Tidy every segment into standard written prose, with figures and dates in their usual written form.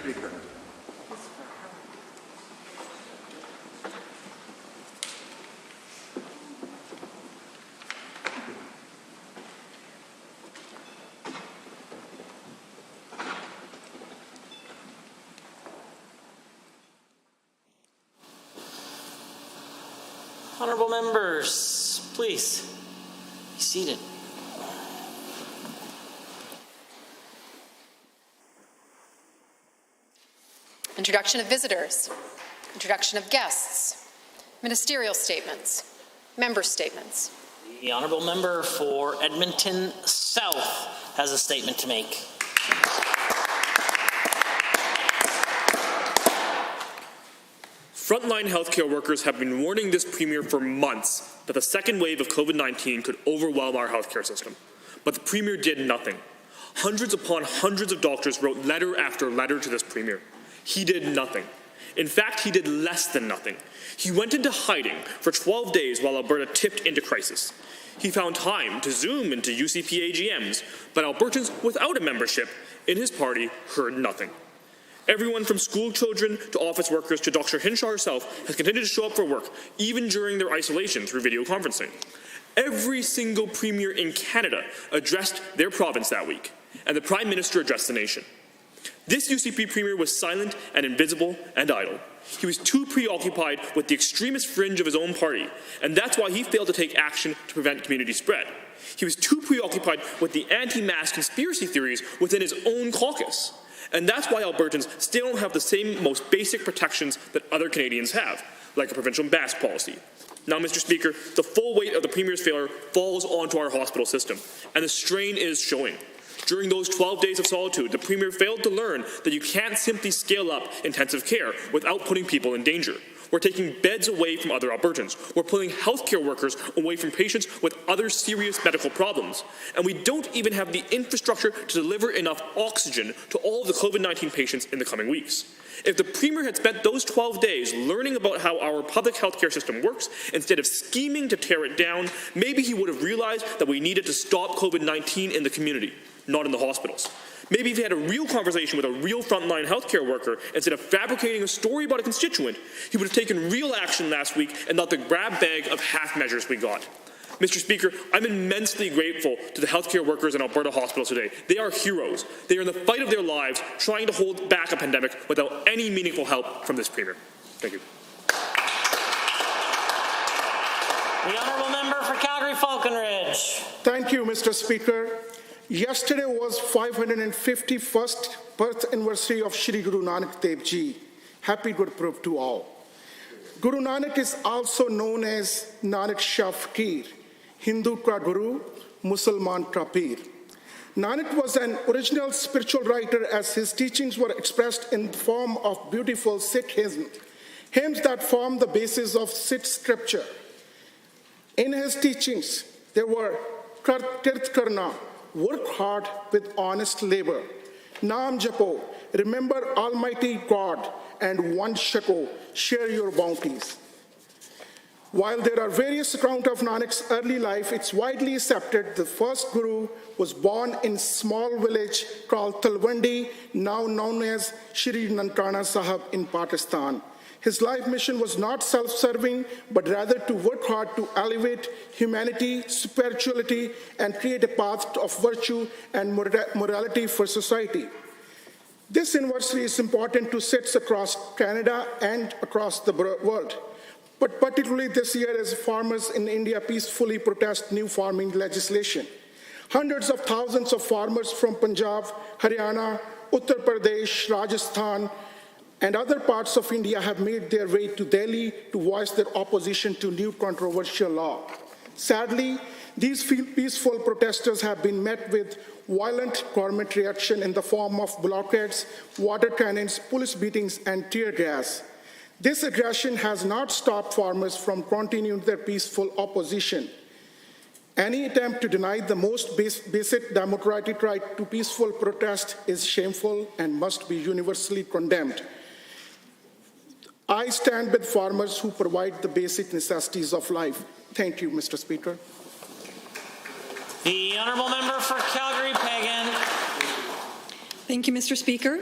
Speaker. Honourable members, please be seated. Introduction of visitors, introduction of guests, ministerial statements, member statements. The honourable member for Edmonton South has a statement to make. Frontline healthcare workers have been warning this Premier for months that the second wave of COVID-19 could overwhelm our healthcare system. But the Premier did nothing. Hundreds upon hundreds of doctors wrote letter after letter to this Premier. He did nothing. In fact, he did less than nothing. He went into hiding for 12 days while Alberta tipped into crisis. He found time to Zoom into UCP AGMs, but Albertans without a membership in his party heard nothing. Everyone from school children to office workers to Dr. Hinshaw herself has continued to show up for work, even during their isolation through video conferencing. Every single Premier in Canada addressed their province that week, and the Prime Minister addressed the nation. This UCP Premier was silent and invisible and idle. He was too preoccupied with the extremist fringe of his own party, and that's why he failed to take action to prevent community spread. He was too preoccupied with the anti-mask conspiracy theories within his own caucus. And that's why Albertans still don't have the same most basic protections that other Canadians have, like a provincial mask policy. Now, Mr. Speaker, the full weight of the Premier's failure falls onto our hospital system, and the strain is showing. During those 12 days of solitude, the Premier failed to learn that you can't simply scale up intensive care without putting people in danger. We're taking beds away from other Albertans. We're pulling healthcare workers away from patients with other serious medical problems. And we don't even have the infrastructure to deliver enough oxygen to all of the COVID-19 patients in the coming weeks. If the Premier had spent those 12 days learning about how our public healthcare system works, instead of scheming to tear it down, maybe he would have realized that we needed to stop COVID-19 in the community, not in the hospitals. Maybe if he had a real conversation with a real frontline healthcare worker, instead of fabricating a story about a constituent, he would have taken real action last week and not the grab bag of half measures we got. Mr. Speaker, I'm immensely grateful to the healthcare workers in Alberta hospitals today. They are heroes. They are in the fight of their lives, trying to hold back a pandemic without any meaningful help from this Premier. Thank you. The honourable member for Calgary Falconridge. Thank you, Mr. Speaker. Yesterday was 551st birth anniversary of Shri Guru Nanak Dev Ji. Happy Gurpurab to all. Guru Nanak is also known as Nanak Shah Fakir, Hindu ka Guru, Musalman ka Peer. Nanak was an original spiritual writer, as his teachings were expressed in the form of beautiful Sikh hymns that form the basis of Sikh scripture. In his teachings, there were Kirt Karna, work hard with honest labor. Naam Japo, remember Almighty God, and one Shako, share your bounties. While there are various accounts of Nanak's early life, it's widely accepted the first Guru was born in a small village called Talwandi, now known as Shri Nankana Sahib in Pakistan. His life mission was not self-serving, but rather to work hard to elevate humanity, spirituality, and create a path of virtue and morality for society. This anniversary is important to Sikhs across Canada and across the world, but particularly this year as farmers in India peacefully protest new farming legislation. Hundreds of thousands of farmers from Punjab, Haryana, Uttar Pradesh, Rajasthan, and other parts of India have made their way to Delhi to voice their opposition to new controversial law. Sadly, these peaceful protesters have been met with violent government reaction in the form of blockades, water cannons, police beatings, and tear gas. This aggression has not stopped farmers from continuing their peaceful opposition. Any attempt to deny the most basic democratic right to peaceful protest is shameful and must be universally condemned. I stand with farmers who provide the basic necessities of life. Thank you, Mr. Speaker. The honourable member for Calgary Pagan. Thank you, Mr. Speaker.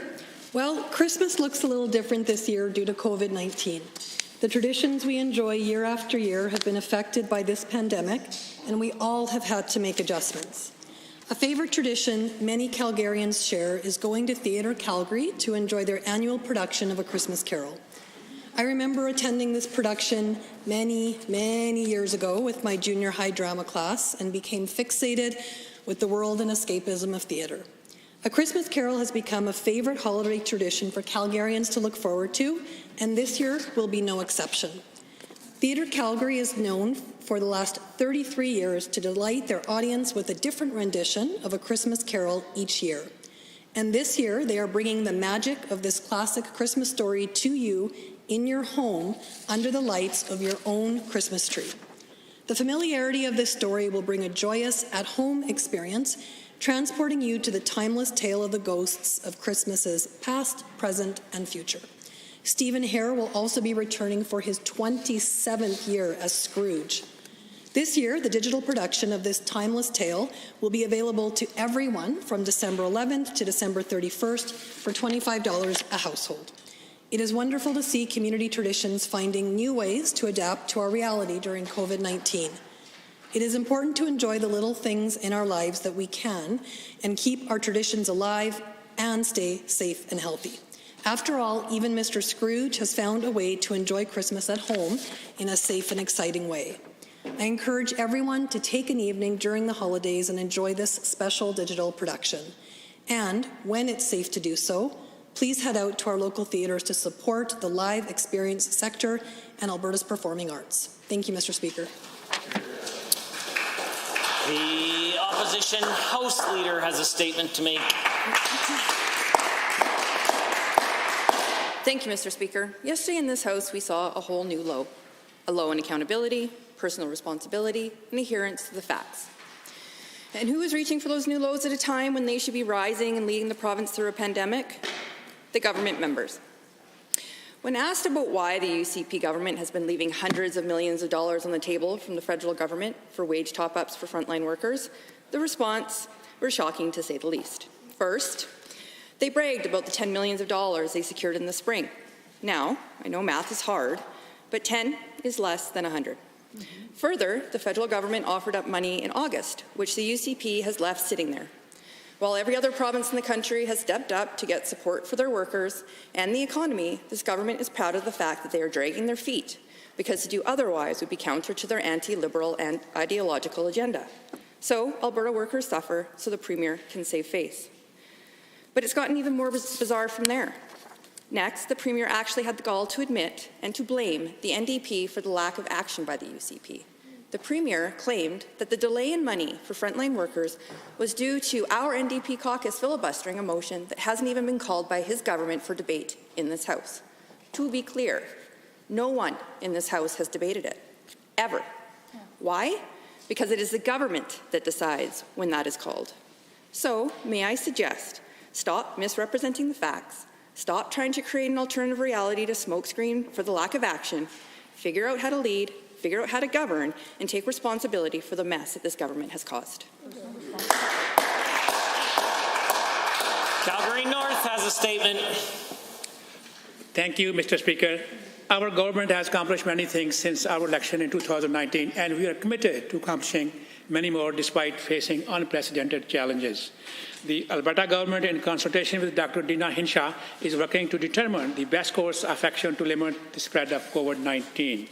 Well, Christmas looks a little different this year due to COVID-19. The traditions we enjoy year after year have been affected by this pandemic, and we all have had to make adjustments. A favorite tradition many Calgarians share is going to Theatre Calgary to enjoy their annual production of A Christmas Carol. I remember attending this production many years ago with my junior high drama class and became fixated with the world and escapism of theatre. A Christmas Carol has become a favorite holiday tradition for Calgarians to look forward to, and this year will be no exception. Theatre Calgary is known for the last 33 years to delight their audience with a different rendition of A Christmas Carol each year. And this year, they are bringing the magic of this classic Christmas story to you in your home under the lights of your own Christmas tree. The familiarity of this story will bring a joyous at-home experience, transporting you to the timeless tale of the ghosts of Christmases past, present, and future. Stephen Hare will also be returning for his 27th year as Scrooge. This year, the digital production of this timeless tale will be available to everyone from December 11th to December 31st for $25 a household. It is wonderful to see community traditions finding new ways to adapt to our reality during COVID-19. It is important to enjoy the little things in our lives that we can and keep our traditions alive and stay safe and healthy. After all, even Mr. Scrooge has found a way to enjoy Christmas at home in a safe and exciting way. I encourage everyone to take an evening during the holidays and enjoy this special digital production. And when it's safe to do so, please head out to our local theatres to support the live experience sector and Alberta's performing arts. Thank you, Mr. Speaker. The Opposition House Leader has a statement to make. Thank you, Mr. Speaker. Yesterday in this House, we saw a whole new low. A low in accountability, personal responsibility, and adherence to the facts. And who is reaching for those new lows at a time when they should be rising and leading the province through a pandemic? The government members. When asked about why the UCP government has been leaving hundreds of millions of dollars on the table from the federal government for wage top-ups for frontline workers, the response was shocking to say the least. First, they bragged about the $10 million they secured in the spring. Now, I know math is hard, but 10 is less than 100. Further, the federal government offered up money in August, which the UCP has left sitting there. While every other province in the country has stepped up to get support for their workers and the economy, this government is proud of the fact that they are dragging their feet, because to do otherwise would be counter to their anti-liberal and ideological agenda. So Alberta workers suffer so the Premier can save face. But it's gotten even more bizarre from there. Next, the Premier actually had the gall to admit and to blame the NDP for the lack of action by the UCP. The Premier claimed that the delay in money for frontline workers was due to our NDP caucus filibustering a motion that hasn't even been called by his government for debate in this House. To be clear, no one in this House has debated it, ever. Why? Because it is the government that decides when that is called. So, may I suggest, stop misrepresenting the facts, stop trying to create an alternative reality to smokescreen for the lack of action, figure out how to lead, figure out how to govern, and take responsibility for the mess that this government has caused. Calgary North has a statement. Thank you, Mr. Speaker. Our government has accomplished many things since our election in 2019, and we are committed to accomplishing many more despite facing unprecedented challenges. The Alberta government, in consultation with Dr. Dina Hinshaw, is working to determine the best course of action to limit the spread of COVID-19.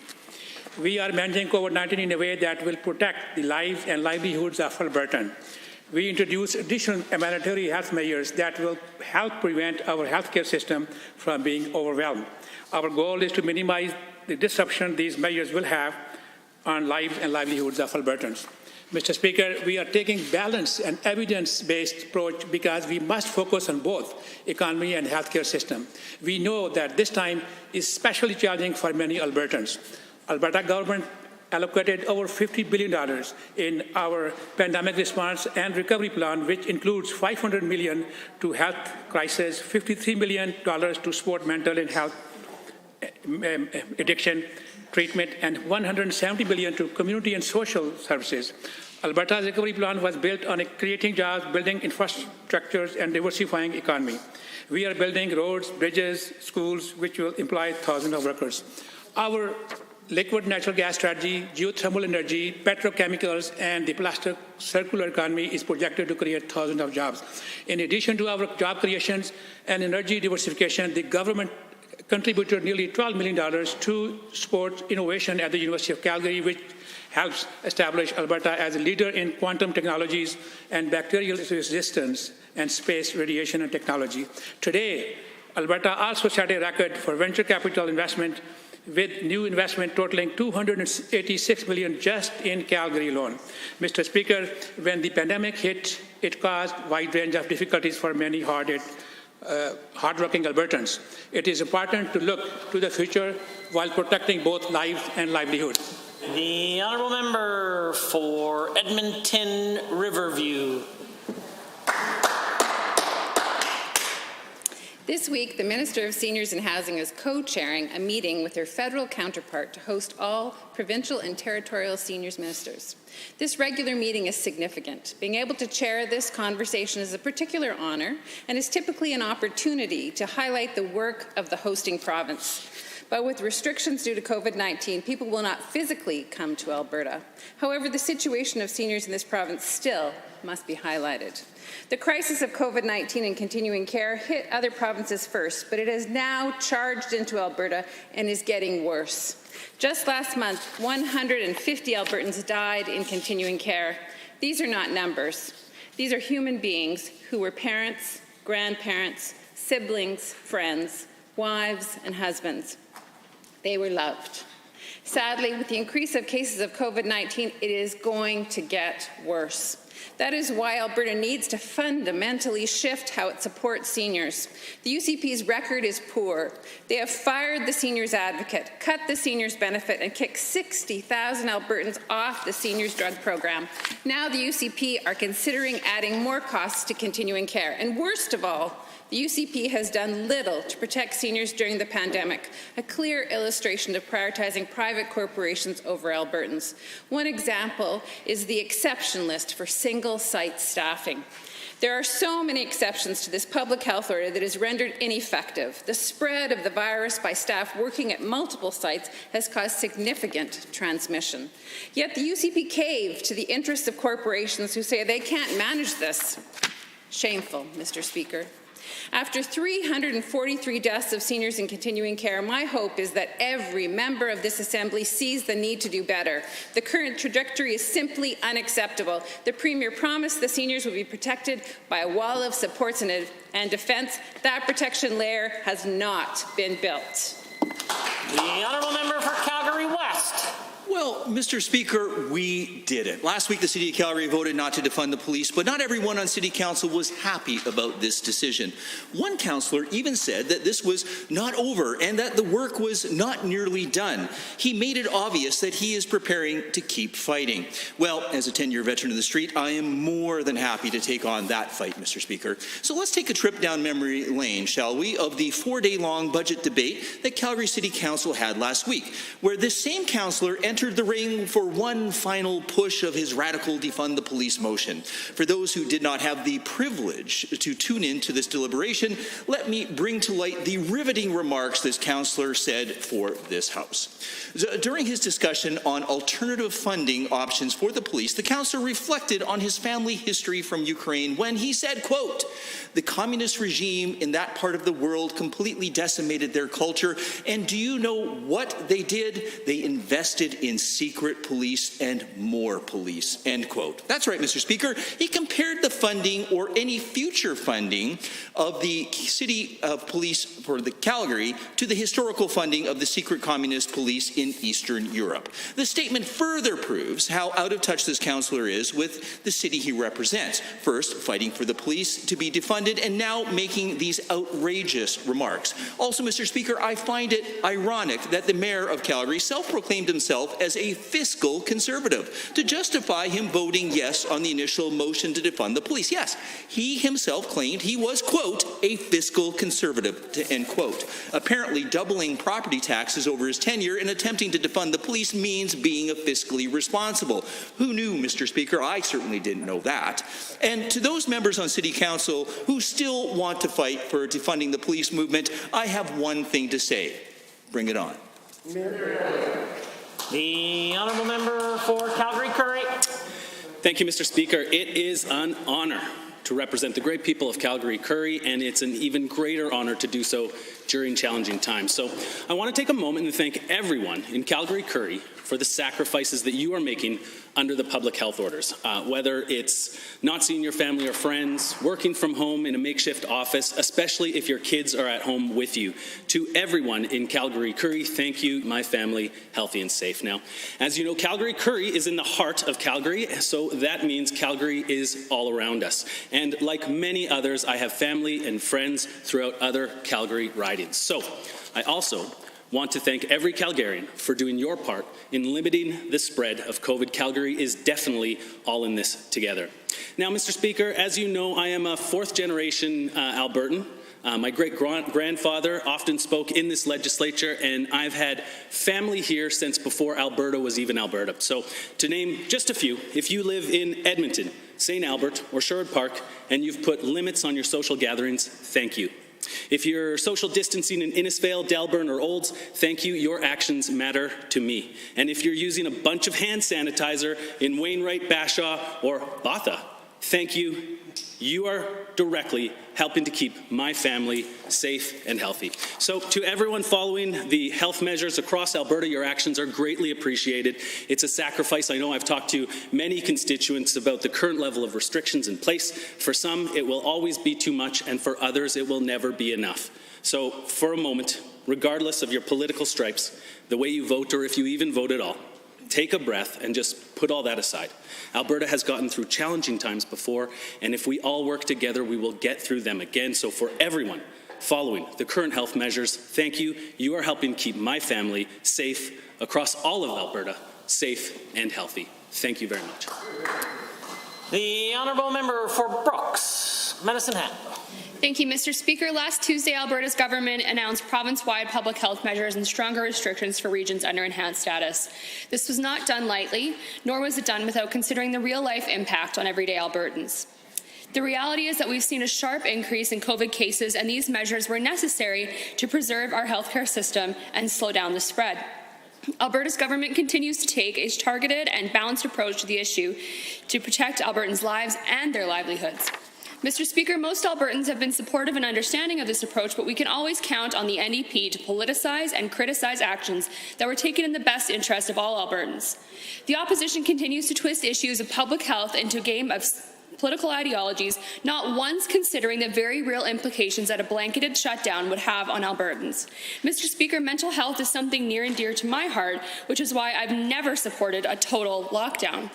We are managing COVID-19 in a way that will protect the lives and livelihoods of Albertans. We introduce additional mandatory health measures that will help prevent our healthcare system from being overwhelmed. Our goal is to minimize the disruption these measures will have on lives and livelihoods of Albertans. Mr. Speaker, we are taking a balanced and evidence-based approach because we must focus on both economy and healthcare system. We know that this time is especially challenging for many Albertans. Alberta government allocated over $50 billion in our pandemic response and recovery plan, which includes $500 million to health crisis, $53 million to support mental and health addiction treatment, and $170 billion to community and social services. Alberta's recovery plan was built on creating jobs, building infrastructures, and diversifying economy. We are building roads, bridges, schools, which will employ thousands of workers. Our liquid natural gas strategy, geothermal energy, petrochemicals, and the plastic circular economy is projected to create thousands of jobs. In addition to our job creations and energy diversification, the government contributed nearly $12 million to support innovation at the University of Calgary, which helps establish Alberta as a leader in quantum technologies and bacterial resistance and space radiation and technology. Today, Alberta also set a record for venture capital investment, with new investment totaling $286 million just in Calgary alone. Mr. Speaker, when the pandemic hit, it caused a wide range of difficulties for many hardworking Albertans. It is important to look to the future while protecting both lives and livelihood. The honourable member for Edmonton Riverview. This week, the Minister of Seniors and Housing is co-chairing a meeting with her federal counterpart to host all provincial and territorial seniors ministers. This regular meeting is significant. Being able to chair this conversation is a particular honour and is typically an opportunity to highlight the work of the hosting province. But with restrictions due to COVID-19, people will not physically come to Alberta. However, the situation of seniors in this province still must be highlighted. The crisis of COVID-19 and continuing care hit other provinces first, but it has now charged into Alberta and is getting worse. Just last month, 150 Albertans died in continuing care. These are not numbers. These are human beings who were parents, grandparents, siblings, friends, wives, and husbands. They were loved. Sadly, with the increase of cases of COVID-19, it is going to get worse. That is why Alberta needs to fundamentally shift how it supports seniors. The UCP's record is poor. They have fired the seniors advocate, cut the seniors benefit, and kicked 60,000 Albertans off the seniors drug program. Now the UCP are considering adding more costs to continuing care. And worst of all, the UCP has done little to protect seniors during the pandemic, a clear illustration of prioritizing private corporations over Albertans. One example is the exception list for single-site staffing. There are so many exceptions to this public health order that is rendered ineffective. The spread of the virus by staff working at multiple sites has caused significant transmission. Yet the UCP caved to the interests of corporations who say they can't manage this. Shameful, Mr. Speaker. After 343 deaths of seniors in continuing care, my hope is that every member of this Assembly sees the need to do better. The current trajectory is simply unacceptable. The Premier promised the seniors would be protected by a wall of supports and defence. That protection layer has not been built. The honourable member for Calgary West. Well, Mr. Speaker, we did it. Last week, the City of Calgary voted not to defund the police, but not everyone on City Council was happy about this decision. One councillor even said that this was not over and that the work was not nearly done. He made it obvious that he is preparing to keep fighting. Well, as a 10-year veteran of the street, I am more than happy to take on that fight, Mr. Speaker. So let's take a trip down memory lane, shall we, of the 4-day-long budget debate that Calgary City Council had last week, where this same councillor entered the ring for one final push of his radical defund the police motion. For those who did not have the privilege to tune in to this deliberation, let me bring to light the riveting remarks this councillor said for this House. During his discussion on alternative funding options for the police, the councillor reflected on his family history from Ukraine when he said, quote, "The communist regime in that part of the world completely decimated their culture, and do you know what they did? They invested in secret police and more police," end quote. That's right, Mr. Speaker. He compared the funding or any future funding of the City of Police for the Calgary to the historical funding of the secret communist police in Eastern Europe. The statement further proves how out of touch this councillor is with the city he represents. First, fighting for the police to be defunded, and now making these outrageous remarks. Also, Mr. Speaker, I find it ironic that the mayor of Calgary self-proclaimed himself as a fiscal conservative to justify him voting yes on the initial motion to defund the police. Yes, he himself claimed he was, quote, a fiscal conservative, to end quote. Apparently, doubling property taxes over his tenure and attempting to defund the police means being a fiscally responsible. Who knew, Mr. Speaker? I certainly didn't know that. And to those members on City Council who still want to fight for defunding the police movement, I have one thing to say. Bring it on. The honourable member for Calgary-Curry. Thank you, Mr. Speaker. It is an honour to represent the great people of Calgary-Curry, and it's an even greater honour to do so during challenging times. So I want to take a moment and thank everyone in Calgary-Curry for the sacrifices that you are making under the public health orders, whether it's not seeing your family or friends, working from home in a makeshift office, especially if your kids are at home with you. To everyone in Calgary-Curry, thank you, my family, healthy and safe. Now, as you know, Calgary-Curry is in the heart of Calgary, so that means Calgary is all around us. And like many others, I have family and friends throughout other Calgary ridings. So I also want to thank every Calgarian for doing your part in limiting the spread of COVID. Calgary is definitely all in this together. Now, Mr. Speaker, as you know, I am a fourth-generation Albertan. My great-grandfather often spoke in this legislature, and I've had family here since before Alberta was even Alberta. So to name just a few, if you live in Edmonton, St. Albert, or Sherwood Park, and you've put limits on your social gatherings, thank you. If you're social distancing in Innisfail, Delburn, or Olds, thank you. Your actions matter to me. And if you're using a bunch of hand sanitizer in Wainwright, Bashaw, or Botha, thank you. You are directly helping to keep my family safe and healthy. So to everyone following the health measures across Alberta, your actions are greatly appreciated. It's a sacrifice. I know I've talked to many constituents about the current level of restrictions in place. For some, it will always be too much, and for others, it will never be enough. So for a moment, regardless of your political stripes, the way you vote, or if you even vote at all, take a breath and just put all that aside. Alberta has gotten through challenging times before, and if we all work together, we will get through them again. So for everyone following the current health measures, thank you. You are helping keep my family safe across all of Alberta, safe and healthy. Thank you very much. The honourable member for Brooks, Medicine Hat. Thank you, Mr. Speaker. Last Tuesday, Alberta's government announced province-wide public health measures and stronger restrictions for regions under enhanced status. This was not done lightly, nor was it done without considering the real-life impact on everyday Albertans. The reality is that we've seen a sharp increase in COVID cases, and these measures were necessary to preserve our healthcare system and slow down the spread. Alberta's government continues to take a targeted and balanced approach to the issue to protect Albertans' lives and their livelihoods. Mr. Speaker, most Albertans have been supportive and understanding of this approach, but we can always count on the NDP to politicize and criticize actions that were taken in the best interest of all Albertans. The opposition continues to twist issues of public health into a game of political ideologies, not once considering the very real implications that a blanketed shutdown would have on Albertans. Mr. Speaker, mental health is something near and dear to my heart, which is why I've never supported a total lockdown.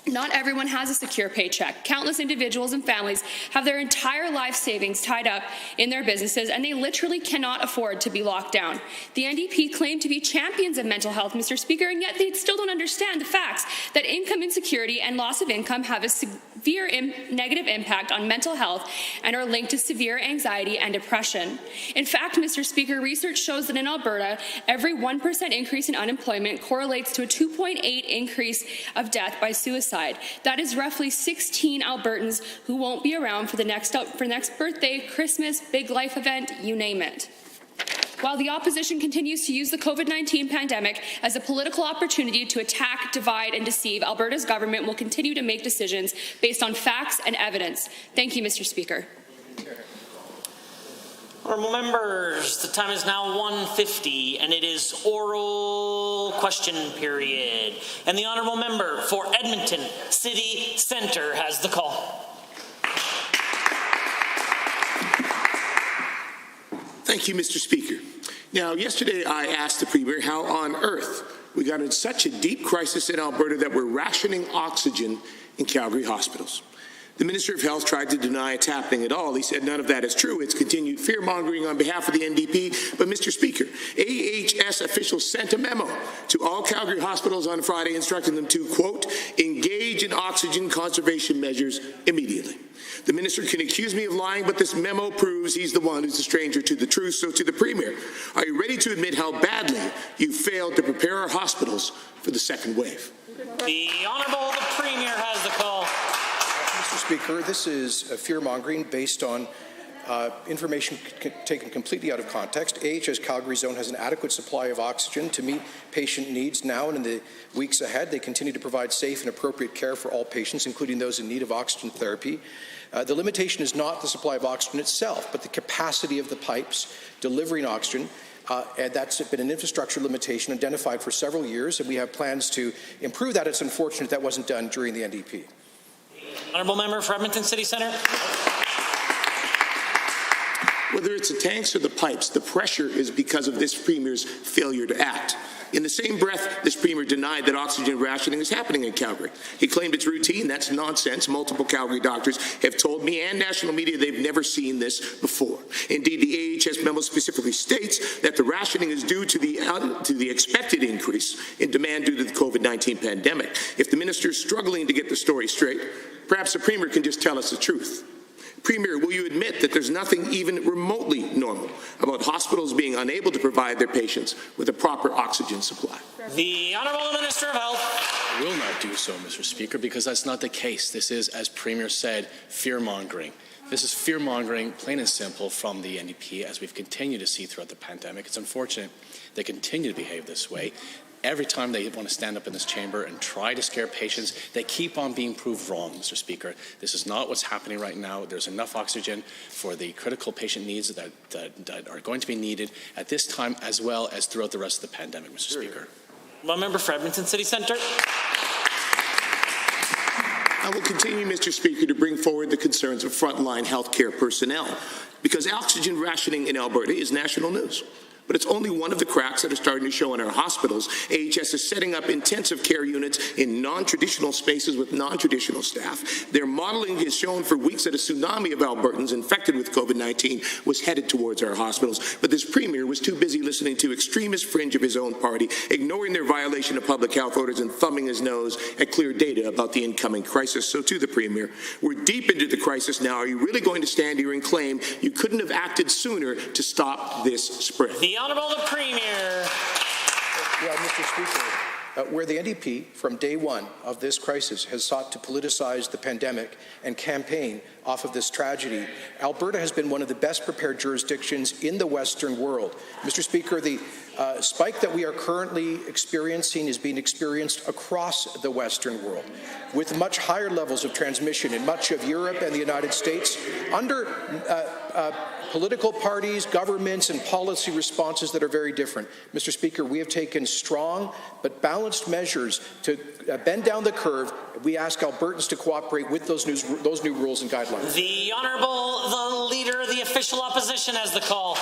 Not everyone has a secure paycheck. Countless individuals and families have their entire life savings tied up in their businesses, and they literally cannot afford to be locked down. The NDP claim to be champions of mental health, Mr. Speaker, and yet they still don't understand the facts that income insecurity and loss of income have a severe negative impact on mental health and are linked to severe anxiety and depression. In fact, Mr. Speaker, research shows that in Alberta, every 1% increase in unemployment correlates to a 2.8 increase of death by suicide. That is roughly 16 Albertans who won't be around for next birthday, Christmas, big life event, you name it. While the opposition continues to use the COVID-19 pandemic as a political opportunity to attack, divide, and deceive, Alberta's government will continue to make decisions based on facts and evidence. Thank you, Mr. Speaker. Honourable members, the time is now 1:50 and it is oral question period. And the honourable member for Edmonton City Centre has the call. Thank you, Mr. Speaker. Now, yesterday I asked the Premier how on earth we got in such a deep crisis in Alberta that we're rationing oxygen in Calgary hospitals. The Minister of Health tried to deny it's happening at all. He said none of that is true. It's continued fear-mongering on behalf of the NDP. But, Mr. Speaker, AHS officials sent a memo to all Calgary hospitals on Friday instructing them to, quote, engage in oxygen conservation measures immediately. The minister can accuse me of lying, but this memo proves he's the one who's a stranger to the truth. So to the Premier, are you ready to admit how badly you failed to prepare our hospitals for the second wave? The Honourable the Premier has the call. Mr. Speaker, this is fear-mongering based on information taken completely out of context. AHS Calgary Zone has an adequate supply of oxygen to meet patient needs now and in the weeks ahead. They continue to provide safe and appropriate care for all patients, including those in need of oxygen therapy. The limitation is not the supply of oxygen itself, but the capacity of the pipes delivering oxygen. And that's been an infrastructure limitation identified for several years, and we have plans to improve that. It's unfortunate that wasn't done during the NDP. Honourable Member for Edmonton City Centre. Whether it's the tanks or the pipes, the pressure is because of this Premier's failure to act. In the same breath, this Premier denied that oxygen rationing is happening in Calgary. He claimed it's routine. That's nonsense. Multiple Calgary doctors have told me and national media they've never seen this before. Indeed, the AHS memo specifically states that the rationing is due to the expected increase in demand due to the COVID-19 pandemic. If the minister is struggling to get the story straight, perhaps the Premier can just tell us the truth. Premier, will you admit that there's nothing even remotely normal about hospitals being unable to provide their patients with a proper oxygen supply? The Honourable Minister of Health. I will not do so, Mr. Speaker, because that's not the case. This is, as Premier said, fear-mongering. This is fear-mongering, plain and simple, from the NDP, as we've continued to see throughout the pandemic. It's unfortunate they continue to behave this way. Every time they want to stand up in this chamber and try to scare patients, they keep on being proved wrong, Mr. Speaker. This is not what's happening right now. There's enough oxygen for the critical patient needs that are going to be needed at this time as well as throughout the rest of the pandemic, Mr. Speaker. One member for Edmonton City Centre. I will continue, Mr. Speaker, to bring forward the concerns of frontline healthcare personnel, because oxygen rationing in Alberta is national news. But it's only one of the cracks that are starting to show in our hospitals. AHS is setting up intensive care units in non-traditional spaces with non-traditional staff. Their modeling has shown for weeks that a tsunami of Albertans infected with COVID-19 was headed towards our hospitals. But this Premier was too busy listening to extremist fringe of his own party, ignoring their violation of public health orders and thumbing his nose at clear data about the incoming crisis. So to the Premier, we're deep into the crisis now. Are you really going to stand here and claim you couldn't have acted sooner to stop this spread? The Honourable the Premier. Well, Mr. Speaker, where the NDP from day one of this crisis has sought to politicize the pandemic and campaign off of this tragedy, Alberta has been one of the best prepared jurisdictions in the Western world. Mr. Speaker, the spike that we are currently experiencing is being experienced across the Western world, with much higher levels of transmission in much of Europe and the United States under political parties, governments, and policy responses that are very different. Mr. Speaker, we have taken strong but balanced measures to bend down the curve. We ask Albertans to cooperate with those new rules and guidelines. The Honourable the Leader of the Official Opposition has the call.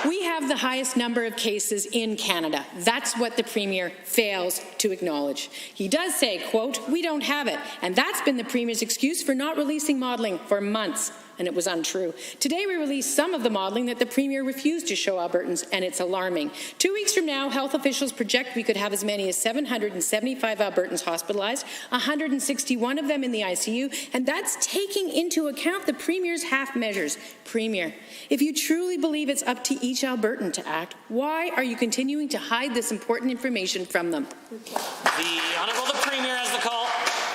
We have the highest number of cases in Canada. That's what the Premier fails to acknowledge. He does say, quote, we don't have it. And that's been the Premier's excuse for not releasing modelling for months. And it was untrue. Today we released some of the modelling that the Premier refused to show Albertans, and it's alarming. 2 weeks from now, health officials project we could have as many as 775 Albertans hospitalized, 161 of them in the ICU, and that's taking into account the Premier's half measures. Premier, if you truly believe it's up to each Albertan to act, why are you continuing to hide this important information from them? The Honourable the Premier has the call.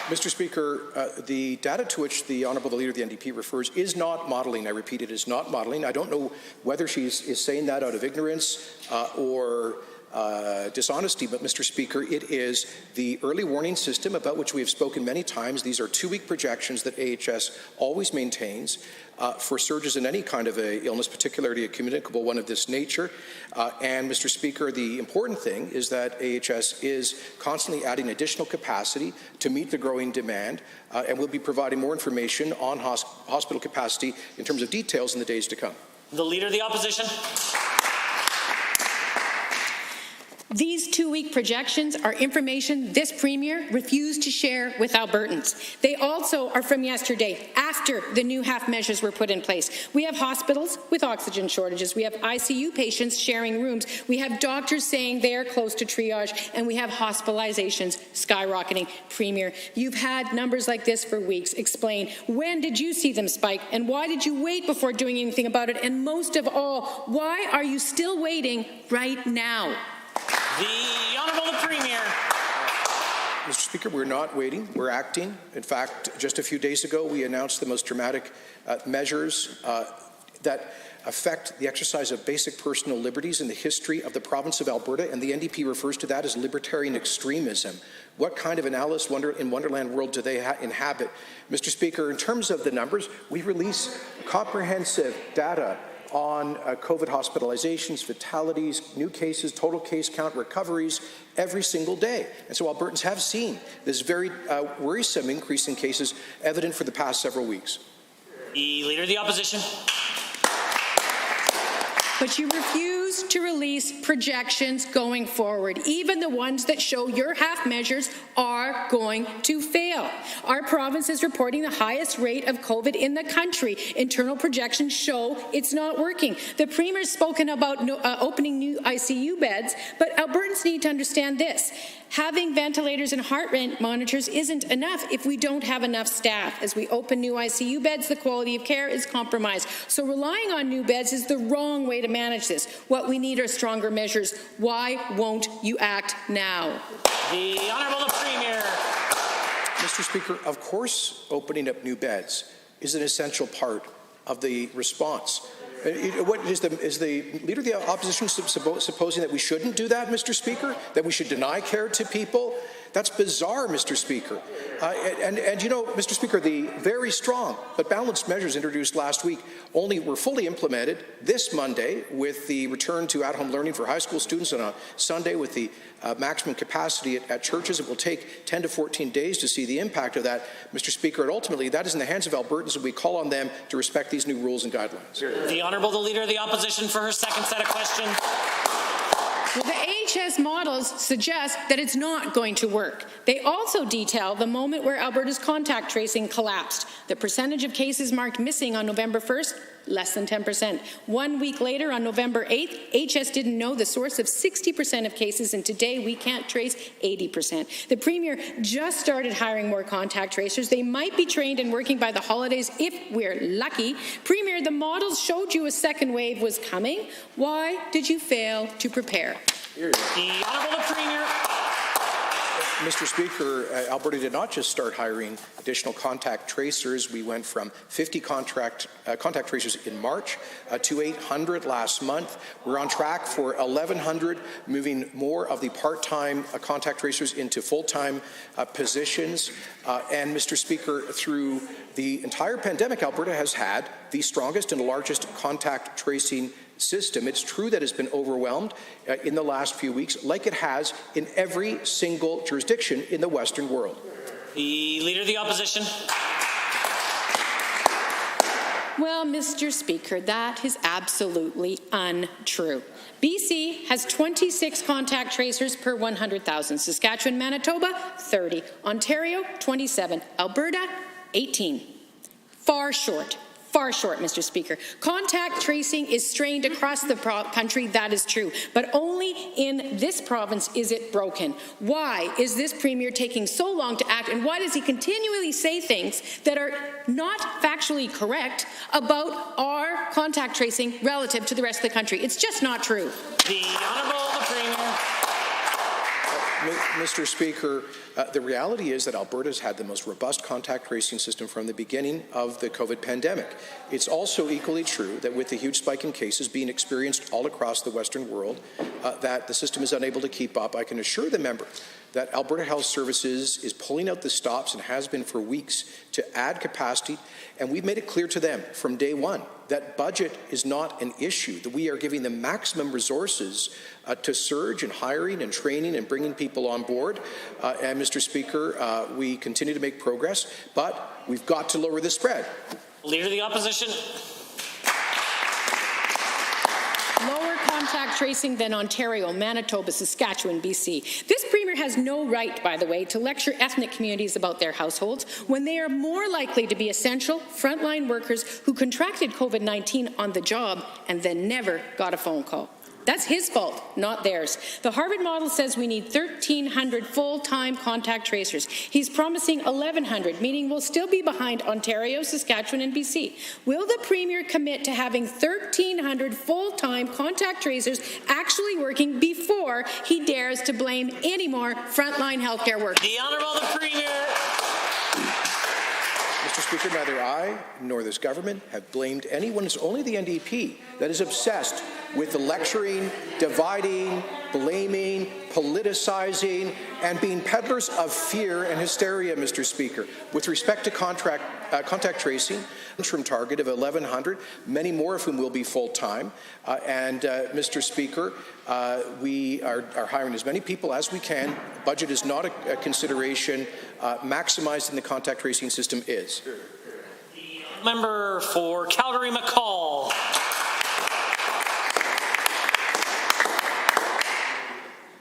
Mr. Speaker, the data to which the Honourable the Leader of the NDP refers is not modelling. I repeat, it is not modelling. I don't know whether she is saying that out of ignorance or dishonesty, but Mr. Speaker, it is the early warning system about which we have spoken many times. These are 2-week projections that AHS always maintains for surges in any kind of a illness, particularly a communicable one of this nature. And Mr. Speaker, the important thing is that AHS is constantly adding additional capacity to meet the growing demand, and we'll be providing more information on hospital capacity in terms of details in the days to come. The Leader of the Opposition. These 2-week projections are information this Premier refused to share with Albertans. They also are from yesterday, after the new half measures were put in place. We have hospitals with oxygen shortages. We have ICU patients sharing rooms. We have doctors saying they are close to triage, and we have hospitalizations skyrocketing. Premier, you've had numbers like this for weeks. Explain, when did you see them spike, and why did you wait before doing anything about it? And most of all, why are you still waiting right now? The Honourable the Premier. Mr. Speaker, we're not waiting, we're acting. In fact, just a few days ago, we announced the most dramatic measures that affect the exercise of basic personal liberties in the history of the province of Alberta, and the NDP refers to that as libertarian extremism. What kind of an Alice in Wonderland world do they inhabit? Mr. Speaker, in terms of the numbers, we release comprehensive data on COVID hospitalizations, fatalities, new cases, total case count, recoveries every single day. And so Albertans have seen this very worrisome increase in cases evident for the past several weeks. The Leader of the Opposition. But you refuse to release projections going forward, even the ones that show your half measures are going to fail. Our province is reporting the highest rate of COVID in the country. Internal projections show it's not working. The Premier's spoken about opening new ICU beds, but Albertans need to understand this. Having ventilators and heart rate monitors isn't enough if we don't have enough staff. As we open new ICU beds, the quality of care is compromised. So relying on new beds is the wrong way to manage this. What we need are stronger measures. Why won't you act now? The Honourable the Premier. Mr. Speaker, of course, opening up new beds is an essential part of the response. What is the Leader of the Opposition supposing that we shouldn't do that, Mr. Speaker? That we should deny care to people? That's bizarre, Mr. Speaker. And you know, Mr. Speaker, the very strong but balanced measures introduced last week were fully implemented this Monday with the return to at-home learning for high school students, and on Sunday with the maximum capacity at churches. It will take 10 to 14 days to see the impact of that, Mr. Speaker, and ultimately that is in the hands of Albertans, and we call on them to respect these new rules and guidelines. The Honourable the Leader of the Opposition for her second set of questions. Well, the AHS models suggest that it's not going to work. They also detail the moment where Alberta's contact tracing collapsed. The percentage of cases marked missing on November 1st, less than 10%. 1 week later, on November 8th, HS didn't know the source of 60% of cases, and today we can't trace 80%. The Premier just started hiring more contact tracers. They might be trained and working by the holidays if we're lucky. Premier, the models showed you a second wave was coming. Why did you fail to prepare? The Honourable the Premier. Mr. Speaker, Alberta did not just start hiring additional contact tracers. We went from 50 contact tracers in March to 800 last month. We're on track for 1,100, moving more of the part-time contact tracers into full-time positions. And, Mr. Speaker, through the entire pandemic, Alberta has had the strongest and largest contact tracing system. It's true that it's been overwhelmed in the last few weeks, like it has in every single jurisdiction in the Western world. The Leader of the Opposition. Well, Mr. Speaker, that is absolutely untrue. BC has 26 contact tracers per 100,000. Saskatchewan, Manitoba, 30. Ontario, 27. Alberta, 18. Far short, Mr. Speaker. Contact tracing is strained across the country, that is true, but only in this province is it broken. Why is this Premier taking so long to act, and why does he continually say things that are not factually correct about our contact tracing relative to the rest of the country? It's just not true. The Honourable the Premier. Mr. Speaker, the reality is that Alberta's had the most robust contact tracing system from the beginning of the COVID pandemic. It's also equally true that with the huge spike in cases being experienced all across the Western world, that the system is unable to keep up. I can assure the member that Alberta Health Services is pulling out the stops and has been for weeks to add capacity, and we've made it clear to them from day one that budget is not an issue, that we are giving them maximum resources to surge in hiring and training and bringing people on board. And Mr. Speaker, we continue to make progress, but we've got to lower the spread. Leader of the Opposition. Lower contact contact tracing than Ontario, Manitoba, Saskatchewan, BC. This Premier has no right, by the way, to lecture ethnic communities about their households when they are more likely to be essential frontline workers who contracted COVID-19 on the job and then never got a phone call. That's his fault, not theirs. The Harvard model says we need 1,300 full-time contact tracers. He's promising 1,100, meaning we'll still be behind Ontario, Saskatchewan, and BC. Will the Premier commit to having 1,300 full-time contact tracers actually working before he dares to blame any more frontline healthcare workers? The Honourable the Premier. Mr. Speaker, neither I nor this government have blamed anyone. It's only the NDP that is obsessed with the lecturing, dividing, blaming, politicizing, and being peddlers of fear and hysteria, Mr. Speaker. With respect to contact tracing, interim target of 1,100, many more of whom will be full-time. Mr. Speaker, we are hiring as many people as we can. Budget is not a consideration. Maximizing the contact tracing system is. Member for Calgary McCall.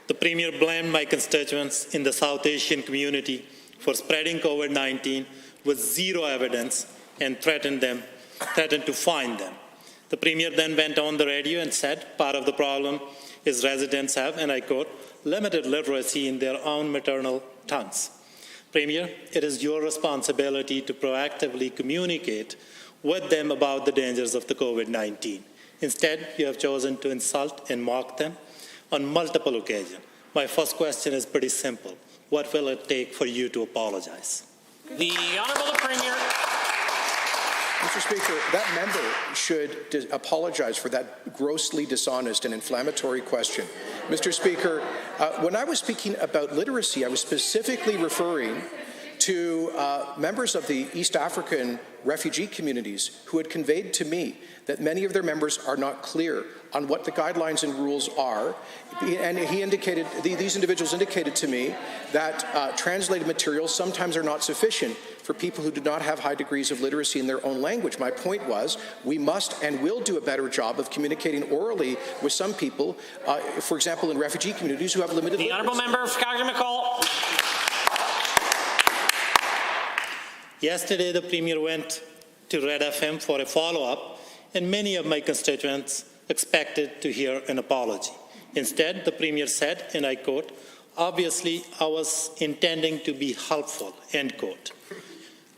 The Premier blamed my constituents in the South Asian community for spreading COVID-19 with zero evidence and threatened to fine them. The Premier then went on the radio and said part of the problem is residents have, and I quote, limited literacy in their own maternal tongues. Premier, it is your responsibility to proactively communicate with them about the dangers of the COVID-19. Instead, you have chosen to insult and mock them on multiple occasions. My first question is pretty simple. What will it take for you to apologize? The Honourable the Premier. Mr. Speaker, that member should apologize for that grossly dishonest and inflammatory question. Mr. Speaker, when I was speaking about literacy, I was specifically referring to members of the East African refugee communities who had conveyed to me that many of their members are not clear on what the guidelines and rules are. And these individuals indicated to me that translated materials sometimes are not sufficient for people who do not have high degrees of literacy in their own language. My point was we must and will do a better job of communicating orally with some people, for example, in refugee communities who have limited literacy. The Honourable Member for Calgary McCall. Yesterday, the Premier went to Red FM for a follow-up, and many of my constituents expected to hear an apology. Instead, the Premier said, and I quote, obviously, I was intending to be helpful, end quote.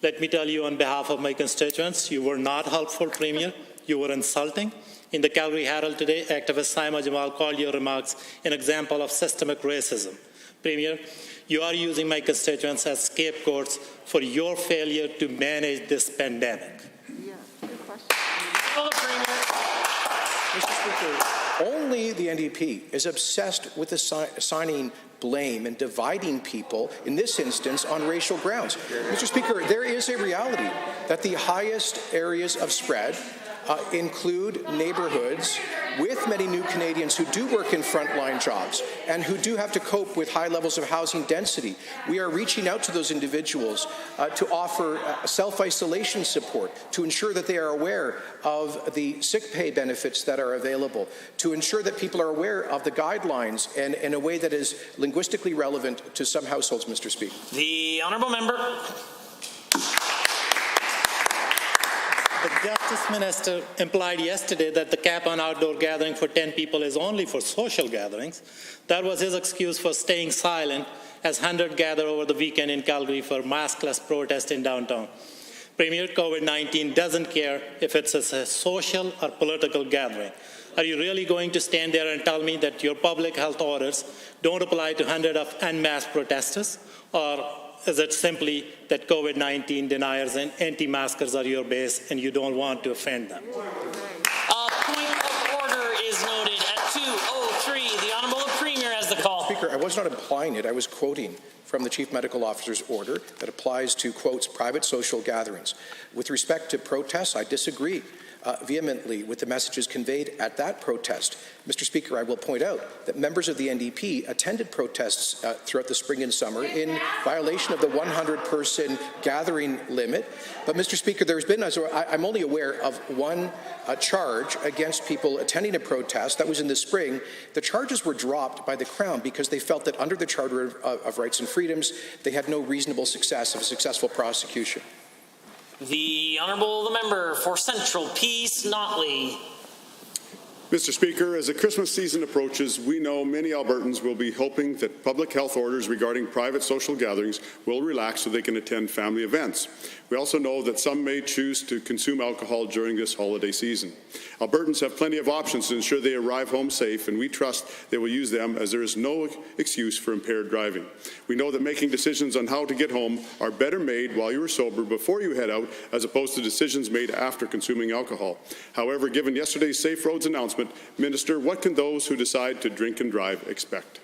Let me tell you on behalf of my constituents, you were not helpful, Premier. You were insulting. In the Calgary Herald today, activist Saima Jamal called your remarks an example of systemic racism. Premier, you are using my constituents as scapegoats for your failure to manage this pandemic. Mr. Speaker, only the NDP is obsessed with assigning blame and dividing people, in this instance, on racial grounds. Mr. Speaker, there is a reality that the highest areas of spread include neighbourhoods with many new Canadians who do work in frontline jobs and who do have to cope with high levels of housing density. We are reaching out to those individuals to offer self-isolation support, to ensure that they are aware of the sick pay benefits that are available, to ensure that people are aware of the guidelines and in a way that is linguistically relevant to some households, Mr. Speaker. The Honourable Member. The Justice Minister implied yesterday that the cap on outdoor gathering for 10 people is only for social gatherings. That was his excuse for staying silent as 100 gathered over the weekend in Calgary for maskless protest in downtown. Premier, COVID-19 doesn't care if it's a social or political gathering. Are you really going to stand there and tell me that your public health orders don't apply to hundreds of unmasked protesters? Or is it simply that COVID-19 deniers and anti-maskers are your base and you don't want to offend them? Point of order is noted at 2:03. The Honourable Premier has the call. Speaker, I was not implying it. I was quoting from the Chief Medical Officer's order that applies to, quotes, private social gatherings. With respect to protests, I disagree. vehemently with the messages conveyed at that protest. Mr. Speaker, I will point out that members of the NDP attended protests throughout the spring and summer in violation of the 100-person gathering limit. But, Mr. Speaker, there's been, I'm only aware of one charge against people attending a protest. That was in the spring. The charges were dropped by the Crown because they felt that under the Charter of Rights and Freedoms, they had no reasonable success of a successful prosecution. The Honourable Member for Central Peace Notley. Mr. Speaker, as the Christmas season approaches, we know many Albertans will be hoping that public health orders regarding private social gatherings will relax so they can attend family events. We also know that some may choose to consume alcohol during this holiday season. Albertans have plenty of options to ensure they arrive home safe, and we trust they will use them as there is no excuse for impaired driving. We know that making decisions on how to get home are better made while you are sober before you head out, as opposed to decisions made after consuming alcohol. However, given yesterday's Safe Roads announcement, Minister, what can those who decide to drink and drive expect?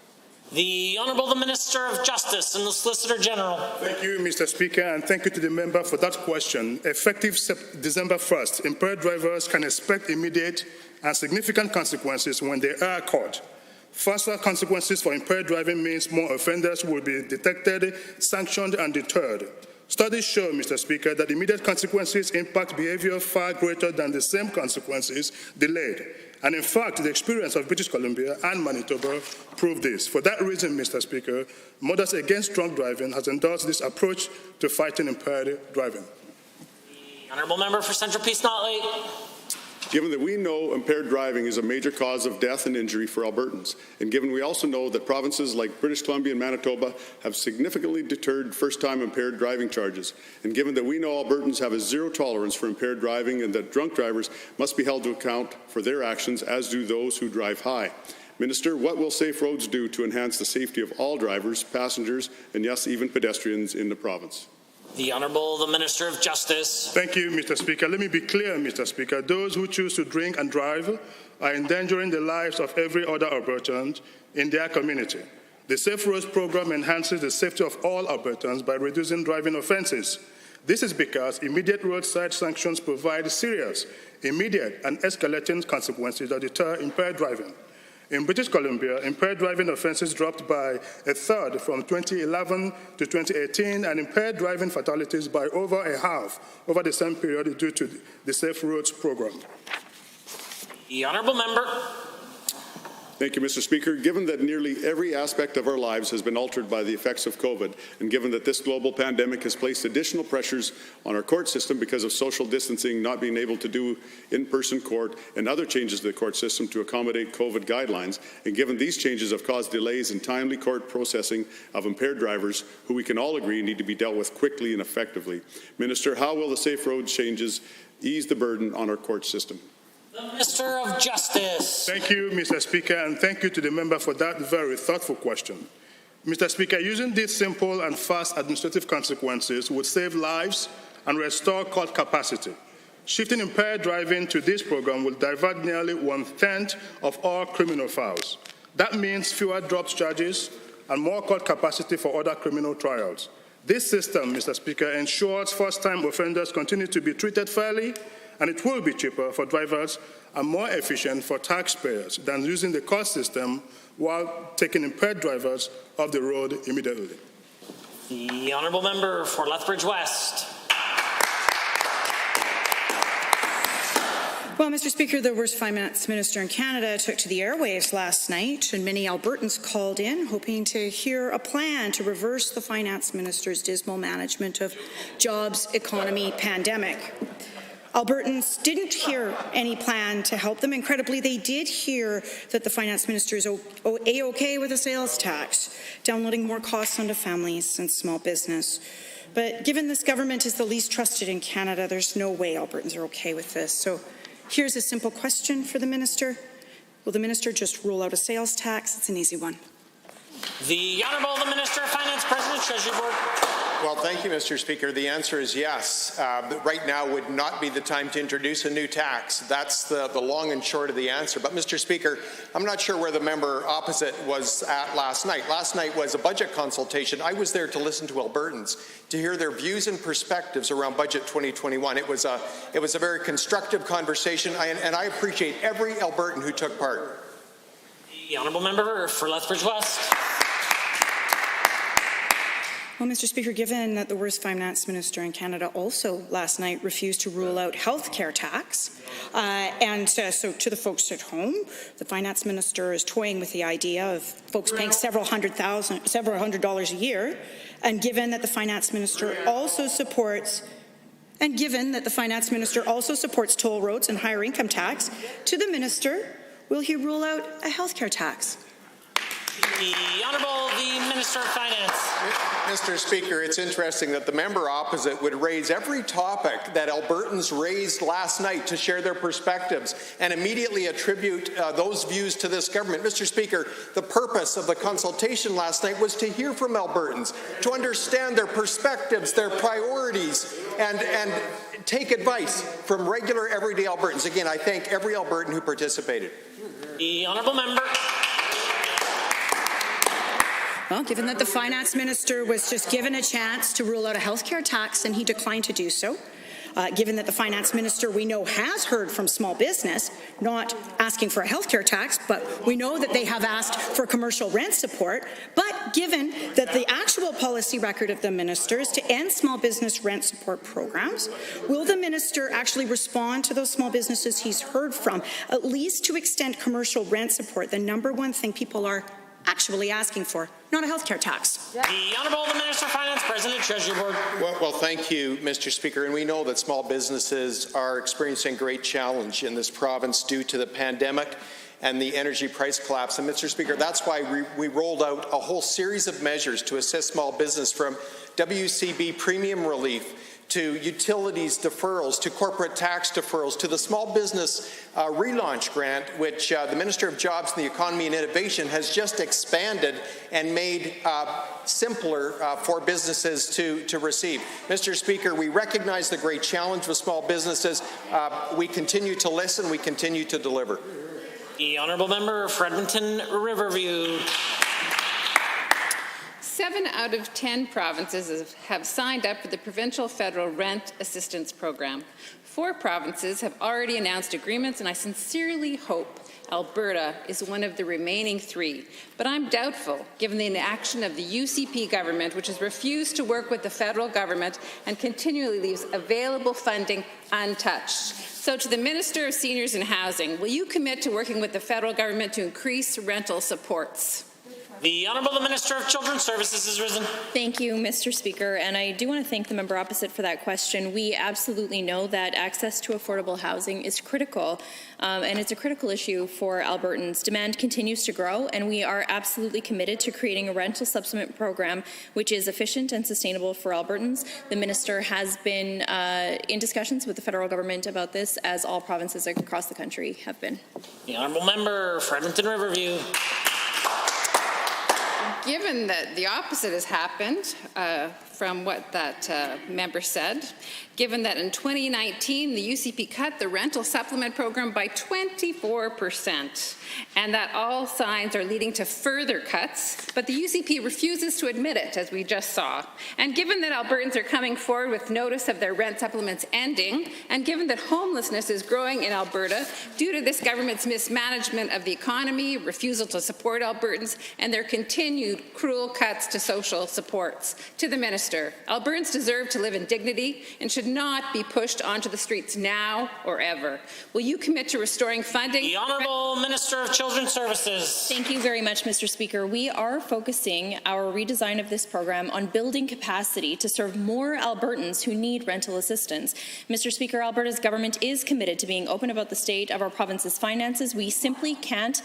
The Honourable the Minister of Justice and the Solicitor General. Thank you, Mr. Speaker, and thank you to the member for that question. Effective December 1st, impaired drivers can expect immediate and significant consequences when they are caught. Faster consequences for impaired driving means more offenders will be detected, sanctioned, and deterred. Studies show, Mr. Speaker, that immediate consequences impact behavior far greater than the same consequences delayed. And in fact, the experience of British Columbia and Manitoba proved this. For that reason, Mr. Speaker, Mothers Against Drunk Driving has endorsed this approach to fighting impaired driving. The Honourable Member for Central Peace Notley. Given that we know impaired driving is a major cause of death and injury for Albertans, and given we also know that provinces like British Columbia and Manitoba have significantly deterred first-time impaired driving charges, and given that we know Albertans have a zero tolerance for impaired driving and that drunk drivers must be held to account for their actions, as do those who drive high. Minister, what will Safe Roads do to enhance the safety of all drivers, passengers, and yes, even pedestrians in the province? The Honourable the Minister of Justice. Thank you, Mr. Speaker. Let me be clear, Mr. Speaker. Those who choose to drink and drive are endangering the lives of every other Albertan in their community. The Safe Roads program enhances the safety of all Albertans by reducing driving offences. This is because immediate roadside sanctions provide serious, immediate, and escalating consequences that deter impaired driving. In British Columbia, impaired driving offences dropped by a third from 2011 to 2018, and impaired driving fatalities by over a half over the same period due to the Safe Roads program. The Honourable Member. Thank you, Mr. Speaker. Given that nearly every aspect of our lives has been altered by the effects of COVID, and given that this global pandemic has placed additional pressures on our court system because of social distancing, not being able to do in-person court, and other changes to the court system to accommodate COVID guidelines, and given these changes have caused delays in timely court processing of impaired drivers, who we can all agree need to be dealt with quickly and effectively, Minister, how will the Safe Roads changes ease the burden on our court system? The Minister of Justice. Thank you, Mr. Speaker, and thank you to the member for that very thoughtful question. Mr. Speaker, using these simple and fast administrative consequences would save lives and restore court capacity. Shifting impaired driving to this program will divert nearly 1/10 of all criminal files. That means fewer dropped charges and more court capacity for other criminal trials. This system, Mr. Speaker, ensures first-time offenders continue to be treated fairly, and it will be cheaper for drivers and more efficient for taxpayers than using the court system while taking impaired drivers off the road immediately. The Honourable Member for Lethbridge West. Well, Mr. Speaker, the worst finance minister in Canada took to the airwaves last night, and many Albertans called in hoping to hear a plan to reverse the finance minister's dismal management of jobs, economy, pandemic. Albertans didn't hear any plan to help them. Incredibly, they did hear that the finance minister is A-OK with a sales tax, downloading more costs onto families and small business. But given this government is the least trusted in Canada, there's no way Albertans are okay with this. So here's a simple question for the minister. Will the minister just roll out a sales tax? It's an easy one. The Honourable the Minister of Finance, President, Treasury Board. Well, thank you, Mr. Speaker. The answer is yes. Right now would not be the time to introduce a new tax. That's the long and short of the answer. But, Mr. Speaker, I'm not sure where the member opposite was at last night. Last night was a budget consultation. I was there to listen to Albertans, to hear their views and perspectives around Budget 2021. It was a very constructive conversation, and I appreciate every Albertan who took part. The honourable member for Lethbridge West. Well, Mr. Speaker, given that the worst finance minister in Canada also last night refused to rule out health care tax, so to the folks at home, the finance minister is toying with the idea of folks paying several hundred dollars a year, and given that the finance minister also supports toll roads and higher income tax, to the minister, will he rule out a health care tax? The Honourable the Minister of Finance. Mr. Speaker, it's interesting that the member opposite would raise every topic that Albertans raised last night to share their perspectives and immediately attribute those views to this government. Mr. Speaker, the purpose of the consultation last night was to hear from Albertans, to understand their perspectives, their priorities, and take advice from regular, everyday Albertans. Again, I thank every Albertan who participated. The Honourable Member. Well, given that the finance minister was just given a chance to rule out a health care tax and he declined to do so, given that the finance minister we know has heard from small business, not asking for a health care tax, but we know that they have asked for commercial rent support, but given that the actual policy record of the minister is to end small business rent support programs, will the minister actually respond to those small businesses he's heard from, at least to extend commercial rent support, the number one thing people are actually asking for, not a health care tax? The Honourable the Minister of Finance, President Treasury Board. Well, thank you, Mr. Speaker. And we know that small businesses are experiencing great challenge in this province due to the pandemic and the energy price collapse. And, Mr. Speaker, that's why we rolled out a whole series of measures to assist small business, from WCB premium relief to utilities deferrals, to corporate tax deferrals, to the small business relaunch grant, which the Minister of Jobs and the Economy and Innovation has just expanded and made simpler for businesses to receive. Mr. Speaker, we recognize the great challenge with small businesses. We continue to listen. We continue to deliver. The Honourable Member for Edmonton Riverview. 7 out of 10 provinces have signed up for the Provincial Federal Rent Assistance Program. 4 provinces have already announced agreements, and I sincerely hope Alberta is one of the remaining 3. But I'm doubtful, given the inaction of the UCP government, which has refused to work with the federal government and continually leaves available funding untouched. So to the Minister of Seniors and Housing, will you commit to working with the federal government to increase rental supports? The Honourable the Minister of Children's Services has risen. Thank you, Mr. Speaker, and I do want to thank the member opposite for that question. We absolutely know that access to affordable housing is critical, and it's a critical issue for Albertans. Demand continues to grow, and we are absolutely committed to creating a rental supplement program which is efficient and sustainable for Albertans. The Minister has been in discussions with the federal government about this, as all provinces across the country have been. The Honourable Member for Edmonton Riverview. Given that the opposite has happened from what that member said, given that in 2019 the UCP cut the rental supplement program by 24%, and that all signs are leading to further cuts, but the UCP refuses to admit it, as we just saw, and given that Albertans are coming forward with notice of their rent supplements ending, and given that homelessness is growing in Alberta due to this government's mismanagement of the economy, refusal to support Albertans, and their continued cruel cuts to social supports, to the Minister, Albertans deserve to live in dignity and should not be pushed onto the streets now or ever. Will you commit to restoring funding? The Honourable Minister of Children's Services. Thank you very much, Mr. Speaker. We are focusing our redesign of this program on building capacity to serve more Albertans who need rental assistance. Mr. Speaker, Alberta's government is committed to being open about the state of our province's finances. We simply can't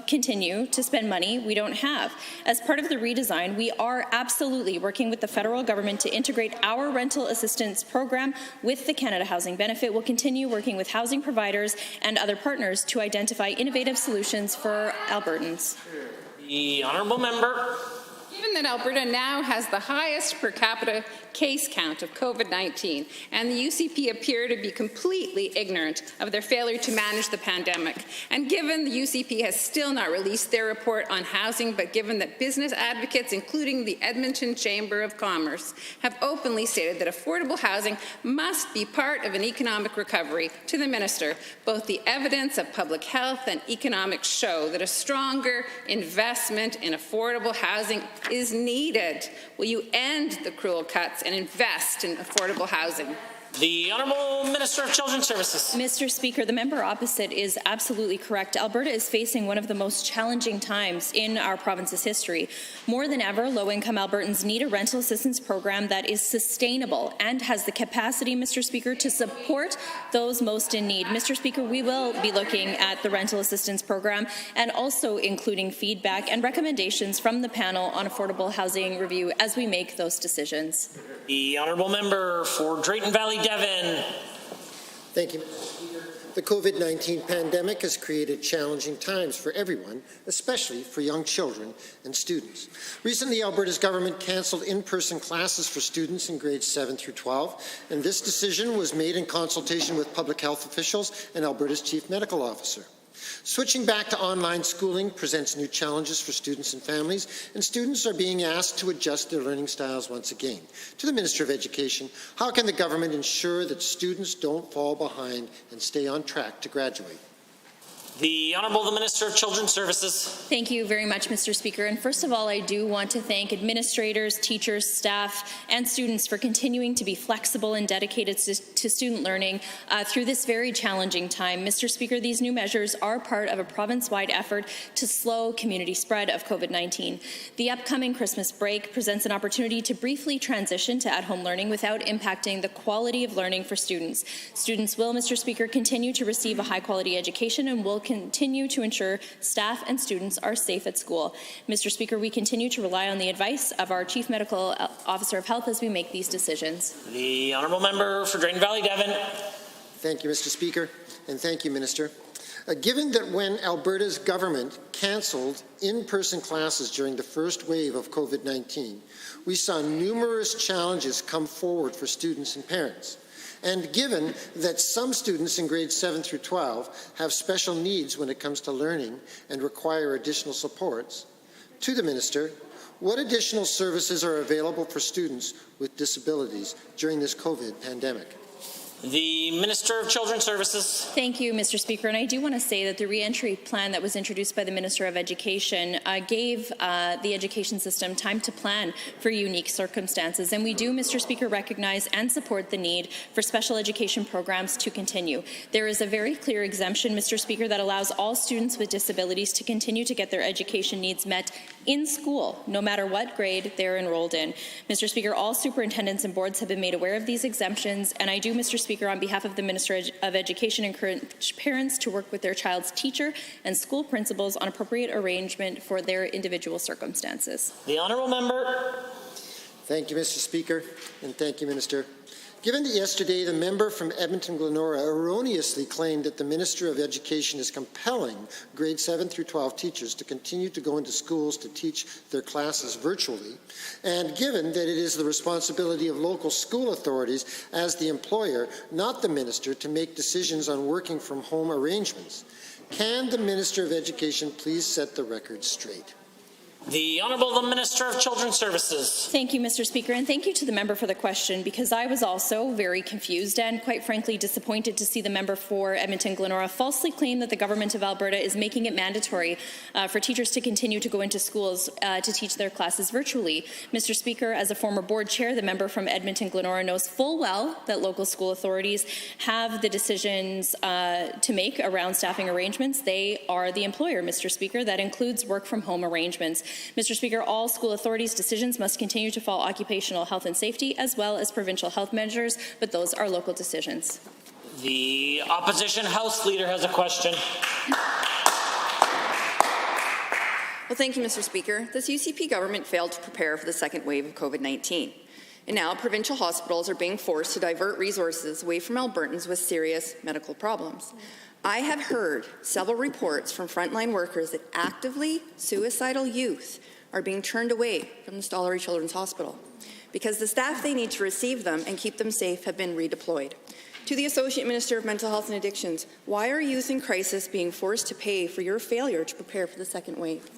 continue to spend money we don't have. As part of the redesign, we are absolutely working with the federal government to integrate our rental assistance program with the Canada Housing Benefit. We'll continue working with housing providers and other partners to identify innovative solutions for Albertans. The Honourable Member. Given that Alberta now has the highest per capita case count of COVID-19, and the UCP appear to be completely ignorant of their failure to manage the pandemic, and given the UCP has still not released their report on housing, but given that business advocates, including the Edmonton Chamber of Commerce, have openly stated that affordable housing must be part of an economic recovery, to the Minister, both the evidence of public health and economics show that a stronger investment in affordable housing is needed. Will you end the cruel cuts and invest in affordable housing? The Honourable Minister of Children's Services. Mr. Speaker, the member opposite is absolutely correct. Alberta is facing one of the most challenging times in our province's history. More than ever, low-income Albertans need a rental assistance program that is sustainable and has the capacity, Mr. Speaker, to support those most in need. Mr. Speaker, we will be looking at the rental assistance program and also including feedback and recommendations from the panel on affordable housing review as we make those decisions. The Honourable Member for Drayton Valley Devon. Thank you, Mr. Speaker. The COVID-19 pandemic has created challenging times for everyone, especially for young children and students. Recently, Alberta's government cancelled in-person classes for students in grades 7 through 12, and this decision was made in consultation with public health officials and Alberta's Chief Medical Officer. Switching back to online schooling presents new challenges for students and families, and students are being asked to adjust their learning styles once again. To the Minister of Education, how can the government ensure that students don't fall behind and stay on track to graduate? The Honourable Minister of Children's Services. Thank you very much, Mr. Speaker. And first of all, I do want to thank administrators, teachers, staff, and students for continuing to be flexible and dedicated to student learning through this very challenging time. Mr. Speaker, these new measures are part of a province-wide effort to slow community spread of COVID-19. The upcoming Christmas break presents an opportunity to briefly transition to at-home learning without impacting the quality of learning for students. Students will, Mr. Speaker, continue to receive a high-quality education and will continue to ensure staff and students are safe at school. Mr. Speaker, we continue to rely on the advice of our Chief Medical Officer of Health as we make these decisions. The Honourable Member for Drayton Valley Devon. Thank you, Mr. Speaker, and thank you, Minister. Given that when Alberta's government cancelled in-person classes during the first wave of COVID-19, we saw numerous challenges come forward for students and parents. And given that some students in grades 7 through 12 have special needs when it comes to learning and require additional supports, to the Minister, what additional services are available for students with disabilities during this COVID pandemic? The Minister of Children's Services. Thank you, Mr. Speaker. And I do want to say that the re-entry plan that was introduced by the Minister of Education gave the education system time to plan for unique circumstances. And we do, Mr. Speaker, recognize and support the need for special education programs to continue. There is a very clear exemption, Mr. Speaker, that allows all students with disabilities to continue to get their education needs met in school, no matter what grade they're enrolled in. Mr. Speaker, all superintendents and boards have been made aware of these exemptions, and I do, Mr. Speaker, on behalf of the Minister of Education, encourage parents to work with their child's teacher and school principals on appropriate arrangement for their individual circumstances. The Honourable Member. Thank you, Mr. Speaker, and thank you, Minister. Given that yesterday the member from Edmonton Glenora erroneously claimed that the Minister of Education is compelling grade 7 through 12 teachers to continue to go into schools to teach their classes virtually, and given that it is the responsibility of local school authorities as the employer, not the Minister, to make decisions on working from home arrangements, can the Minister of Education please set the record straight? The Honourable Minister of Children's Services. Thank you, Mr. Speaker, and thank you to the member for the question, because I was also very confused and quite frankly disappointed to see the member for Edmonton Glenora falsely claim that the government of Alberta is making it mandatory for teachers to continue to go into schools to teach their classes virtually. Mr. Speaker, as a former board chair, the member from Edmonton Glenora knows full well that local school authorities have the decisions to make around staffing arrangements. They are the employer, Mr. Speaker. That includes work from home arrangements. Mr. Speaker, all school authorities' decisions must continue to follow occupational health and safety as well as provincial health measures, but those are local decisions. The Opposition House Leader has a question. Well, thank you, Mr. Speaker. This UCP government failed to prepare for the second wave of COVID-19. And now provincial hospitals are being forced to divert resources away from Albertans with serious medical problems. I have heard several reports from frontline workers that actively suicidal youth are being turned away from the Stollery Children's Hospital because the staff they need to receive them and keep them safe have been redeployed. To the Associate Minister of Mental Health and Addictions, why are youth in crisis being forced to pay for your failure to prepare for the second wave?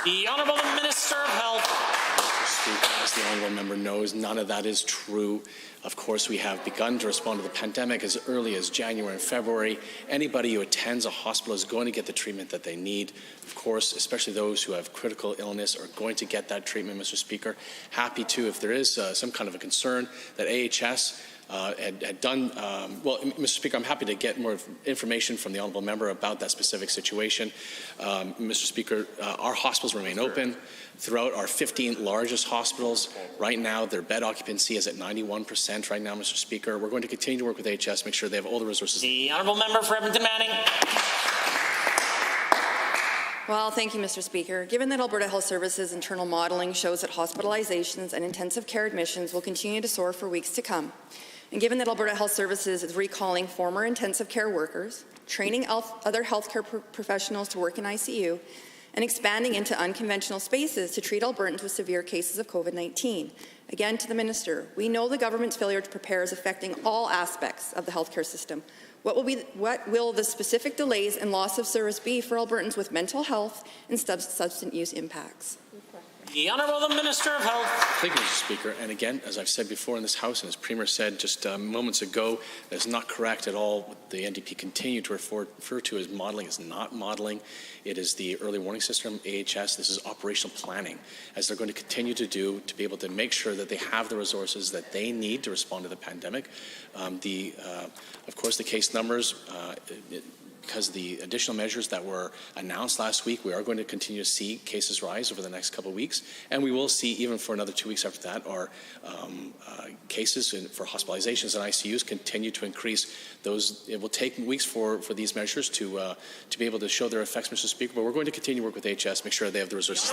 The Honourable Minister of Health. Speaker, as the honourable member knows, none of that is true. Of course, we have begun to respond to the pandemic as early as January and February. Anybody who attends a hospital is going to get the treatment that they need. Of course, especially those who have critical illness are going to get that treatment, Mr. Speaker. Happy to, if there is some kind of a concern that AHS had done, well, Mr. Speaker, I'm happy to get more information from the honourable member about that specific situation. Mr. Speaker, our hospitals remain open throughout our 15 largest hospitals. Right now, their bed occupancy is at 91% right now, Mr. Speaker. We're going to continue to work with AHS, make sure they have all the resources. The honourable member for Edmonton Manning. Well, thank you, Mr. Speaker. Given that Alberta Health Services internal modelling shows that hospitalizations and intensive care admissions will continue to soar for weeks to come, and given that Alberta Health Services is recalling former intensive care workers, training other healthcare professionals to work in ICU, and expanding into unconventional spaces to treat Albertans with severe cases of COVID-19. Again, to the Minister, we know the government's failure to prepare is affecting all aspects of the healthcare system. What will the specific delays and loss of service be for Albertans with mental health and substance use impacts? The Honourable Minister of Health. Thank you, Mr. Speaker. And again, as I've said before in this House, and as Premier said just moments ago, that is not correct at all. What the NDP continue to refer to as modelling is not modelling. It is the early warning system, AHS. This is operational planning, as they're going to continue to do to be able to make sure that they have the resources that they need to respond to the pandemic. Of course, the case numbers, because of the additional measures that were announced last week, we are going to continue to see cases rise over the next couple of weeks, and we will see, even for another 2 weeks after that, our cases for hospitalizations and ICUs continue to increase. It will take weeks for these measures to be able to show their effects, Mr. Speaker, but we're going to continue to work with HS, make sure they have the resources.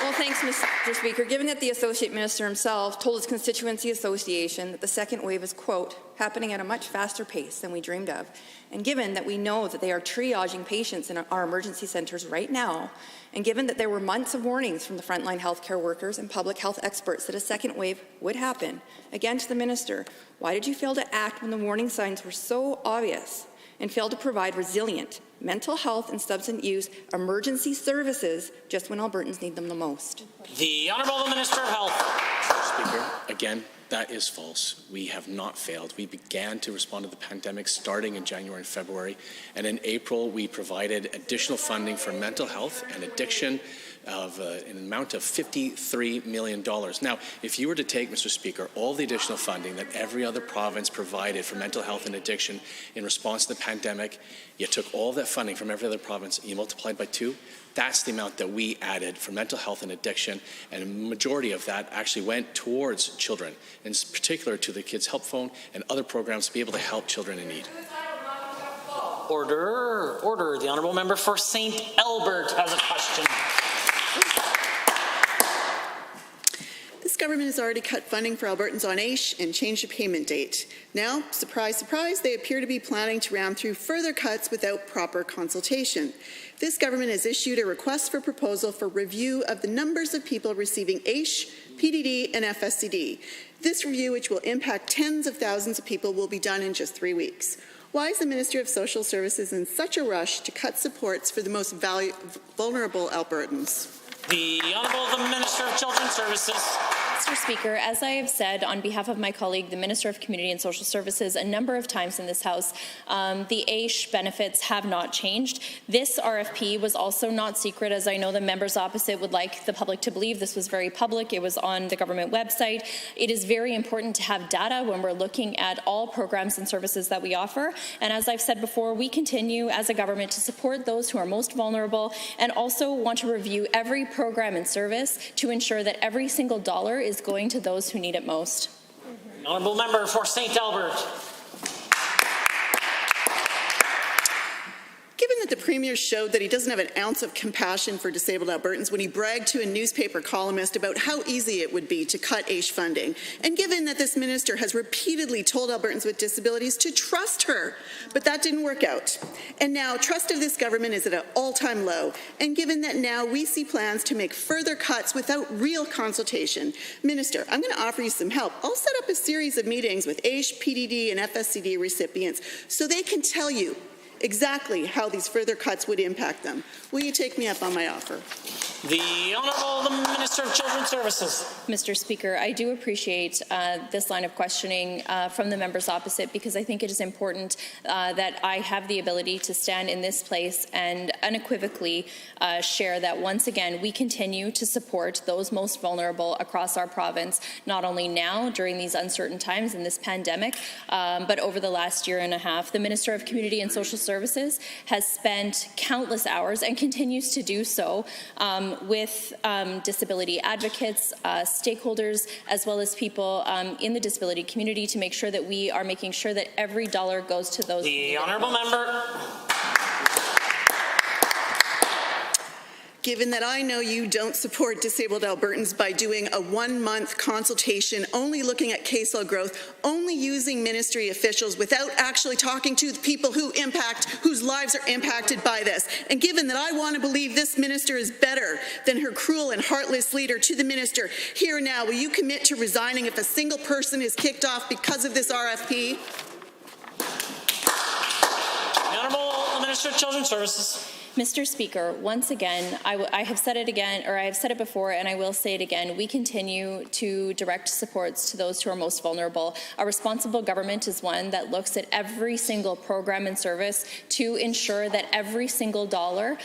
Well, thanks, Mr. Speaker. Given that the Associate Minister himself told his constituency association that the second wave is, quote, happening at a much faster pace than we dreamed of, and given that we know that they are triaging patients in our emergency centres right now, and given that there were months of warnings from the frontline healthcare workers and public health experts that a second wave would happen, again to the Minister, why did you fail to act when the warning signs were so obvious and failed to provide resilient mental health and substance use emergency services just when Albertans need them the most? The Honourable Minister of Health. Speaker, again, that is false. We have not failed. We began to respond to the pandemic starting in January and February, and in April we provided additional funding for mental health and addiction of an amount of $53 million. Now, if you were to take, Mr. Speaker, all the additional funding that every other province provided for mental health and addiction in response to the pandemic, you took all that funding from every other province and you multiplied by 2, that's the amount that we added for mental health and addiction, and a majority of that actually went towards children, in particular to the Kids Help Phone and other programs to be able to help children in need. Order. The Honourable Member for St. Albert has a question. This government has already cut funding for Albertans on AISH and changed the payment date. Now, surprise, surprise, they appear to be planning to ram through further cuts without proper consultation. This government has issued a request for proposal for review of the numbers of people receiving AISH, PDD, and FSCD. This review, which will impact tens of thousands of people, will be done in just 3 weeks. Why is the Minister of Social Services in such a rush to cut supports for the most vulnerable Albertans? The Honourable Minister of Children's Services. Mr. Speaker, as I have said on behalf of my colleague, the Minister of Community and Social Services, a number of times in this House, the AISH benefits have not changed. This RFP was also not secret, as I know the members opposite would like the public to believe. This was very public. It was on the government website. It is very important to have data when we're looking at all programs and services that we offer. And as I've said before, we continue as a government to support those who are most vulnerable, and also want to review every program and service to ensure that every single dollar is going to those who need it most. Honourable Member for St. Albert. Given that the Premier showed that he doesn't have an ounce of compassion for disabled Albertans when he bragged to a newspaper columnist about how easy it would be to cut AISH funding. And given that this minister has repeatedly told Albertans with disabilities to trust her, but that didn't work out. And now trust of this government is at an all-time low. And given that now we see plans to make further cuts without real consultation, Minister, I'm going to offer you some help. I'll set up a series of meetings with AISH, PDD, and FSCD recipients so they can tell you exactly how these further cuts would impact them. Will you take me up on my offer? The Honourable the Minister of Children's Services. Mr. Speaker, I do appreciate this line of questioning from the members opposite, because I think it is important that I have the ability to stand in this place and unequivocally share that once again we continue to support those most vulnerable across our province, not only now during these uncertain times in this pandemic, but over the last year and a half. The Minister of Community and Social Services has spent countless hours and continues to do so with disability advocates, stakeholders, as well as people in the disability community to make sure that we are making sure that every dollar goes to those. The honourable member. Given that I know you don't support disabled Albertans by doing a one-month consultation, only looking at caseload growth, only using ministry officials without actually talking to the people whose lives are impacted by this, and given that I want to believe this minister is better than her cruel and heartless leader, to the minister, here now, will you commit to resigning if a single person is kicked off because of this RFP? The Honourable Minister of Children's Services. Mr. Speaker, once again, I have said it again, or I have said it before, and I will say it again. We continue to direct supports to those who are most vulnerable. A responsible government is one that looks at every single program and service to ensure that every single dollar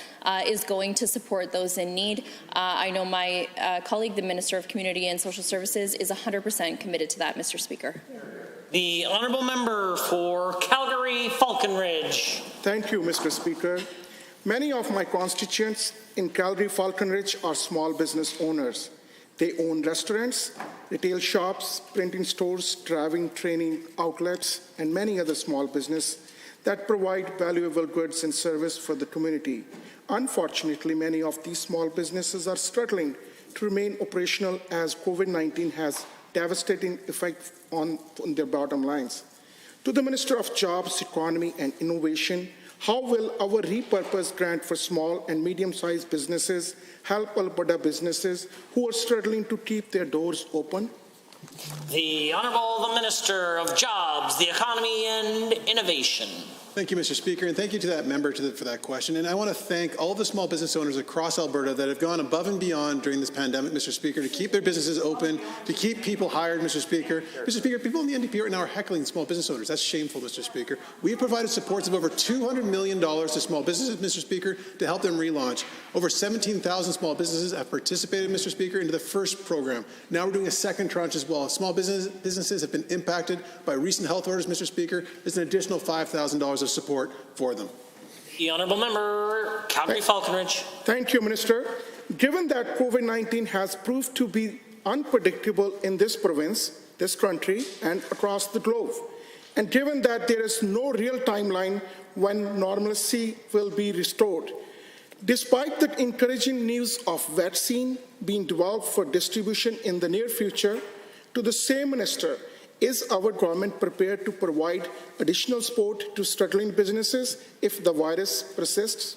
is going to support those in need. I know my colleague, the Minister of Community and Social Services, is 100% committed to that, Mr. Speaker. The honourable member for Calgary, Falconridge. Thank you, Mr. Speaker. Many of my constituents in Calgary, Falconridge are small business owners. They own restaurants, retail shops, printing stores, driving training outlets, and many other small businesses that provide valuable goods and service for the community. Unfortunately, many of these small businesses are struggling to remain operational as COVID-19 has devastating effect on their bottom lines. To the Minister of Jobs, Economy and Innovation, how will our repurposed grant for small and medium-sized businesses help Alberta businesses who are struggling to keep their doors open? The Honourable the Minister of Jobs, the Economy and Innovation. Thank you, Mr. Speaker, and thank you to that member for that question. And I want to thank all the small business owners across Alberta that have gone above and beyond during this pandemic, Mr. Speaker, to keep their businesses open, to keep people hired, Mr. Speaker. Mr. Speaker, people in the NDP right now are heckling small business owners. That's shameful, Mr. Speaker. We have provided supports of over $200 million to small businesses, Mr. Speaker, to help them relaunch. Over 17,000 small businesses have participated, Mr. Speaker, into the first program. Now we're doing a second tranche as well. Small businesses have been impacted by recent health orders, Mr. Speaker. There's an additional $5,000 of support for them. The honourable member, Calgary Falconridge. Thank you, Minister. Given that COVID-19 has proved to be unpredictable in this province, this country, and across the globe, and given that there is no real timeline when normalcy will be restored, despite the encouraging news of vaccine being developed for distribution in the near future, to the same minister, is our government prepared to provide additional support to struggling businesses if the virus persists?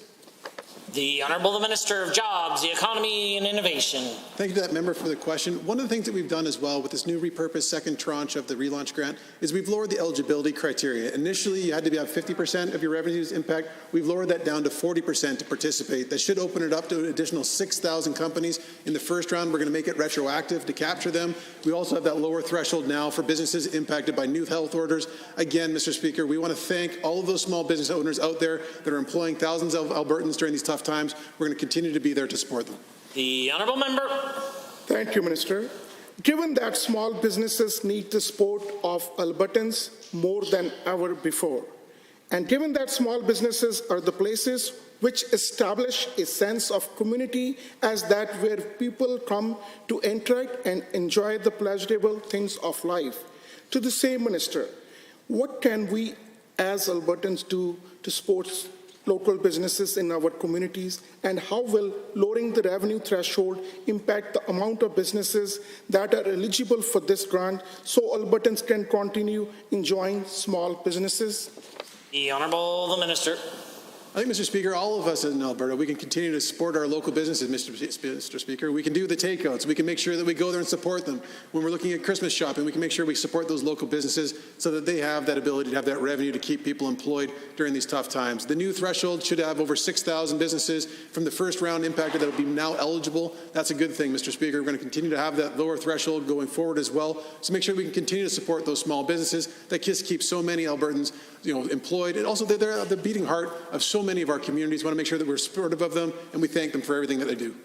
The Honourable the Minister of Jobs, the Economy and Innovation. Thank you to that member for the question. One of the things that we've done as well with this new repurposed second tranche of the relaunch grant is we've lowered the eligibility criteria. Initially, you had to have 50% of your revenues impact. We've lowered that down to 40% to participate. That should open it up to an additional 6,000 companies. In the first round, we're going to make it retroactive to capture them. We also have that lower threshold now for businesses impacted by new health orders. Again, Mr. Speaker, we want to thank all of those small business owners out there that are employing thousands of Albertans during these tough times. We're going to continue to be there to support them. The honourable member. Thank you, Minister. Given that small businesses need the support of Albertans more than ever before, and given that small businesses are the places which establish a sense of community as that where people come to interact and enjoy the pleasurable things of life, to the same minister, what can we as Albertans do to support local businesses in our communities, and how will lowering the revenue threshold impact the amount of businesses that are eligible for this grant so Albertans can continue enjoying small businesses? The Honourable the Minister. I think, Mr. Speaker, all of us in Alberta, we can continue to support our local businesses, Mr. Speaker. We can do the takeouts. We can make sure that we go there and support them. When we're looking at Christmas shopping, we can make sure we support those local businesses so that they have that ability to have that revenue to keep people employed during these tough times. The new threshold should have over 6,000 businesses from the first round impacted that will be now eligible. That's a good thing, Mr. Speaker. We're going to continue to have that lower threshold going forward as well. So make sure we can continue to support those small businesses that just keep so many Albertans, employed. And also, they're the beating heart of so many of our communities. We want to make sure that we're supportive of them, and we thank them for everything that they do.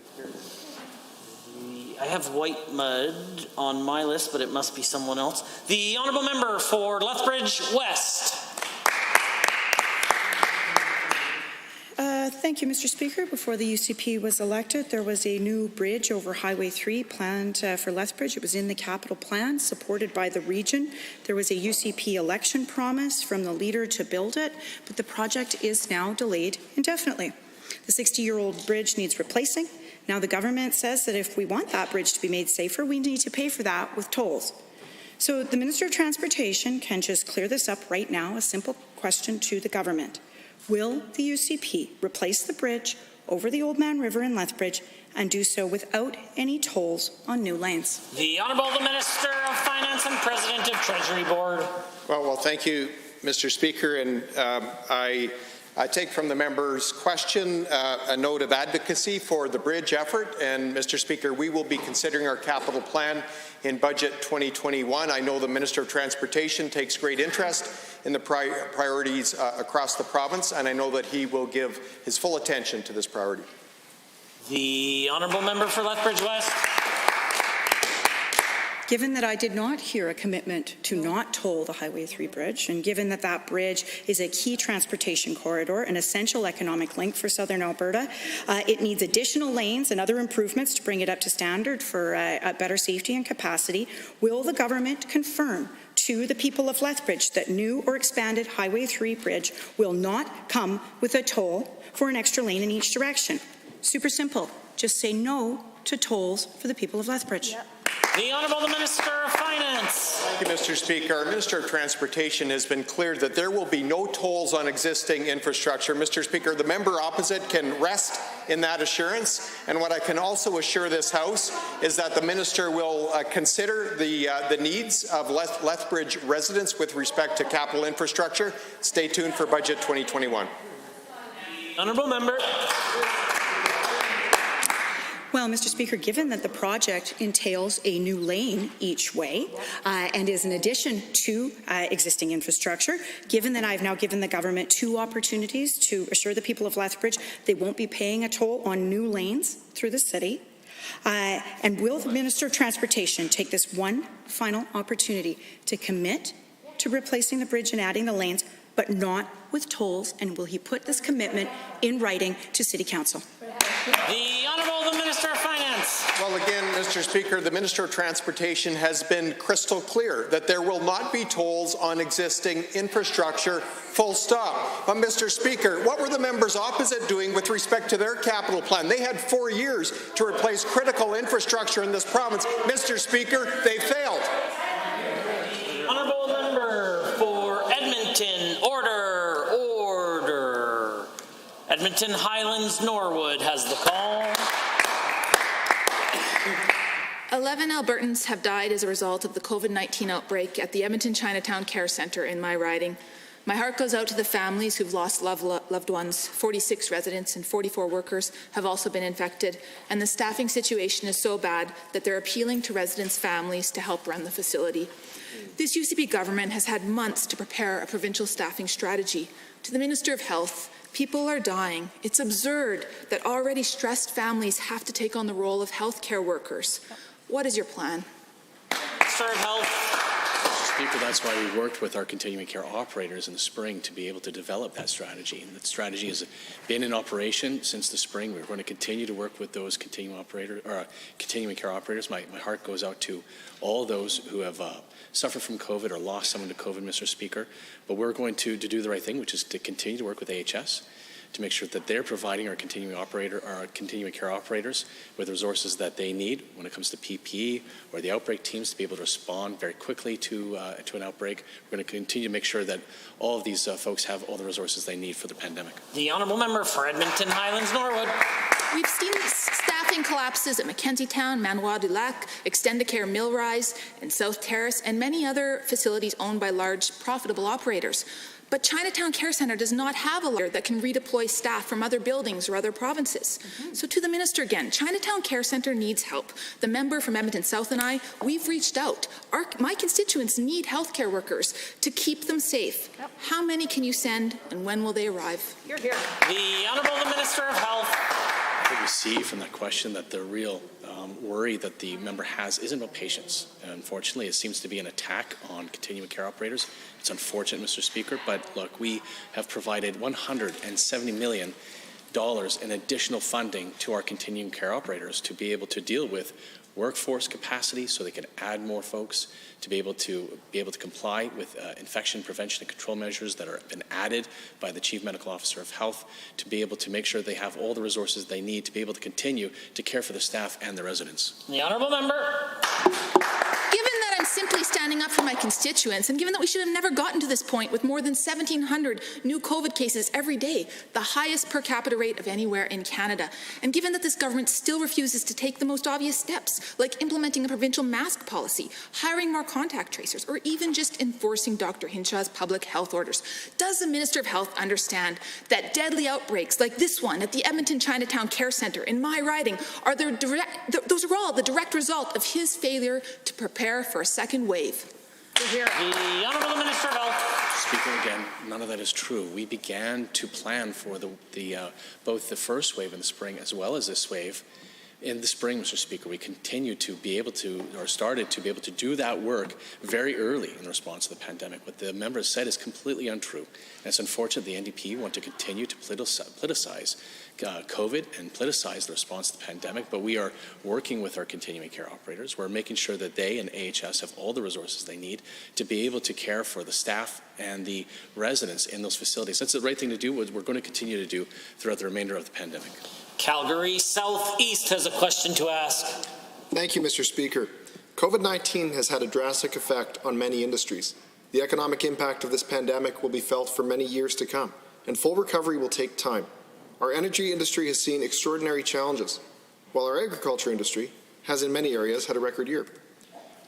I have White Mud on my list, but it must be someone else. The Honourable Member for Lethbridge West. Thank you, Mr. Speaker. Before the UCP was elected, there was a new bridge over Highway 3 planned for Lethbridge. It was in the capital plan, supported by the region. There was a UCP election promise from the leader to build it, but the project is now delayed indefinitely. The 60-year-old bridge needs replacing. Now the government says that if we want that bridge to be made safer, we need to pay for that with tolls. So the Minister of Transportation can just clear this up right now. A simple question to the government. Will the UCP replace the bridge over the Old Man River in Lethbridge and do so without any tolls on new lanes? The Honourable the Minister of Finance and President of Treasury Board. Well, thank you, Mr. Speaker, and I take from the member's question a note of advocacy for the bridge effort, and Mr. Speaker, we will be considering our capital plan in Budget 2021. I know the Minister of Transportation takes great interest in the priorities across the province, and I know that he will give his full attention to this priority. The Honourable Member for Lethbridge West. Given that I did not hear a commitment to not toll the Highway 3 bridge, and given that that bridge is a key transportation corridor, an essential economic link for southern Alberta, it needs additional lanes and other improvements to bring it up to standard for better safety and capacity. Will the government confirm to the people of Lethbridge that new or expanded Highway 3 bridge will not come with a toll for an extra lane in each direction? Super simple. Just say no to tolls for the people of Lethbridge. Yep. The Honourable the Minister of Finance. Thank you, Mr. Speaker. Our Minister of Transportation has been clear that there will be no tolls on existing infrastructure. Mr. Speaker, the member opposite can rest in that assurance. And what I can also assure this House is that the Minister will consider the needs of Lethbridge residents with respect to capital infrastructure. Stay tuned for Budget 2021. Honourable Member. Well, Mr. Speaker, given that the project entails a new lane each way and is an addition to existing infrastructure, given that I've now given the government 2 opportunities to assure the people of Lethbridge they won't be paying a toll on new lanes through the city, and will the Minister of Transportation take this one final opportunity to commit to replacing the bridge and adding the lanes, but not with tolls, and will he put this commitment in writing to City Council? The Honourable the Minister of Finance. Well, again, Mr. Speaker, the Minister of Transportation has been crystal clear that there will not be tolls on existing infrastructure, full stop. But, Mr. Speaker, what were the members opposite doing with respect to their capital plan? They had 4 years to replace critical infrastructure in this province. Mr. Speaker, they failed. Honourable Member for Edmonton. Order. Edmonton Highlands Norwood has the call. 11 Albertans have died as a result of the COVID-19 outbreak at the Edmonton Chinatown Care Centre in my riding. My heart goes out to the families who've lost loved ones. 46 residents and 44 workers have also been infected, and the staffing situation is so bad that they're appealing to residents' families to help run the facility. This UCP government has had months to prepare a provincial staffing strategy. To the Minister of Health, people are dying. It's absurd that already stressed families have to take on the role of healthcare workers. What is your plan? Minister of Health. Speaker, that's why we worked with our continuing care operators in the spring to be able to develop that strategy. And that strategy has been in operation since the spring. We're going to continue to work with those continuing care operators. My heart goes out to all those who have suffered from COVID or lost someone to COVID, Mr. Speaker. But we're going to do the right thing, which is to continue to work with AHS to make sure that they're providing our continuing care operators with resources that they need when it comes to PPE or the outbreak teams to be able to respond very quickly to an outbreak. We're going to continue to make sure that all of these folks have all the resources they need for the pandemic. The honourable member for Edmonton Highlands Norwood. We've seen staffing collapses at Mackenzie Town, Manoir du Lac, Extendicare Millrise, and South Terrace, and many other facilities owned by large, profitable operators. But Chinatown Care Centre does not have a lawyer that can redeploy staff from other buildings or other provinces. So to the minister again, Chinatown Care Centre needs help. The member from Edmonton South and I, we've reached out. My constituents need healthcare workers to keep them safe. Yep. How many can you send, and when will they arrive? You're here. The Honourable Minister of Health. I think we see from that question that the real worry that the member has isn't about patients. And unfortunately, it seems to be an attack on continuing care operators. It's unfortunate, Mr. Speaker, but look, we have provided $170 million in additional funding to our continuing care operators to be able to deal with workforce capacity so they can add more folks, to be able to comply with infection prevention and control measures that have been added by the Chief Medical Officer of Health, to be able to make sure they have all the resources they need to be able to continue to care for the staff and the residents. The honourable member. Given that I'm simply standing up for my constituents, and given that we should have never gotten to this point with more than 1,700 new COVID cases every day, the highest per capita rate of anywhere in Canada, and given that this government still refuses to take the most obvious steps, like implementing a provincial mask policy, hiring more contact tracers, or even just enforcing Dr. Hinshaw's public health orders, does the Minister of Health understand that deadly outbreaks like this one at the Edmonton Chinatown Care Centre in my riding those are all the direct result of his failure to prepare for a second wave? The Honourable Minister of Health. Speaker, again, none of that is true. We began to plan for both the first wave in the spring as well as this wave in the spring, Mr. Speaker. We continued to be able to, or started to be able to do that work very early in response to the pandemic. What the member has said is completely untrue. And it's unfortunate the NDP want to continue to politicize COVID and politicize the response to the pandemic, but we are working with our continuing care operators. We're making sure that they and AHS have all the resources they need to be able to care for the staff and the residents in those facilities. That's the right thing to do. We're going to continue to do throughout the remainder of the pandemic. Calgary Southeast has a question to ask. Thank you, Mr. Speaker. COVID-19 has had a drastic effect on many industries. The economic impact of this pandemic will be felt for many years to come, and full recovery will take time. Our energy industry has seen extraordinary challenges, while our agriculture industry has in many areas had a record year.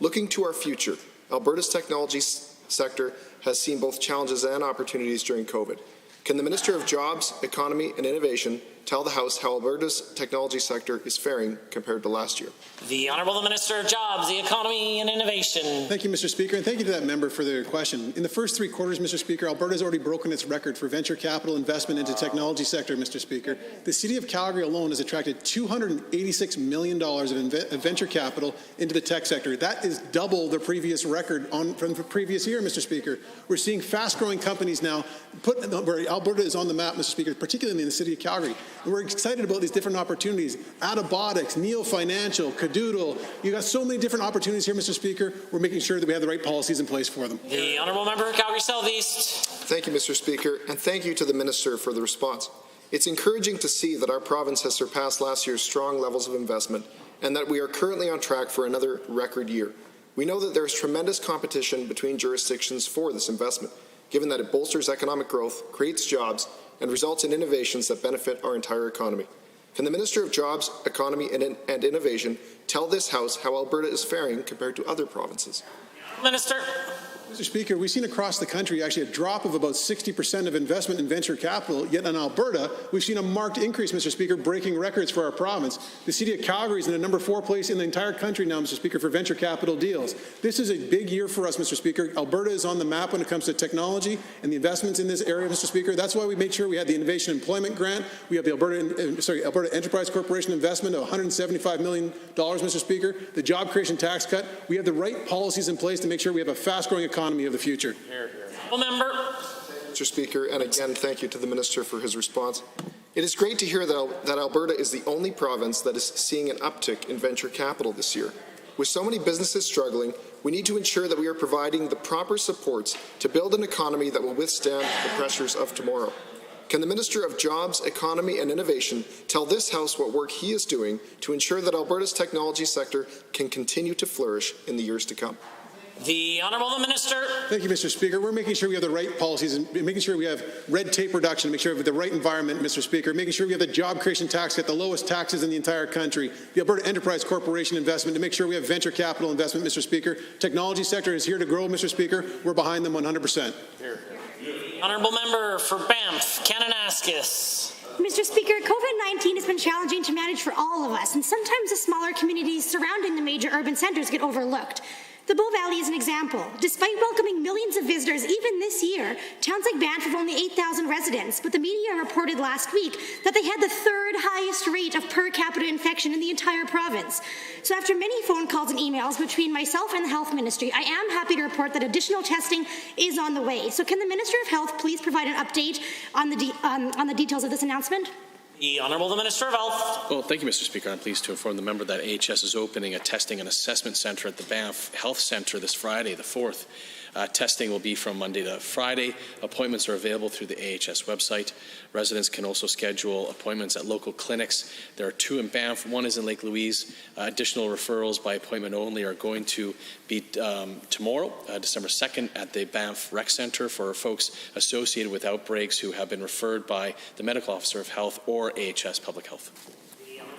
Looking to our future, Alberta's technology sector has seen both challenges and opportunities during COVID. Can the Minister of Jobs, Economy and Innovation tell the House how Alberta's technology sector is faring compared to last year? The Honourable Minister of Jobs, the Economy and Innovation. Thank you, Mr. Speaker, and thank you to that member for their question. In the first 3 quarters, Mr. Speaker, Alberta has already broken its record for venture capital investment into technology sector, Mr. Speaker. The City of Calgary alone has attracted $286 million of venture capital into the tech sector. That is double the previous record from the previous year, Mr. Speaker. We're seeing fast-growing companies now where Alberta is on the map, Mr. Speaker, particularly in the City of Calgary. And we're excited about these different opportunities. Adabotics, Neo Financial, Cadoodle. You've got so many different opportunities here, Mr. Speaker. We're making sure that we have the right policies in place for them. The Honourable Member of Calgary Southeast. Thank you, Mr. Speaker, and thank you to the Minister for the response. It's encouraging to see that our province has surpassed last year's strong levels of investment and that we are currently on track for another record year. We know that there is tremendous competition between jurisdictions for this investment, given that it bolsters economic growth, creates jobs, and results in innovations that benefit our entire economy. Can the Minister of Jobs, Economy and Innovation tell this House how Alberta is faring compared to other provinces? Minister. Mr. Speaker, we've seen across the country actually a drop of about 60% of investment in venture capital, yet in Alberta, we've seen a marked increase, Mr. Speaker, breaking records for our province. The City of Calgary is in the number 4 place in the entire country now, Mr. Speaker, for venture capital deals. This is a big year for us, Mr. Speaker. Alberta is on the map when it comes to technology and the investments in this area, Mr. Speaker. That's why we made sure we had the Innovation Employment Grant. We have the Alberta Enterprise Corporation investment of $175 million, Mr. Speaker. The job creation tax cut. We have the right policies in place to make sure we have a fast-growing economy of the future. Member. Mr. Speaker, and again, thank you to the Minister for his response. It is great to hear that Alberta is the only province that is seeing an uptick in venture capital this year. With so many businesses struggling, we need to ensure that we are providing the proper supports to build an economy that will withstand the pressures of tomorrow. can the Minister of Jobs, Economy and Innovation tell this House what work he is doing to ensure that Alberta's technology sector can continue to flourish in the years to come? The Honourable Minister. Thank you, Mr. Speaker. We're making sure we have the right policies and making sure we have red tape reduction, make sure we have the right environment, Mr. Speaker, making sure we have the job creation tax, get the lowest taxes in the entire country, the Alberta Enterprise Corporation investment, to make sure we have venture capital investment, Mr. Speaker. Technology sector is here to grow, Mr. Speaker. We're behind them 100%. Honourable Member for Banff, Kananaskis. Mr. Speaker, COVID-19 has been challenging to manage for all of us, and sometimes the smaller communities surrounding the major urban centres get overlooked. The Bow Valley is an example. Despite welcoming millions of visitors even this year, towns like Banff have only 8,000 residents, but the media reported last week that they had the third highest rate of per capita infection in the entire province. So after many phone calls and emails between myself and the Health Ministry, I am happy to report that additional testing is on the way. So can the Minister of Health please provide an update on the details of this announcement? The Honourable Minister of Health. Well, thank you, Mr. Speaker. I'm pleased to inform the member that AHS is opening a testing and assessment centre at the Banff Health Centre this Friday, the 4th. Testing will be from Monday to Friday. Appointments are available through the AHS website. Residents can also schedule appointments at local clinics. There are 2 in Banff. 1 is in Lake Louise. Additional referrals by appointment only are going to be tomorrow, December 2nd, at the Banff Rec Centre for folks associated with outbreaks who have been referred by the Medical Officer of Health or AHS Public Health.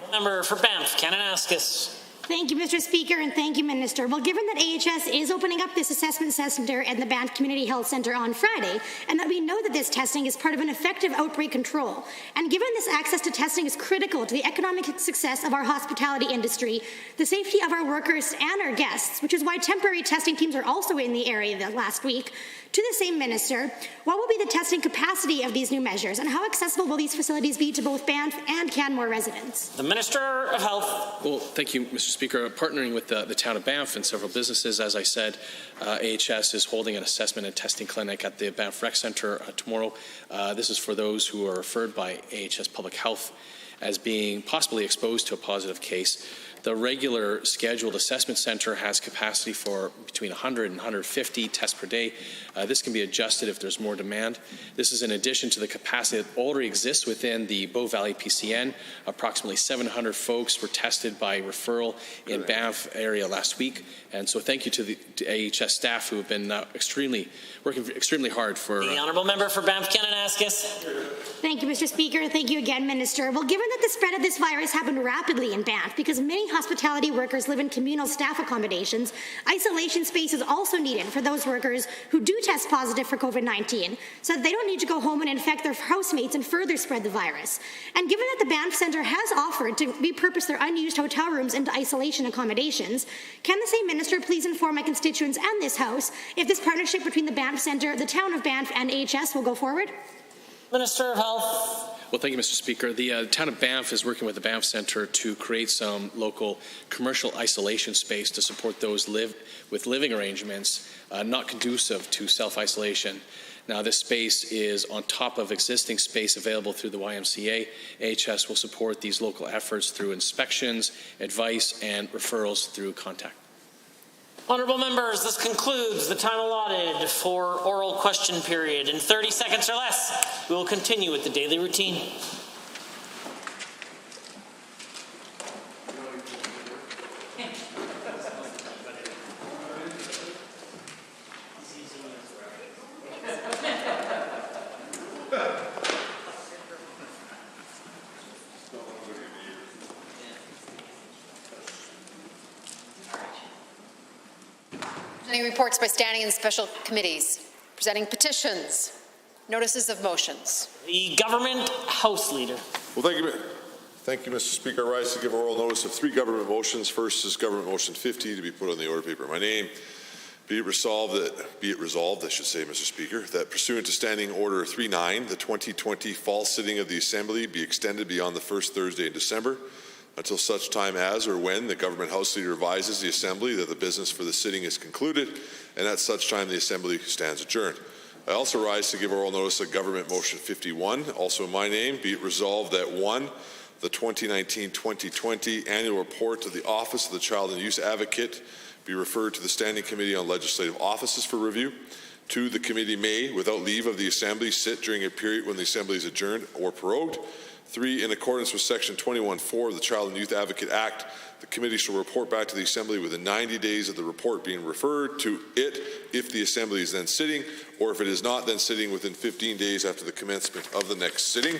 The Member for Banff, Kananaskis. Thank you, Mr. Speaker, and thank you, Minister. Well, given that AHS is opening up this assessment centre at the Banff Community Health Centre on Friday, and that we know that this testing is part of an effective outbreak control, and given this access to testing is critical to the economic success of our hospitality industry, the safety of our workers and our guests, which is why temporary testing teams are also in the area last week, to the same Minister, what will be the testing capacity of these new measures, and how accessible will these facilities be to both Banff and Canmore residents? The Minister of Health. Well, thank you, Mr. Speaker. Partnering with the town of Banff and several businesses, as I said, AHS is holding an assessment and testing clinic at the Banff Rec Centre tomorrow. This is for those who are referred by AHS Public Health as being possibly exposed to a positive case. The regular scheduled assessment centre has capacity for between 100 and 150 tests per day. This can be adjusted if there's more demand. This is in addition to the capacity that already exists within the Bow Valley PCN. Approximately 700 folks were tested by referral in Banff area last week. And so thank you to the AHS staff who have been working extremely hard for... The Honourable Member for Banff, Kananaskis. Thank you, Mr. Speaker. Thank you again, Minister. Well, given that the spread of this virus happened rapidly in Banff because many hospitality workers live in communal staff accommodations, isolation space is also needed for those workers who do test positive for COVID-19 so that they don't need to go home and infect their housemates and further spread the virus. And given that the Banff Centre has offered to repurpose their unused hotel rooms into isolation accommodations, can the same Minister please inform my constituents and this House if this partnership between the Banff Centre, the town of Banff and AHS will go forward? Minister of Health. Well, thank you, Mr. Speaker. The town of Banff is working with the Banff Centre to create some local commercial isolation space to support those with living arrangements not conducive to self-isolation. Now, this space is on top of existing space available through the YMCA. AHS will support these local efforts through inspections, advice, and referrals through contact. Honourable members, this concludes the time allotted for oral question period. In 30 seconds or less, we will continue with the daily routine. Presenting reports by standing and special committees. Presenting petitions. Notices of motions. The Government House Leader. Well, thank you, Mr. Speaker. I rise to give oral notice of 3 government motions. First is Government Motion 50 to be put on the order paper in my name. Be it resolved, I should say, Mr. Speaker, that pursuant to Standing Order 39, the 2020 fall sitting of the Assembly be extended beyond the first Thursday in December until such time as or when the Government House Leader advises the Assembly that the business for the sitting is concluded, and at such time the Assembly stands adjourned. I also rise to give oral notice of Government Motion 51, also in my name. Be it resolved that 1, the 2019-2020 annual report to the Office of the Child and Youth Advocate be referred to the Standing Committee on Legislative Offices for review. 2, the committee may, without leave of the Assembly, sit during a period when the Assembly is adjourned or prorogued. 3, in accordance with Section 21(4) of the Child and Youth Advocate Act, the committee shall report back to the Assembly within 90 days of the report being referred to it if the Assembly is then sitting, or if it is not then sitting, within 15 days after the commencement of the next sitting.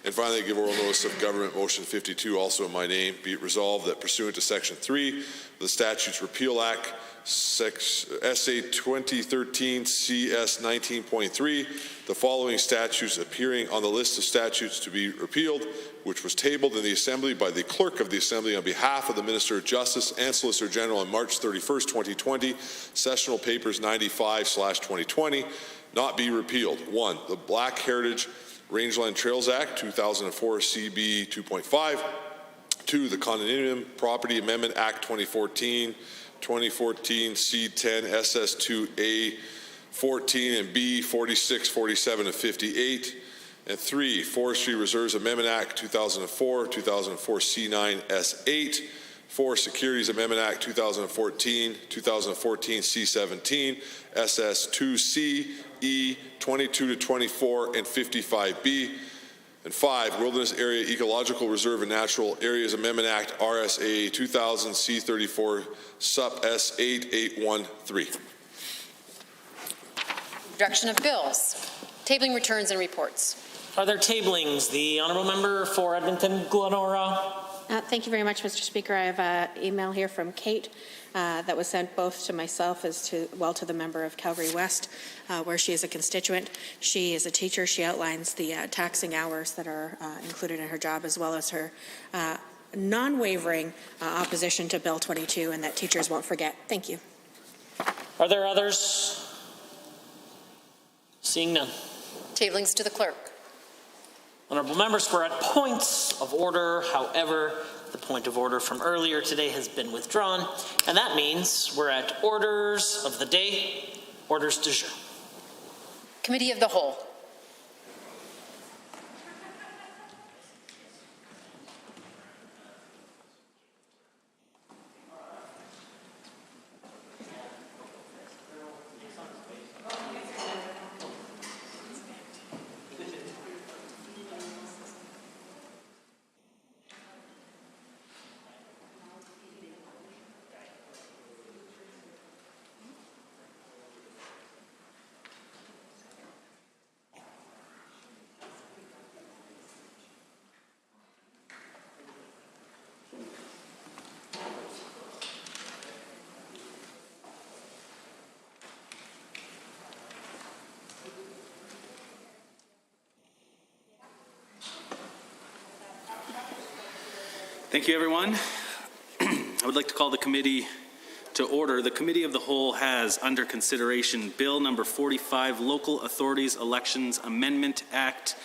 And finally, I give oral notice of Government Motion 52, also in my name. Be it resolved that pursuant to Section 3 of the Statutes Repeal Act, SA 2013 CS 19.3, the following statutes appearing on the list of statutes to be repealed, which was tabled in the Assembly by the Clerk of the Assembly on behalf of the Minister of Justice and Solicitor General on March 31st, 2020, Sessional Papers 95/2020, not be repealed. 1, the Black Heritage Rangeland Trails Act, 2004 CB 2.5. 2, the Condominium Property Amendment Act 2014 C10 SS2A 14 and B 46, 47, and 58. And 3, Forestry Reserves Amendment Act 2004 C9 S8. 4, Securities Amendment Act 2014 C17 SS2C E 22 to 24 and 55B. And 5, Wilderness Area Ecological Reserve and Natural Areas Amendment Act RSA 2000 C34 Sup S8813. Introduction of bills. Tabling returns and reports. Are there tablings? The Honourable Member for Edmonton Glenora. Thank you very much, Mr. Speaker. I have an email here from Kate that was sent both to myself as to the member of Calgary West, where she is a constituent. She is a teacher. She outlines the taxing hours that are included in her job, as well as her non-wavering opposition to Bill 22, and that teachers won't forget. Thank you. Are there others? Seeing none. Tablings to the clerk. Honourable members, we're at points of order. However, the point of order from earlier today has been withdrawn, and that means we're at orders of the day, orders du jour. Committee of the Whole. Thank you, everyone. I would like to call the committee to order. The Committee of the Whole has under consideration Bill number 45, Local Authorities Elections Amendment Act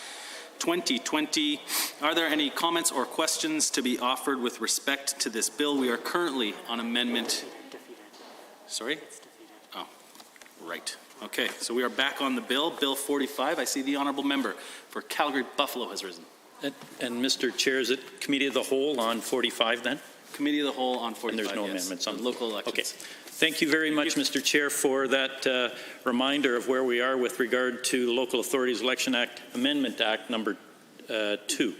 2020. Are there any comments or questions to be offered with respect to this bill? We are currently on amendment. Sorry? Oh, right. Okay, so we are back on the bill, Bill 45. I see the Honourable Member for Calgary Buffalo has risen. And Mr. Chair, is it Committee of the Whole on 45 then? Committee of the Whole on 45, and there's no yes, amendments on local elections. Okay. Thank you very much, Mr. Chair, for that reminder of where we are with regard to the Local Authorities Election Act Amendment Act number 2.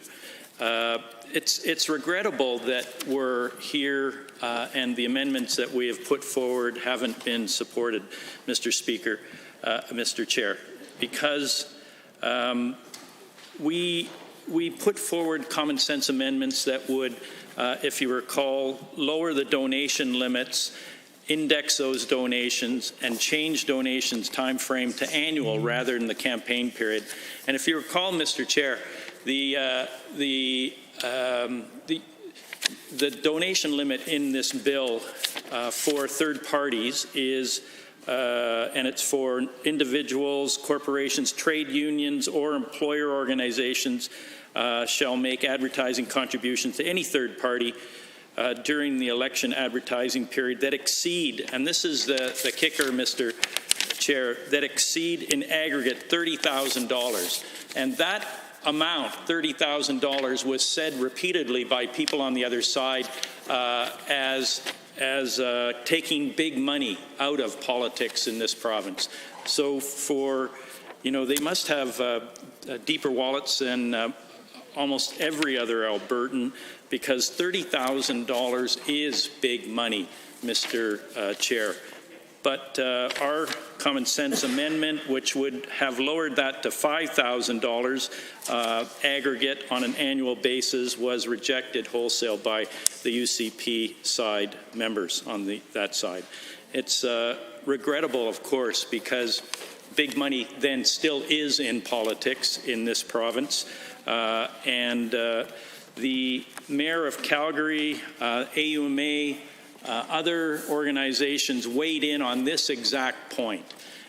It's regrettable that we're here and the amendments that we have put forward haven't been supported, Mr. Speaker, Mr. Chair, because we put forward common sense amendments that would, if you recall, lower the donation limits, index those donations, and change donations time frame to annual rather than the campaign period. And if you recall, Mr. Chair, the donation limit in this bill for third parties is and it's for individuals, corporations, trade unions, or employer organizations shall make advertising contributions to any third party during the election advertising period that exceed, and this is the kicker, Mr. Chair, that exceed in aggregate $30,000. And that amount, $30,000, was said repeatedly by people on the other side as taking big money out of politics in this province. So for, they must have deeper wallets than almost every other Albertan, because $30,000 is big money, Mr. Chair. But our common sense amendment, which would have lowered that to $5,000 aggregate on an annual basis, was rejected wholesale by the UCP side members on that side. It's regrettable, of course, because big money then still is in politics in this province. And the Mayor of Calgary, AUMA, other organizations weighed in on this exact point,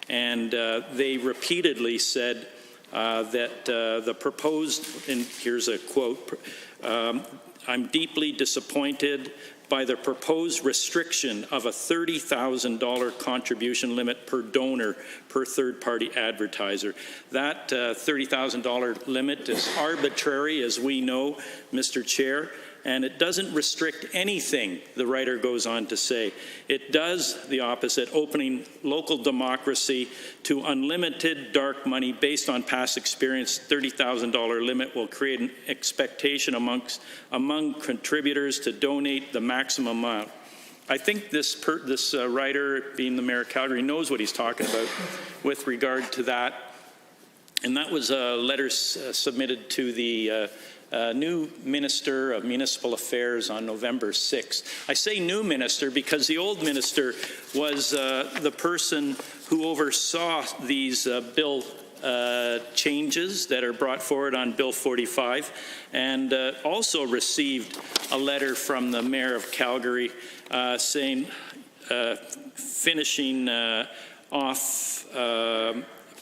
and they repeatedly said that the proposed, and here's a quote, I'm deeply disappointed by the proposed restriction of a $30,000 contribution limit per donor per third-party advertiser. That $30,000 limit is arbitrary, as we know, Mr. Chair, and it doesn't restrict anything, the writer goes on to say. It does the opposite, opening local democracy to unlimited dark money based on past experience. $30,000 limit will create an expectation among contributors to donate the maximum amount. I think this writer, being the Mayor of Calgary, knows what he's talking about with regard to that. And that was a letter submitted to the new Minister of Municipal Affairs on November 6th. I say new minister because the old minister was the person who oversaw these bill changes that are brought forward on Bill 45, and also received a letter from the Mayor of Calgary saying, finishing off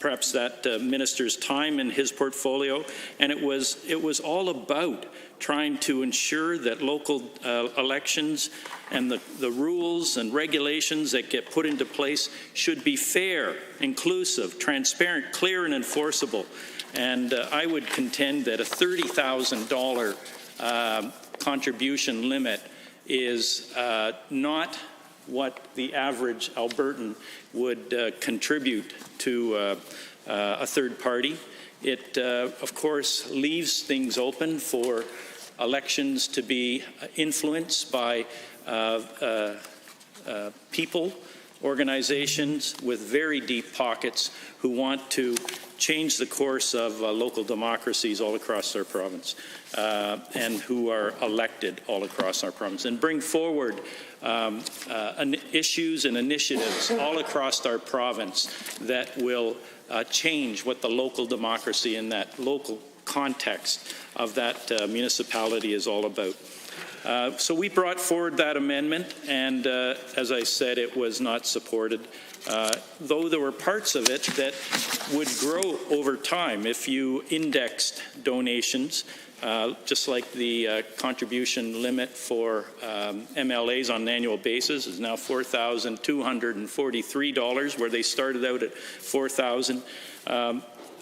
perhaps that minister's time in his portfolio, and it was all about trying to ensure that local elections and the rules and regulations that get put into place should be fair, inclusive, transparent, clear, and enforceable. And I would contend that a $30,000 contribution limit is not what the average Albertan would contribute to a third party. It, of course, leaves things open for elections to be influenced by people, organizations with very deep pockets who want to change the course of local democracies all across our province, and who are elected all across our province, and bring forward issues and initiatives all across our province that will change what the local democracy in that local context of that municipality is all about. So we brought forward that amendment, and as I said, it was not supported, though there were parts of it that would grow over time if you indexed donations, just like the contribution limit for MLAs on an annual basis is now $4,243, where they started out at $4,000.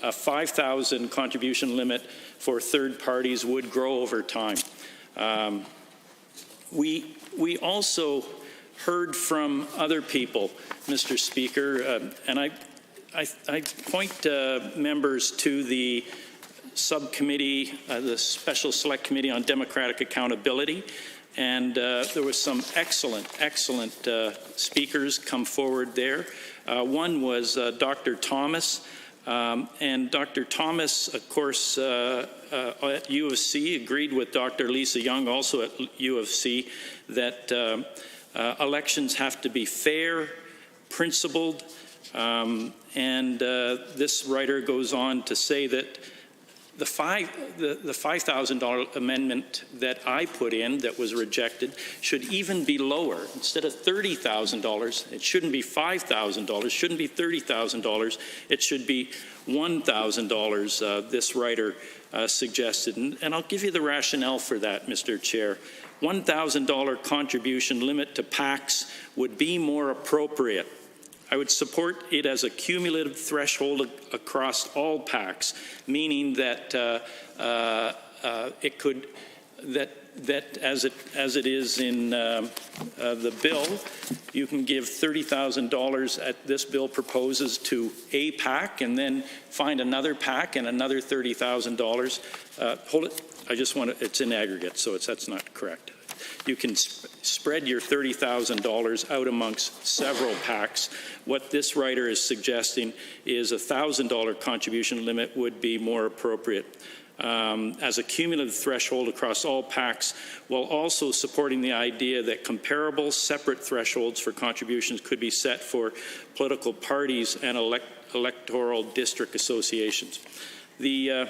A $5,000 contribution limit for third parties would grow over time. We also heard from other people, Mr. Speaker, and I point members to the subcommittee, the Special Select Committee on Democratic Accountability, and there was some excellent speakers come forward there. One was Dr. Thomas, and Dr. Thomas, of course, at U of C, agreed with Dr. Lisa Young, also at U of C, that elections have to be fair, principled, and this writer goes on to say that the $5,000 amendment that I put in that was rejected should even be lower. Instead of $30,000, it shouldn't be $5,000, shouldn't be $30,000, it should be $1,000, this writer suggested. And I'll give you the rationale for that, Mr. Chair. $1,000 contribution limit to PACs would be more appropriate. I would support it as a cumulative threshold across all PACs, meaning that that as it is in the bill, you can give $30,000 at this bill proposes to a PAC and then find another PAC and another $30,000. Hold it. I just want to, it's in aggregate, so that's not correct. You can spread your $30,000 out amongst several PACs. What this writer is suggesting is a $1,000 contribution limit would be more appropriate. As a cumulative threshold across all PACs, while also supporting the idea that comparable separate thresholds for contributions could be set for political parties and electoral district associations. The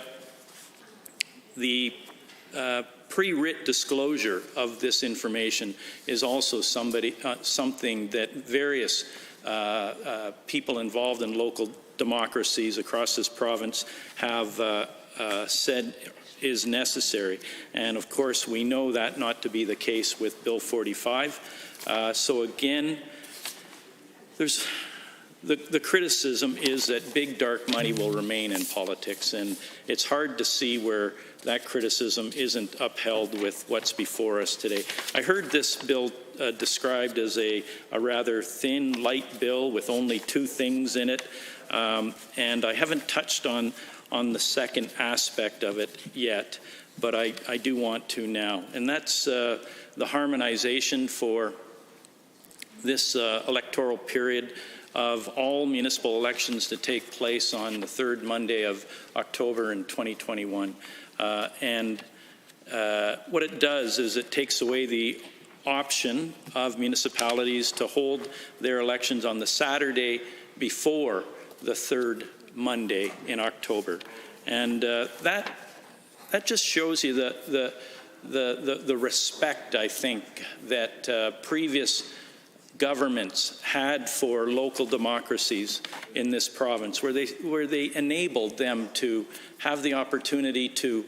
pre-writ disclosure of this information is also something that various people involved in local democracies across this province have said is necessary. And of course, we know that not to be the case with Bill 45. So again, there's the criticism is that big dark money will remain in politics, and it's hard to see where that criticism isn't upheld with what's before us today. I heard this bill described as a rather thin, light bill with only two things in it, and I haven't touched on the second aspect of it yet, but I do want to now, and that's the harmonization for this electoral period of all municipal elections to take place on the third Monday of October in 2021. And what it does is it takes away the option of municipalities to hold their elections on the Saturday before the third Monday in October. And that just shows you the respect, I think, that previous governments had for local democracies in this province, where they enabled them to have the opportunity to,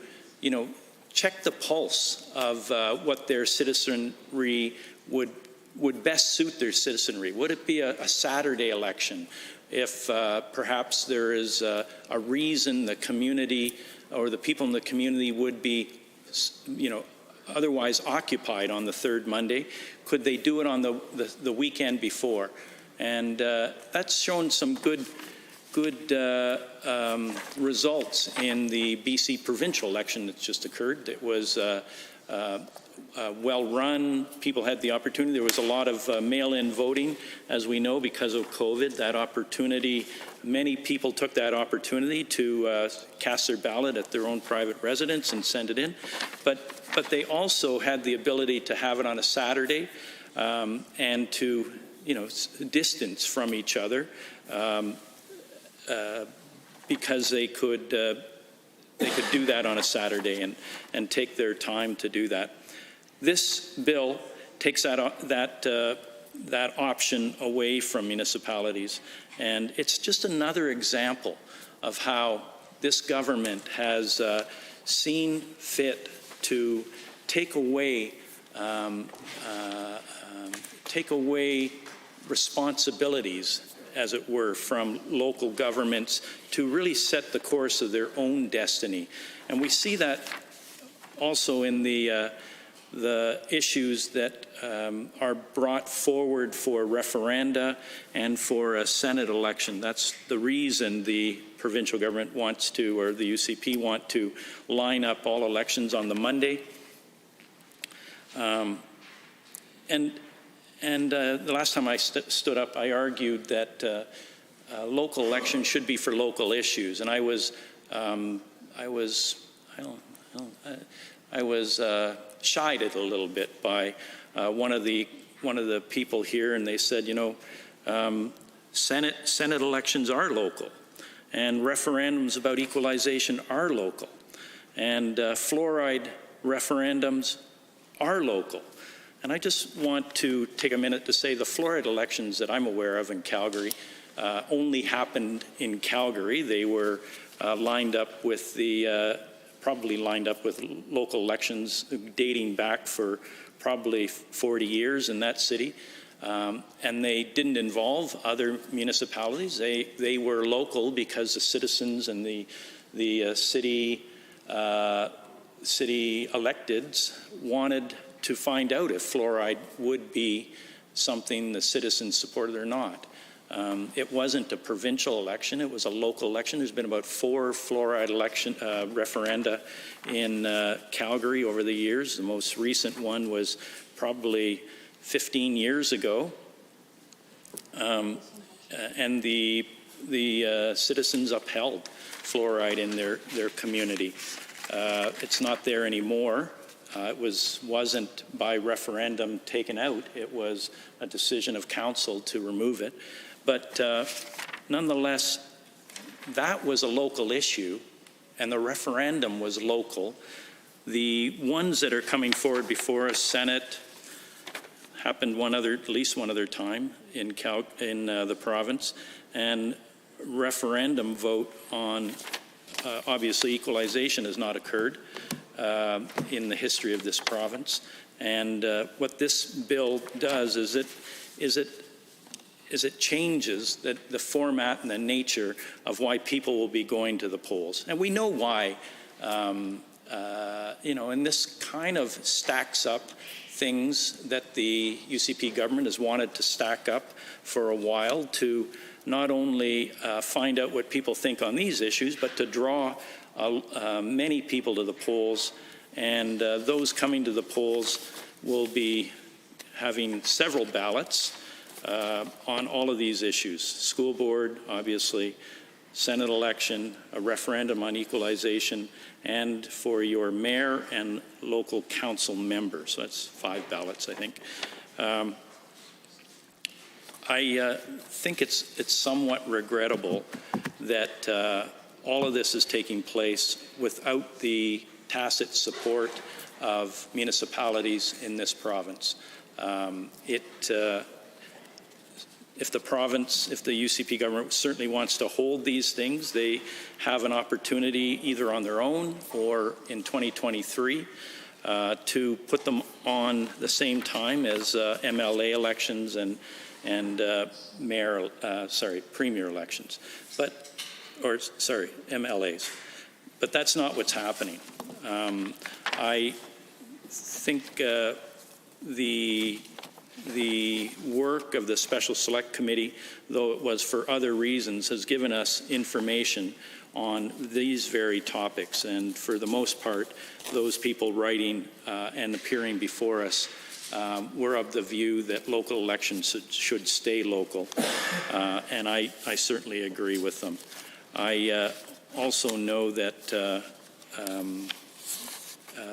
check the pulse of what their citizenry would best suit their citizenry. Would it be a Saturday election if perhaps there is a reason the community or the people in the community would be, otherwise occupied on the third Monday? Could they do it on the weekend before? And that's shown some good results in the BC provincial election that's just occurred. It was well run. People had the opportunity. There was a lot of mail-in voting, as we know, because of COVID. That opportunity, many people took that opportunity to cast their ballot at their own private residence and send it in. But they also had the ability to have it on a Saturday and to, distance from each other because they could do that on a Saturday and take their time to do that. This bill takes that option away from municipalities, and it's just another example of how this government has seen fit to take away responsibilities, as it were, from local governments to really set the course of their own destiny. And we see that also in the issues that are brought forward for referenda and for a Senate election. That's the reason the provincial government wants to, or the UCP want to, line up all elections on the Monday. And the last time I stood up, I argued that local elections should be for local issues, and I was chided a little bit by one of the people here, and they said, Senate elections are local, and referendums about equalization are local, and fluoride referendums are local. And I just want to take a minute to say the fluoride elections that I'm aware of in Calgary only happened in Calgary. They were lined up with probably lined up with local elections dating back for probably 40 years in that city. And they didn't involve other municipalities. They were local because the citizens and the city city electeds wanted to find out if fluoride would be something the citizens supported or not. It wasn't a provincial election, it was a local election. There's been about 4 fluoride election referenda in Calgary over the years. The most recent one was probably 15 years ago. And the citizens upheld fluoride in their community. It's not there anymore. It wasn't by referendum taken out. It was a decision of council to remove it. But nonetheless, that was a local issue, and the referendum was local. The ones that are coming forward before us, Senate, happened at least one other time in the province, and referendum vote on obviously equalization has not occurred in the history of this province. And what this bill does is it changes the format and the nature of why people will be going to the polls. And we know why, and this kind of stacks up things that the UCP government has wanted to stack up for a while, to not only find out what people think on these issues, but to draw many people to the polls. And those coming to the polls will be having several ballots on all of these issues. School board, obviously, Senate election, a referendum on equalization, and for your mayor and local council members. So that's 5 ballots, I think. I think it's somewhat regrettable that all of this is taking place without the tacit support of municipalities in this province. If the UCP government certainly wants to hold these things, they have an opportunity either on their own or in 2023 to put them on the same time as MLA elections and premier elections, MLAs. But that's not what's happening. I think the work of the Special Select Committee, though it was for other reasons, has given us information on these very topics. And for the most part, those people writing and appearing before us were of the view that local elections should stay local. And I certainly agree with them. I also know that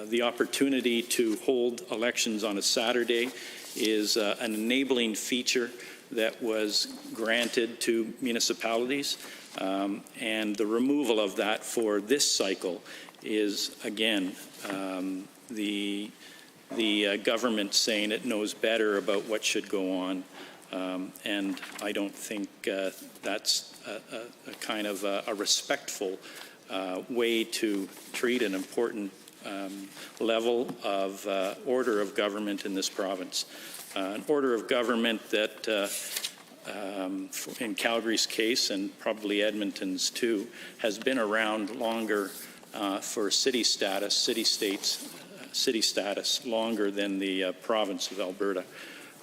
the opportunity to hold elections on a Saturday is an enabling feature that was granted to municipalities, and the removal of that for this cycle is, again, the government saying it knows better about what should go on, and I don't think that's a kind of a respectful way to treat an important level of order of government in this province. An order of government that, in Calgary's case, and probably Edmonton's too, has been around longer for city status longer than the province of Alberta.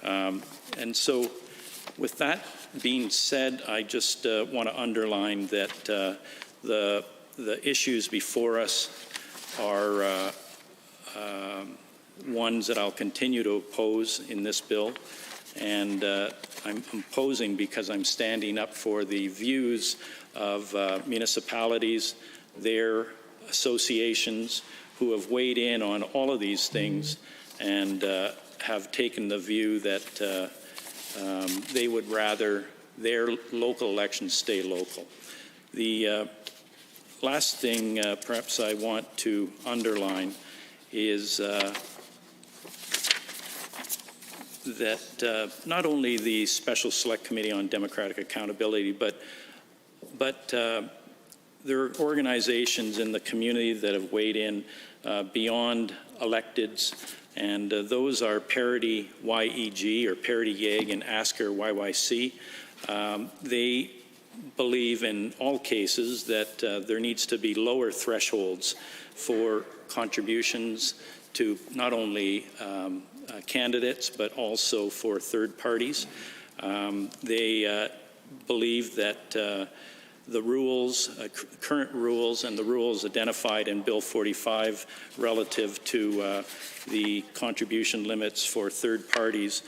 And so with that being said, I just want to underline that the issues before us are ones that I'll continue to oppose in this bill, and I'm opposing because I'm standing up for the views of municipalities, their associations, who have weighed in on all of these things and have taken the view that they would rather their local elections stay local. The last thing perhaps I want to underline is that not only the Special Select Committee on Democratic Accountability, but there are organizations in the community that have weighed in beyond electeds, and those are Parity YEG or Parity YEG and Asker YYC. They believe in all cases that there needs to be lower thresholds for contributions to not only candidates but also for third parties. They believe that the rules, current rules, and the rules identified in Bill 45 relative to the contribution limits for third parties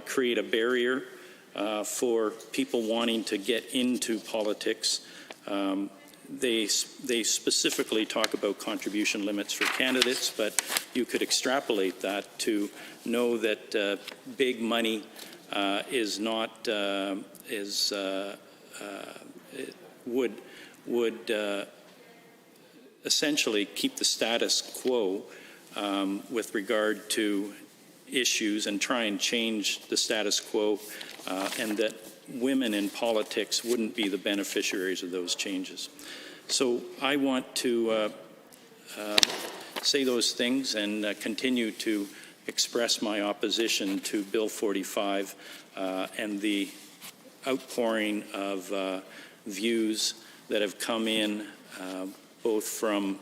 create a barrier for people wanting to get into politics. They specifically talk about contribution limits for candidates, but you could extrapolate that to know that big money is not would essentially keep the status quo with regard to issues and try and change the status quo, and that women in politics wouldn't be the beneficiaries of those changes. So I want to say those things and continue to express my opposition to Bill 45 and the outpouring of views that have come in both from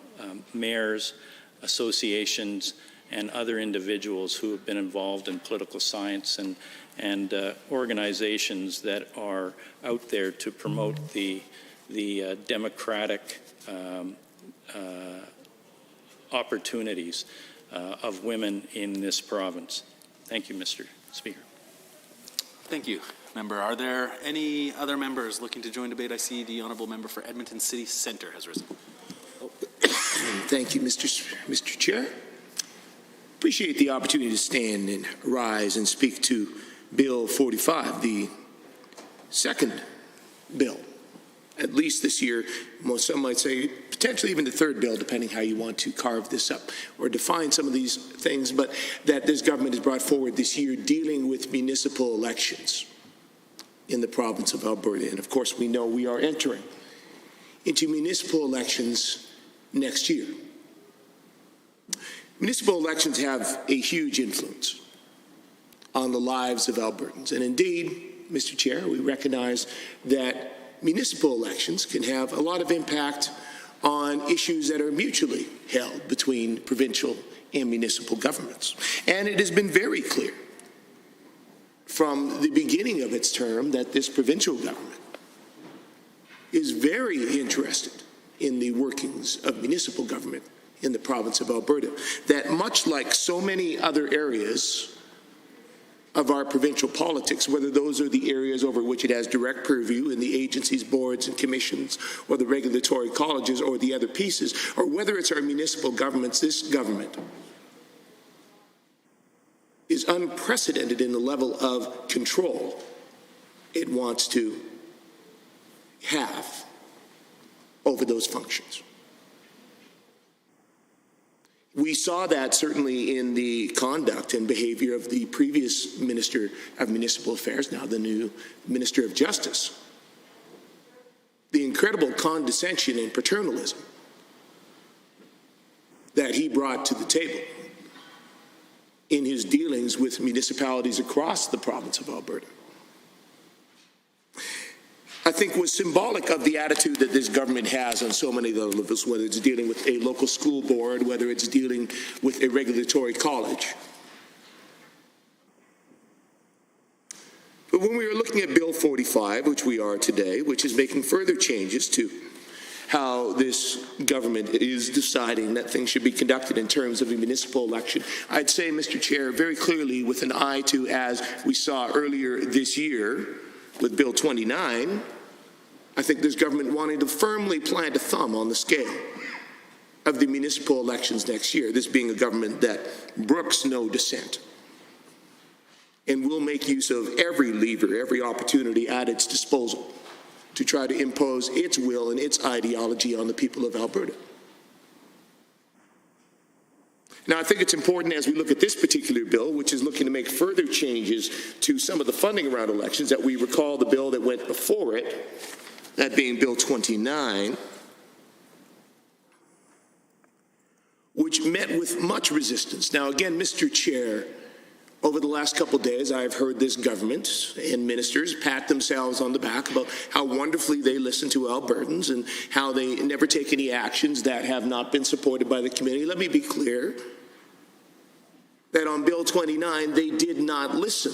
mayors, associations, and other individuals who have been involved in political science and organizations that are out there to promote the democratic opportunities of women in this province. Thank you, Mr. Speaker. Thank you, member. Are there any other members looking to join debate? I see the honourable member for Edmonton City Centre has risen. Thank you, Mr. Chair. Appreciate the opportunity to stand and rise and speak to Bill 45, the second bill, at least this year. Some might say potentially even the third bill, depending how you want to carve this up or define some of these things, but that this government has brought forward this year dealing with municipal elections in the province of Alberta. And of course, we know we are entering into municipal elections next year. Municipal elections have a huge influence on the lives of Albertans. And indeed, Mr. Chair, we recognize that municipal elections can have a lot of impact on issues that are mutually held between provincial and municipal governments. And it has been very clear from the beginning of its term that this provincial government is very interested in the workings of municipal government in the province of Alberta, that much like so many other areas of our provincial politics, whether those are the areas over which it has direct purview in the agencies, boards and commissions, or the regulatory colleges, or the other pieces, or whether it's our municipal governments, this government is unprecedented in the level of control it wants to have over those functions. We saw that certainly in the conduct and behavior of the previous Minister of Municipal Affairs, now the new Minister of Justice. The incredible condescension and paternalism that he brought to the table in his dealings with municipalities across the province of Alberta, I think was symbolic of the attitude that this government has on so many levels, whether it's dealing with a local school board, whether it's dealing with a regulatory college. But when we are looking at Bill 45, which we are today, which is making further changes to how this government is deciding that things should be conducted in terms of a municipal election, I'd say, Mr. Chair, very clearly with an eye to, as we saw earlier this year, with Bill 29, I think this government wanting to firmly plant a thumb on the scale of the municipal elections next year, this being a government that brooks no dissent and will make use of every lever, every opportunity at its disposal to try to impose its will and its ideology on the people of Alberta. Now, I think it's important as we look at this particular bill, which is looking to make further changes to some of the funding around elections, that we recall the bill that went before it, that being Bill 29, which met with much resistance. Now, again, Mr. Chair, Over the last couple of days, I've heard this government and ministers pat themselves on the back about how wonderfully they listen to Albertans and how they never take any actions that have not been supported by the community. Let me be clear that on Bill 29, they did not listen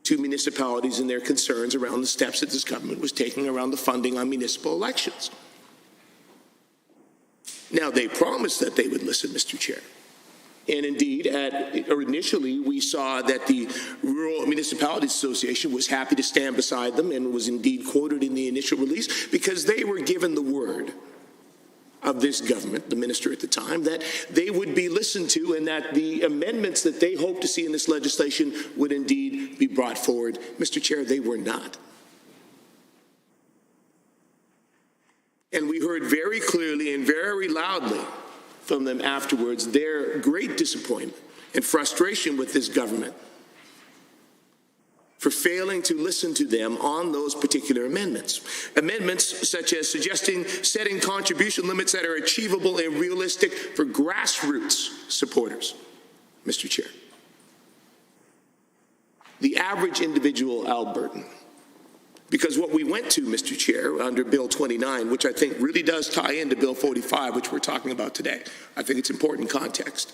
to municipalities and their concerns around the steps that this government was taking around the funding on municipal elections. Now, they promised that they would listen, Mr. Chair. And indeed, initially, we saw that the Rural Municipalities Association was happy to stand beside them and was indeed quoted in the initial release because they were given the word of this government, the minister at the time, that they would be listened to and that the amendments that they hoped to see in this legislation would indeed be brought forward. Mr. Chair, they were not. And we heard very clearly and very loudly from them afterwards their great disappointment and frustration with this government for failing to listen to them on those particular amendments. Amendments such as setting contribution limits that are achievable and realistic for grassroots supporters, Mr. Chair. The average individual Albertan, because what we went to, Mr. Chair, under Bill 29, which I think really does tie into Bill 45, which we're talking about today. I think it's important context.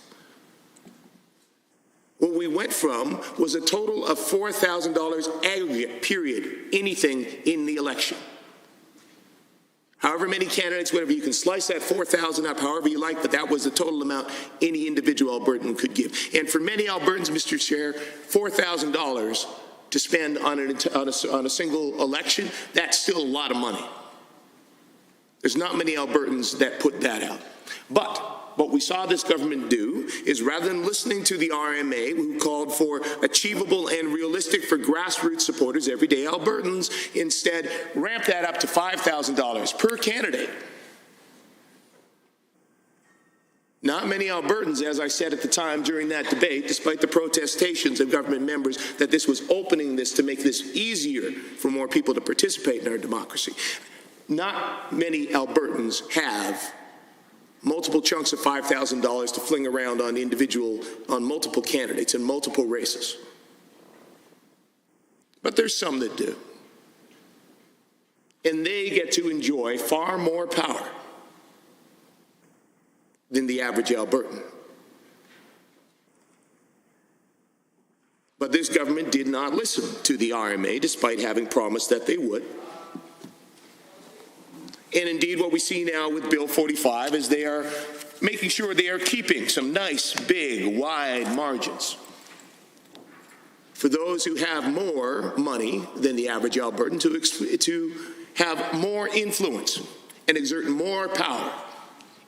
What we went from was a total of $4,000 aggregate, period, anything in the election. However many candidates, whatever, you can slice that 4,000 up however you like, but that was the total amount any individual Albertan could give. And for many Albertans, Mr. Chair, $4,000 to spend on a single election, that's still a lot of money. There's not many Albertans that put that out. But what we saw this government do is, rather than listening to the RMA, who called for achievable and realistic for grassroots supporters, everyday Albertans, instead ramp that up to $5,000 per candidate. Not many Albertans, as I said at the time during that debate, despite the protestations of government members that this was opening this to make this easier for more people to participate in our democracy. Not many Albertans have multiple chunks of $5,000 to fling around on multiple candidates in multiple races. But there's some that do. And they get to enjoy far more power than the average Albertan. But this government did not listen to the RMA, despite having promised that they would. And indeed, what we see now with Bill 45 is they are making sure they are keeping some nice, big, wide margins for those who have more money than the average Albertan to have more influence and exert more power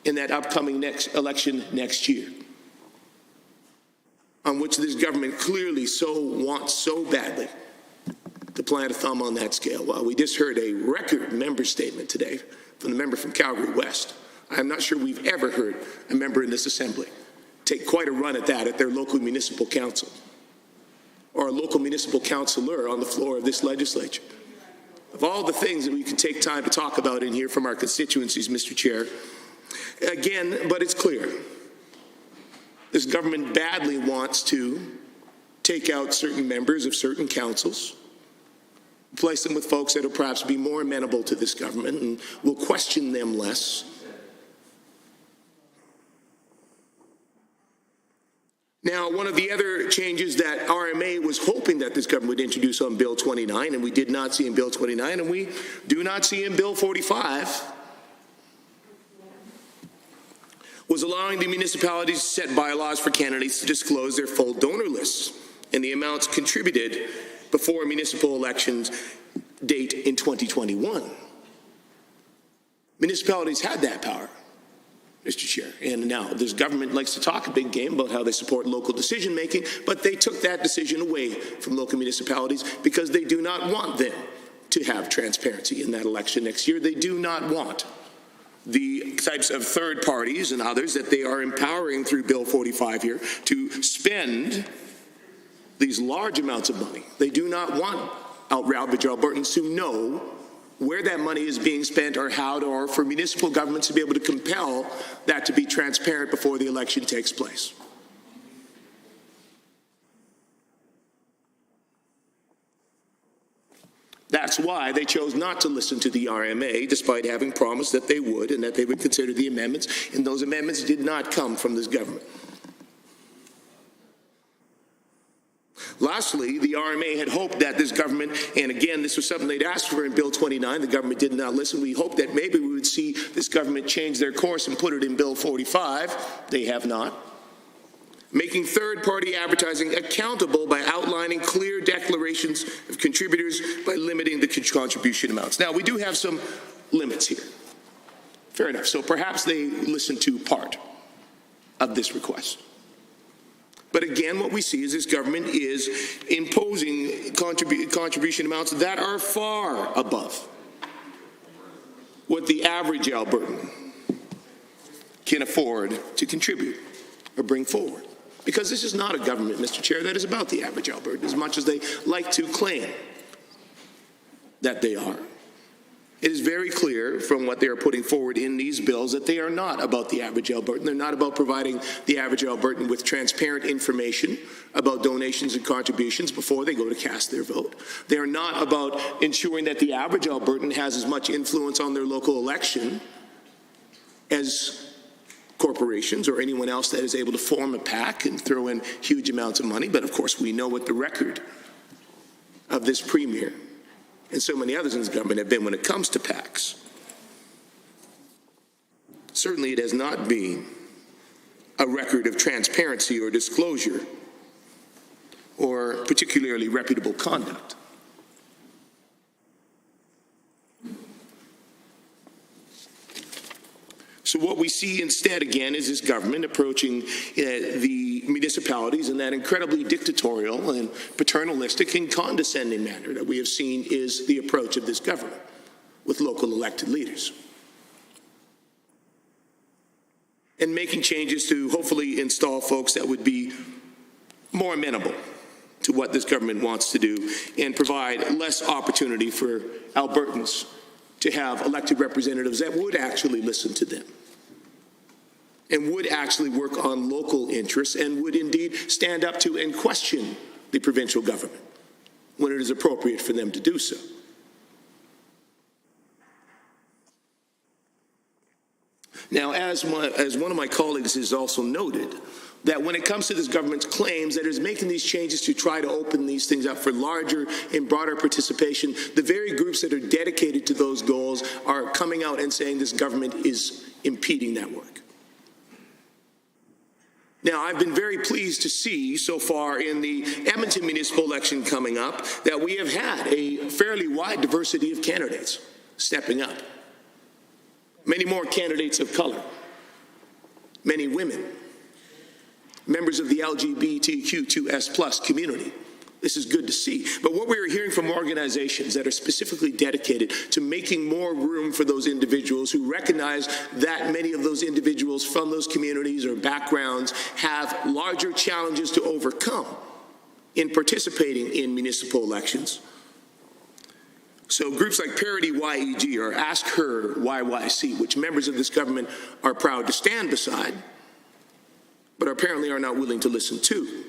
in that upcoming election next year, on which this government clearly wants so badly to plant a thumb on that scale. Well, we just heard a record member statement today from the member from Calgary West. I'm not sure we've ever heard a member in this assembly take quite a run at that at their local municipal council or a local municipal councillor on the floor of this legislature. Of all the things that we could take time to talk about in here from our constituencies, Mr. Chair, again, but it's clear. This government badly wants to take out certain members of certain councils, replace them with folks that will perhaps be more amenable to this government and will question them less. Now, one of the other changes that RMA was hoping that this government would introduce on Bill 29, and we did not see in Bill 29, and we do not see in Bill 45, was allowing the municipalities to set bylaws for candidates to disclose their full donor lists and the amounts contributed before a municipal elections date in 2021. Municipalities had that power, Mr. Chair, and now this government likes to talk a big game about how they support local decision making, but they took that decision away from local municipalities because they do not want them to have transparency in that election next year. They do not want the types of third parties and others that they are empowering through Bill 45 here to spend these large amounts of money. They do not want average Albertans to know where that money is being spent or or for municipal governments to be able to compel that to be transparent before the election takes place. That's why they chose not to listen to the RMA, despite having promised that they would and that they would consider the amendments, and those amendments did not come from this government. Lastly, the RMA had hoped that this government, and again, this was something they'd asked for in Bill 29, the government did not listen. We hoped that maybe we would see this government change their course and put it in Bill 45. They have not. Making third-party advertising accountable by outlining clear declarations of contributors by limiting the contribution amounts. Now, we do have some limits here. Fair enough. So perhaps they listened to part of this request. But again, what we see is this government is imposing contribution amounts that are far above what the average Albertan can afford to contribute or bring forward. Because this is not a government, Mr. Chair, that is about the average Albertan, as much as they like to claim that they are. It is very clear from what they are putting forward in these bills that they are not about the average Albertan. They're not about providing the average Albertan with transparent information about donations and contributions before they go to cast their vote. They are not about ensuring that the average Albertan has as much influence on their local election as corporations or anyone else that is able to form a PAC and throw in huge amounts of money. But of course, we know what the record of this premier and so many others in this government have been when it comes to PACs. Certainly it has not been a record of transparency or disclosure or particularly reputable conduct. So what we see instead, again, is this government approaching the municipalities in that incredibly dictatorial and paternalistic and condescending manner that we have seen is the approach of this government with local elected leaders. And making changes to hopefully install folks that would be more amenable to what this government wants to do and provide less opportunity for Albertans to have elected representatives that would actually listen to them and would actually work on local interests and would indeed stand up to and question the provincial government when it is appropriate for them to do so. Now, as one of my colleagues has also noted, that when it comes to this government's claims that it is making these changes to try to open these things up for larger and broader participation, the very groups that are dedicated to those goals are coming out and saying this government is impeding that work. Now, I've been very pleased to see so far in the Edmonton municipal election coming up that we have had a fairly wide diversity of candidates stepping up. Many more candidates of color, many women, members of the LGBTQ2S+ community. This is good to see. But what we are hearing from organizations that are specifically dedicated to making more room for those individuals who recognize that many of those individuals from those communities or backgrounds have larger challenges to overcome in participating in municipal elections. So groups like Parity YEG or Ask Her YYC, which members of this government are proud to stand beside, but apparently are not willing to listen to.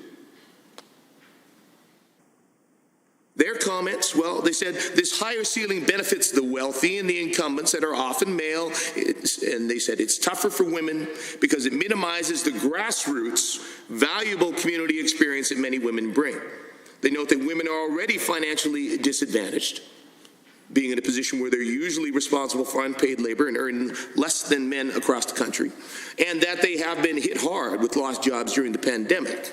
Their comments, well, they said this higher ceiling benefits the wealthy and the incumbents that are often male, and they said it's tougher for women because it minimizes the grassroots valuable community experience that many women bring. They note that women are already financially disadvantaged, being in a position where they're usually responsible for unpaid labor and earn less than men across the country, and that they have been hit hard with lost jobs during the pandemic.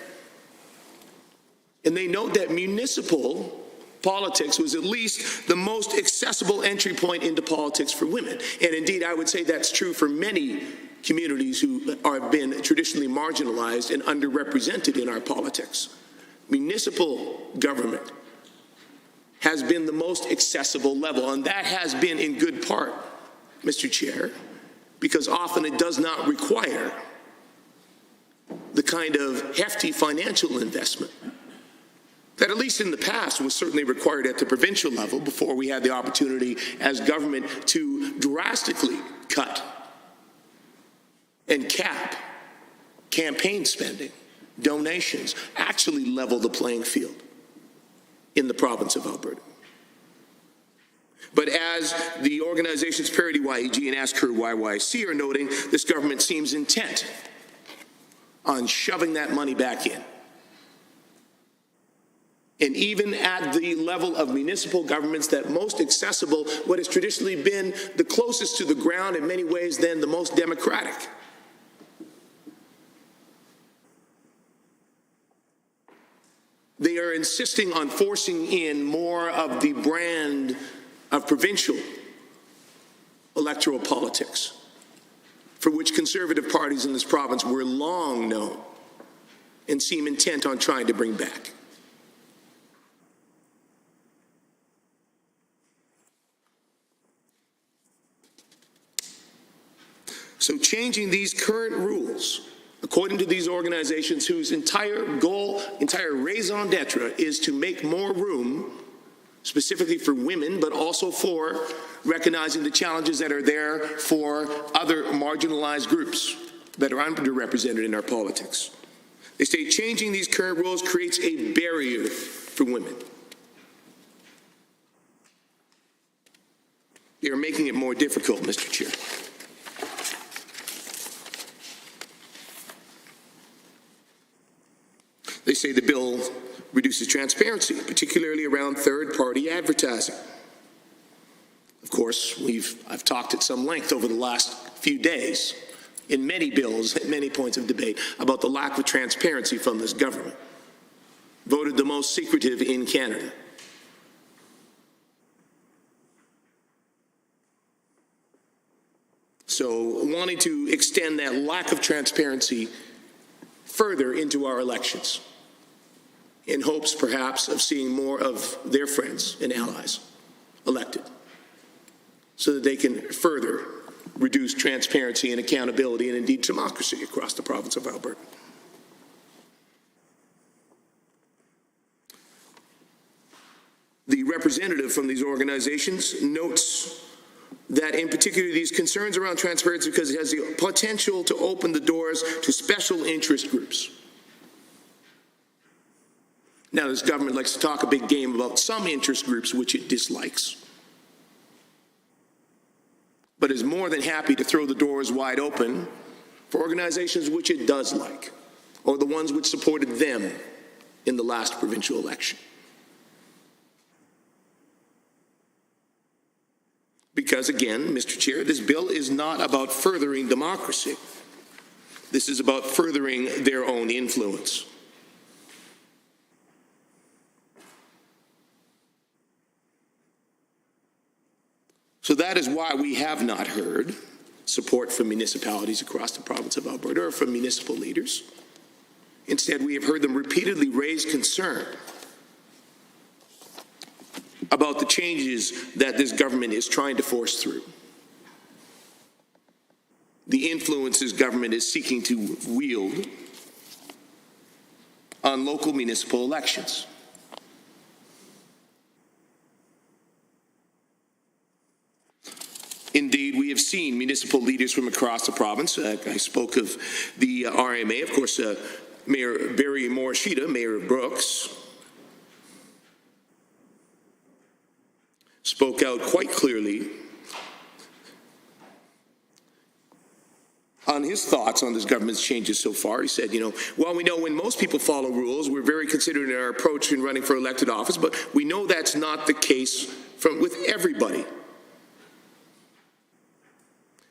And they note that municipal politics was at least the most accessible entry point into politics for women. And indeed, I would say that's true for many communities who have been traditionally marginalized and underrepresented in our politics. Municipal government has been the most accessible level, and that has been in good part, Mr. Chair, because often it does not require the kind of hefty financial investment that, at least in the past, was certainly required at the provincial level before we had the opportunity as government to drastically cut and cap campaign spending, donations, actually level the playing field in the province of Alberta. But as the organization's parity YEG and Ask Her YYC are noting, this government seems intent on shoving that money back in. And even at the level of municipal governments that most accessible, what has traditionally been the closest to the ground in many ways, then the most democratic. They are insisting on forcing in more of the brand of provincial electoral politics, for which conservative parties in this province were long known and seem intent on trying to bring back. So changing these current rules, according to these organizations whose entire goal, entire raison d'etre is to make more room, specifically for women, but also for recognizing the challenges that are there for other marginalized groups that are underrepresented in our politics. They say changing these current rules creates a barrier for women. They are making it more difficult, Mr. Chair. They say the bill reduces transparency, particularly around third-party advertising. Of course, I've talked at some length over the last few days in many bills, at many points of debate, about the lack of transparency from this government. Voted the most secretive in Canada. So wanting to extend that lack of transparency further into our elections, in hopes, perhaps, of seeing more of their friends and allies elected, so that they can further reduce transparency and accountability and, indeed, democracy across the province of Alberta. The representative from these organizations notes that, in particular, these concerns around transparency because it has the potential to open the doors to special interest groups. Now, this government likes to talk a big game about some interest groups which it dislikes, but is more than happy to throw the doors wide open for organizations which it does like, or the ones which supported them in the last provincial election. Because, again, Mr. Chair, this bill is not about furthering democracy. This is about furthering their own influence. So that is why we have not heard support from municipalities across the province of Alberta or from municipal leaders. Instead, we have heard them repeatedly raise concern about the changes that this government is trying to force through, the influences government is seeking to wield on local municipal elections. Indeed, we have seen municipal leaders from across the province. I spoke of the RMA, of course, Mayor Barry Morishita, Mayor of Brooks, spoke out quite clearly on his thoughts on this government's changes so far. He said, while we know when most people follow rules, we're very considerate in our approach in running for elected office, but we know that's not the case with everybody.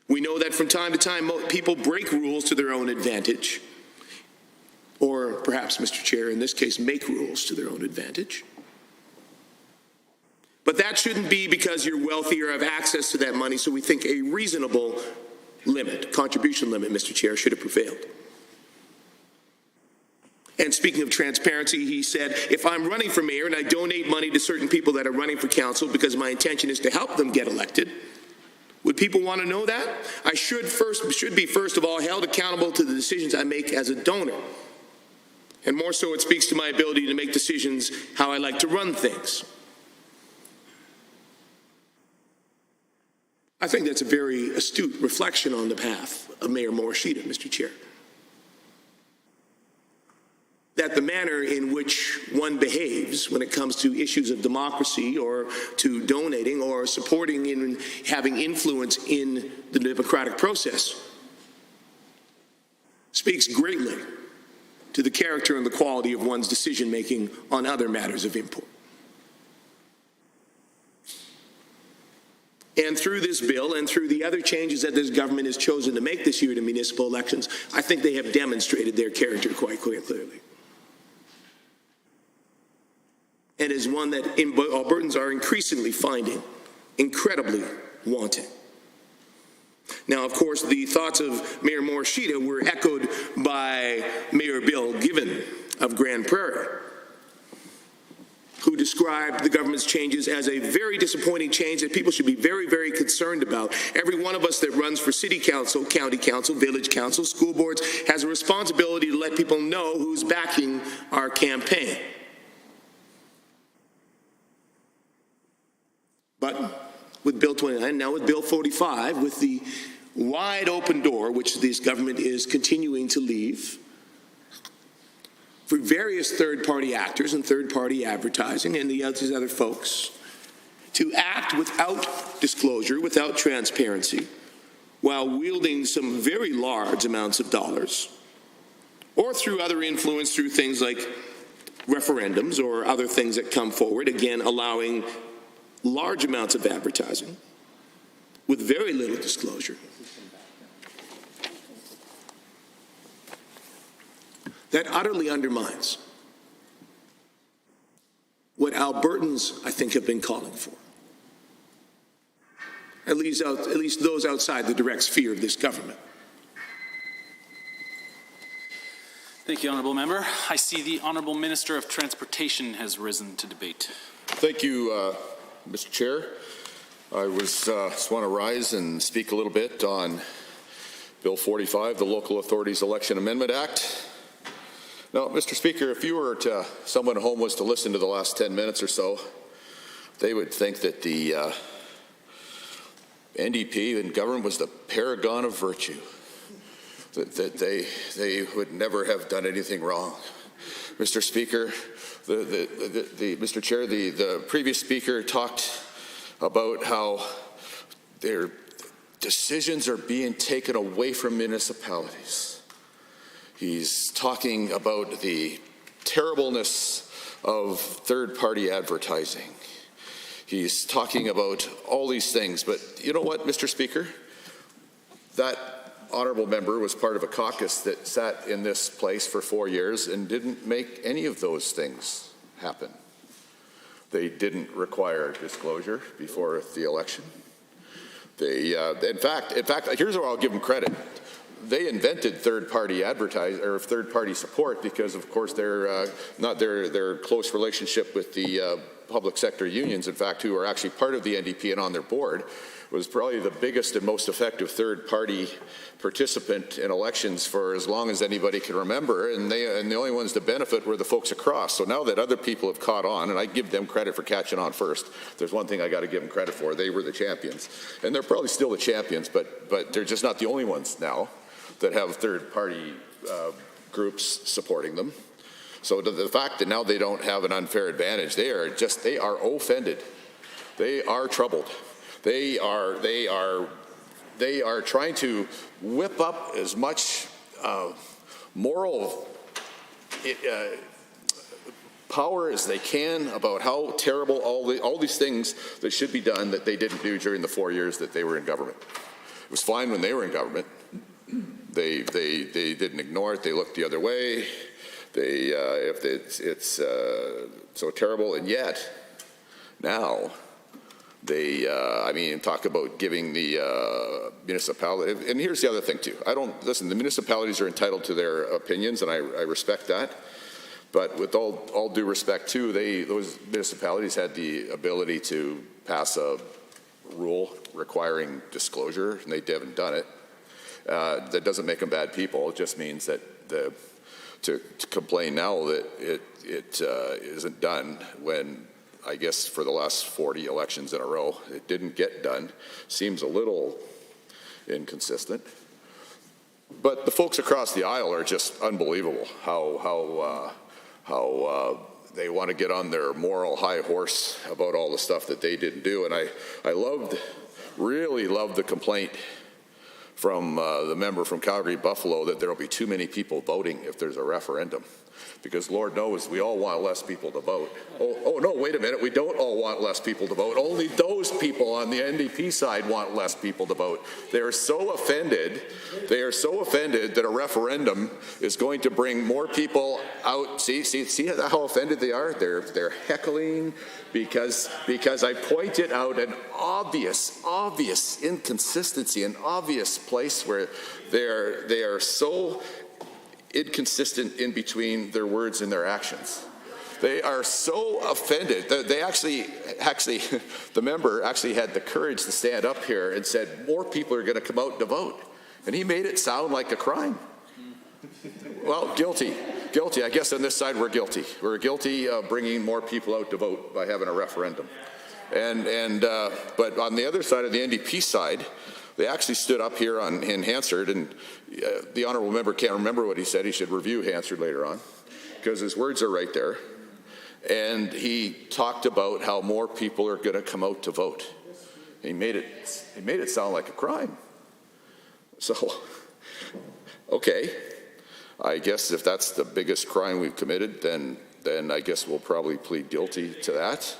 We know that from time to time, people break rules to their own advantage, or perhaps, Mr. Chair, in this case, make rules to their own advantage. But that shouldn't be because you're wealthy or have access to that money, so we think a reasonable limit, contribution limit, Mr. Chair, should have prevailed. And speaking of transparency, he said, if I'm running for mayor and I donate money to certain people that are running for council because my intention is to help them get elected, would people want to know that? I should be first of all held accountable to the decisions I make as a donor. And more so, it speaks to my ability to make decisions how I like to run things. I think that's a very astute reflection on the behalf of Mayor Morishita, Mr. Chair. That that the manner in which one behaves when it comes to issues of democracy or to donating or supporting in having influence in the democratic process speaks greatly to the character and the quality of one's decision-making on other matters of import. And through this bill and through the other changes that this government has chosen to make this year to municipal elections, I think they have demonstrated their character quite clearly. And is one that Albertans are increasingly finding incredibly wanting. Now, of course, the thoughts of Mayor Morishita were echoed by Mayor Bill Given of Grand Prairie, who described the government's changes as a very disappointing change that people should be very, very concerned about. Every one of us that runs for city council, county council, village council, school boards has a responsibility to let people know who's backing our campaign. But with Bill 29, now with Bill 45, with the wide open door which this government is continuing to leave for various third-party actors and third-party advertising and these other folks to act without disclosure, without transparency, while wielding some very large amounts of dollars, or through other influence through things like referendums or other things that come forward, again allowing large amounts of advertising with very little disclosure. That utterly undermines what Albertans, I think, have been calling for. At least those outside the direct sphere of this government. Thank you, Honourable Member. I see the Honourable Minister of Transportation has risen to debate. Thank you, Mr. Chair. I just want to rise and speak a little bit on Bill 45, the Local Authorities Election Amendment Act. Now, Mr. Speaker, if someone at home was to listen to the last 10 minutes or so, they would think that the NDP in government was the paragon of virtue, that they would never have done anything wrong. Mr. Speaker, Mr. Chair, the previous speaker talked about how their decisions are being taken away from municipalities. He's talking about the terribleness of third-party advertising. He's talking about all these things. But you know what, Mr. Speaker? That honourable member was part of a caucus that sat in this place for 4 years and didn't make any of those things happen. They didn't require disclosure before the election. In fact, here's where I'll give them credit. They invented third-party advertising or third-party support because, of course, their close relationship with the public sector unions, in fact, who are actually part of the NDP and on their board, was probably the biggest and most effective third-party participant in elections for as long as anybody can remember, and the only ones to benefit were the folks across. So now that other people have caught on, and I give them credit for catching on first, there's one thing I got to give them credit for: they were the champions, and they're probably still the champions, but they're just not the only ones now that have third-party groups supporting them. So the fact that now they don't have an unfair advantage, they are offended. They are troubled. They are trying to whip up as much moral power as they can about how terrible all these things that should be done that they didn't do during the 4 years that they were in government. It was fine when they were in government. They didn't ignore it. They looked the other way. It's so terrible, and yet now they talk about giving the municipality. And here's the other thing too. The municipalities are entitled to their opinions, and I respect that. But with all due respect too, those municipalities had the ability to pass a rule requiring disclosure, and they haven't done it. That doesn't make them bad people. It just means that to complain now that it isn't done when, I guess, for the last 40 elections in a row, it didn't get done, seems a little inconsistent. But the folks across the aisle are just unbelievable how they want to get on their moral high horse about all the stuff that they didn't do. And I really loved the complaint from the member from Calgary Buffalo that there will be too many people voting if there's a referendum. Because Lord knows we all want less people to vote. Oh no, wait a minute, we don't all want less people to vote. Only those people on the NDP side want less people to vote. They are so offended that a referendum is going to bring more people out. See how offended they are? They're heckling because I pointed out an obvious inconsistency, an obvious place where they are so inconsistent in between their words and their actions. They are so offended that they actually, the member actually had the courage to stand up here and said, more people are going to come out to vote. And he made it sound like a crime. Well, guilty. I guess on this side we're guilty. We're guilty of bringing more people out to vote by having a referendum. But on the other side of the NDP side, they actually stood up here in Hansard, and the honourable member can't remember what he said. He should review Hansard later on, because his words are right there. And he talked about how more people are going to come out to vote. He made it sound like a crime. So, okay, I guess if that's the biggest crime we've committed, then I guess we'll probably plead guilty to that.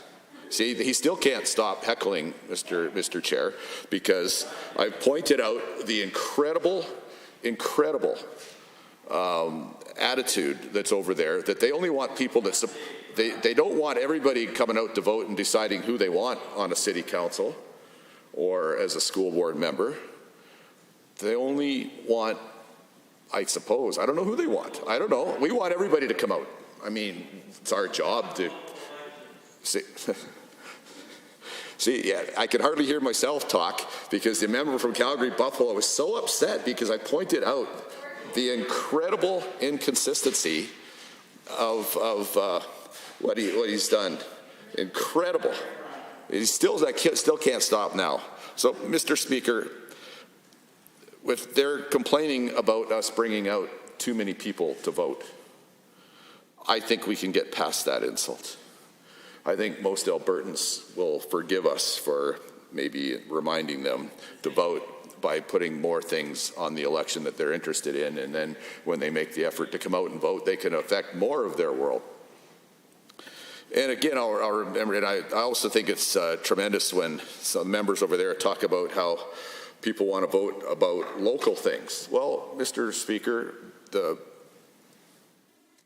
See, he still can't stop heckling, Mr. Chair, because I've pointed out the incredible attitude that's over there, that they only want people that they don't want everybody coming out to vote and deciding who they want on a city council or as a school board member. They only want, I suppose, I don't know who they want. I don't know. We want everybody to come out. I mean, it's our job to see. See, yeah, I could hardly hear myself talk because the member from Calgary Buffalo was so upset because I pointed out the incredible inconsistency of what he's done. Incredible. He still can't stop now. So, Mr. Speaker, if they're complaining about us bringing out too many people to vote, I think we can get past that insult. I think most Albertans will forgive us for maybe reminding them to vote by putting more things on the election that they're interested in, and then when they make the effort to come out and vote, they can affect more of their world. And again, I'll remember, and I also think it's tremendous when some members over there talk about how people want to vote about local things. Well, Mr. Speaker, the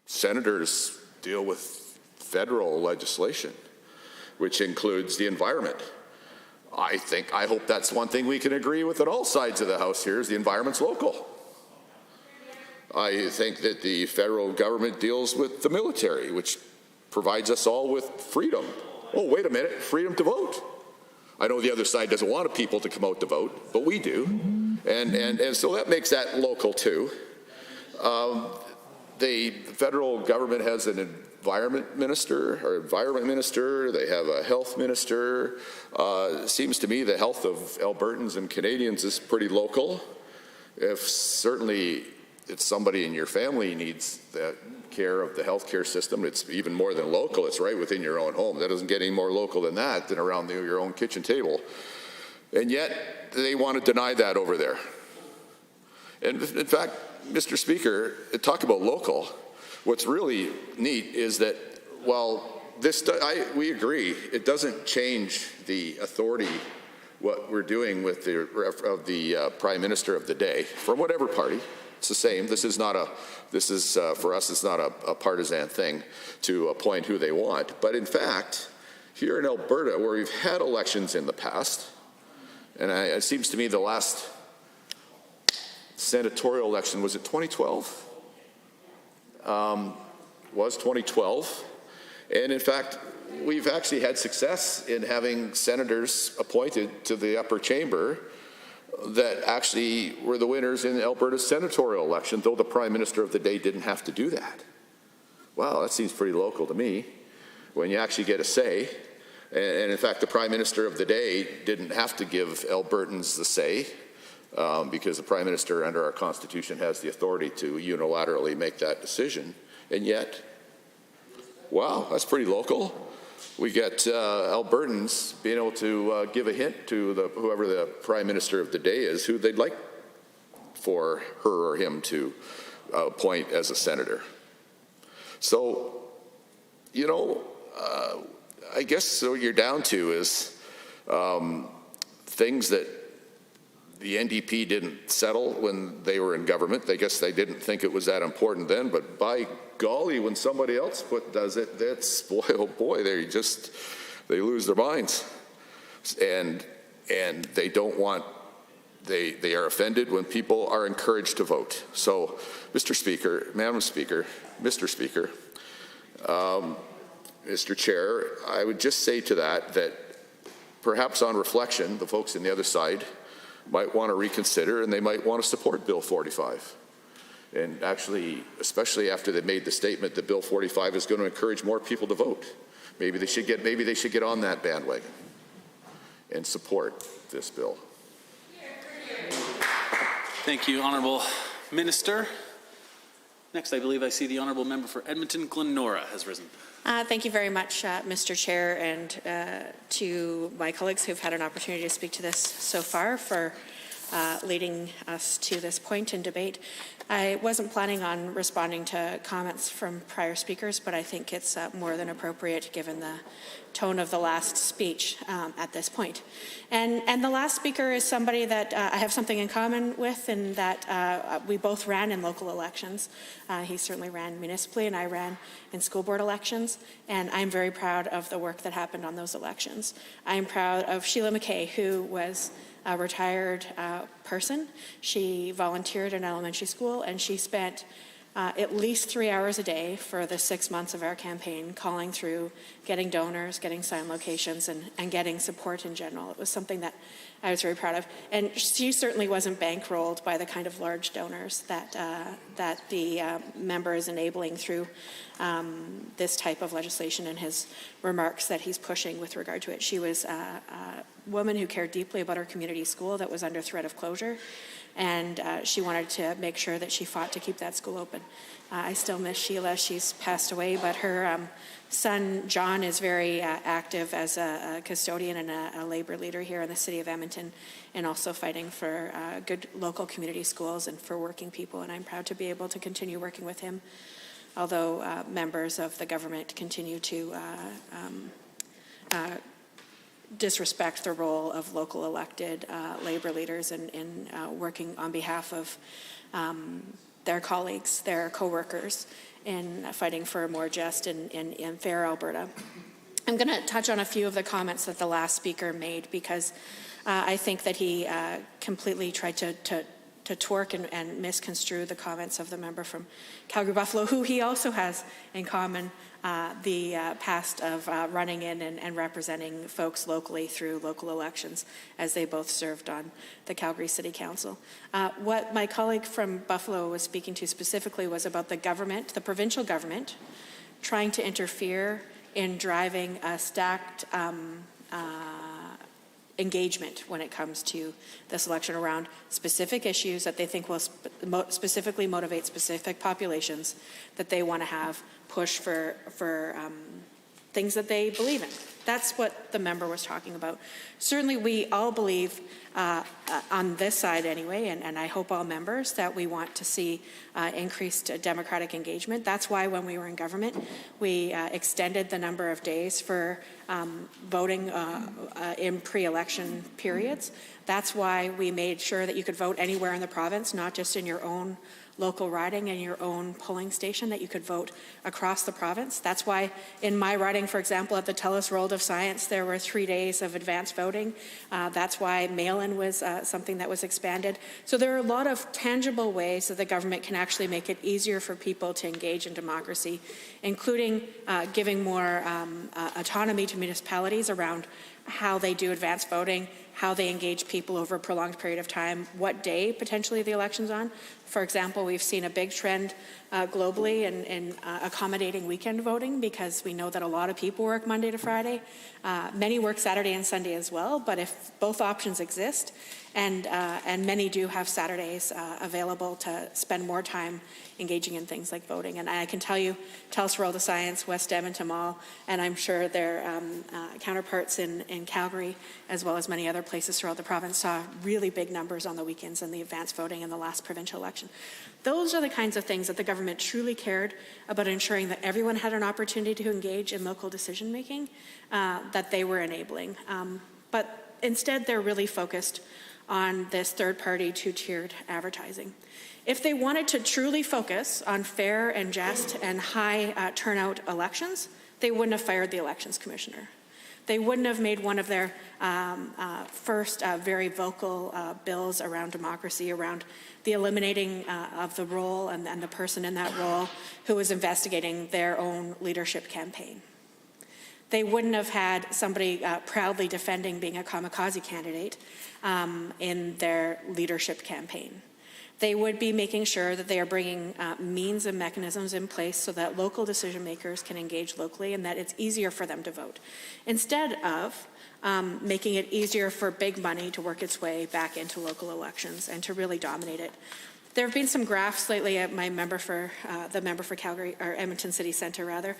senators deal with federal legislation, which includes the environment. I hope that's one thing we can agree with on all sides of the House here is the environment's local. I think that the federal government deals with the military, which provides us all with freedom. Oh, wait a minute, freedom to vote. I know the other side doesn't want people to come out to vote, but we do. And so that makes that local too. The federal government has an environment minister, they have a health minister. It seems to me the health of Albertans and Canadians is pretty local. If certainly it's somebody in your family needs the care of the healthcare system, it's even more than local, it's right within your own home. That doesn't get any more local than that, than around your own kitchen table. And yet they want to deny that over there. And in fact, Mr. Speaker, talk about local. What's really neat is that while we agree, it doesn't change the authority, what we're doing with the Prime Minister of the day, from whatever party. It's the same. This is for us, it's not a partisan thing to appoint who they want. But in fact, here in Alberta, where we've had elections in the past, and it seems to me the last senatorial election, was it 2012? Was 2012. And in fact, we've actually had success in having senators appointed to the upper chamber that actually were the winners in Alberta's senatorial election, though the Prime Minister of the day didn't have to do that. Wow, that seems pretty local to me, when you actually get a say. And in fact, the Prime Minister of the day didn't have to give Albertans the say, because the Prime Minister under our Constitution has the authority to unilaterally make that decision. And yet, wow, that's pretty local. We get Albertans being able to give a hint to whoever the Prime Minister of the day is, who they'd like for her or him to appoint as a senator. So, you know, I guess what you're down to is things that the NDP didn't settle when they were in government. I guess they didn't think it was that important then, but by golly, when somebody else does it, that's, boy, oh boy, they lose their minds. And they don't want, they are offended when people are encouraged to vote. So, Mr. Speaker, Madam Speaker, Mr. Speaker, Mr. Chair, I would just say to that perhaps on reflection, the folks on the other side might want to reconsider, and they might want to support Bill 45. And actually, especially after they made the statement that Bill 45 is going to encourage more people to vote. Maybe they should get on that bandwagon and support this bill. Thank you, Honourable Minister. Next, I believe I see the Honourable Member for Edmonton, Glenora, has risen. Thank you very much, Mr. Chair, and to my colleagues who've had an opportunity to speak to this so far for leading us to this point in debate. I wasn't planning on responding to comments from prior speakers, but I think it's more than appropriate given the tone of the last speech at this point. And the last speaker is somebody that I have something in common with, in that we both ran in local elections. He certainly ran municipally, and I ran in school board elections, and I'm very proud of the work that happened on those elections. I'm proud of Sheila Mckay, who was a retired person. She volunteered in elementary school, and she spent at least 3 hours a day for the 6 months of our campaign, calling through, getting donors, getting sign locations, and getting support in general. It was something that I was very proud of. And she certainly wasn't bankrolled by the kind of large donors that the member is enabling through this type of legislation and his remarks that he's pushing with regard to it. She was a woman who cared deeply about her community school that was under threat of closure, and she wanted to make sure that she fought to keep that school open. I still miss Sheila. She's passed away, but her son, John, is very active as a custodian and a labor leader here in the city of Edmonton, and also fighting for good local community schools and for working people, and I'm proud to be able to continue working with him, although members of the government continue to disrespect the role of local elected labor leaders in working on behalf of their colleagues, their co-workers, in fighting for a more just and fair Alberta. I'm going to touch on a few of the comments that the last speaker made, because I think that he completely tried to twerk and misconstrue the comments of the member from Calgary Buffalo, who he also has in common the past of running in and representing folks locally through local elections, as they both served on the Calgary City Council. What my colleague from Buffalo was speaking to specifically was about the government, the provincial government, trying to interfere in driving a stacked engagement when it comes to this election around specific issues that they think will specifically motivate specific populations that they want to have push for things that they believe in. That's what the member was talking about. Certainly we all believe, on this side anyway, and I hope all members, that we want to see increased democratic engagement. That's why when we were in government, we extended the number of days for voting in pre-election periods. That's why we made sure that you could vote anywhere in the province, not just in your own local riding and your own polling station, that you could vote across the province. That's why in my riding, for example, at the Telus World of Science, there were 3 days of advanced voting. That's why mail-in was something that was expanded. So there are a lot of tangible ways that the government can actually make it easier for people to engage in democracy, including giving more autonomy to municipalities around how they do advanced voting, how they engage people over a prolonged period of time, what day potentially the election's on. For example, we've seen a big trend globally in accommodating weekend voting, because we know that a lot of people work Monday to Friday. Many work Saturday and Sunday as well, but if both options exist And many do have Saturdays available to spend more time engaging in things like voting. And I can tell you, TELUS World of Science, West Edmonton Mall, and I'm sure their counterparts in Calgary, as well as many other places throughout the province, saw really big numbers on the weekends in the advanced voting in the last provincial election. Those are the kinds of things that the government truly cared about, ensuring that everyone had an opportunity to engage in local decision making, that they were enabling. But instead, they're really focused on this third-party, two-tiered advertising. If they wanted to truly focus on fair and just and high turnout elections, they wouldn't have fired the elections commissioner. They wouldn't have made one of their first very vocal bills around democracy, around the eliminating of the role and the person in that role who was investigating their own leadership campaign. They wouldn't have had somebody proudly defending being a kamikaze candidate in their leadership campaign. They would be making sure that they are bringing means and mechanisms in place so that local decision makers can engage locally and that it's easier for them to vote, instead of making it easier for big money to work its way back into local elections and to really dominate it. There have been some graphs lately at the member for Calgary, or Edmonton City Centre rather,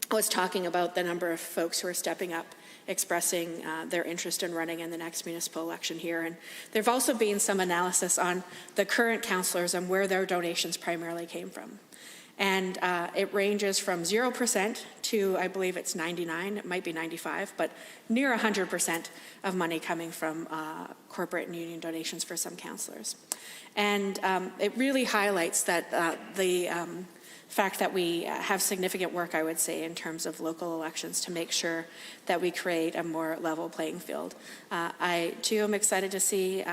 was talking about the number of folks who are stepping up, expressing their interest in running in the next municipal election here. And there have also been some analysis on the current councillors and where their donations primarily came from. And it ranges from 0% to, I believe it's 99, it might be 95, but near 100% of money coming from corporate and union donations for some councillors. And it really highlights that the fact that we have significant work, I would say, in terms of local elections to make sure that we create a more level playing field. I, too, am excited to see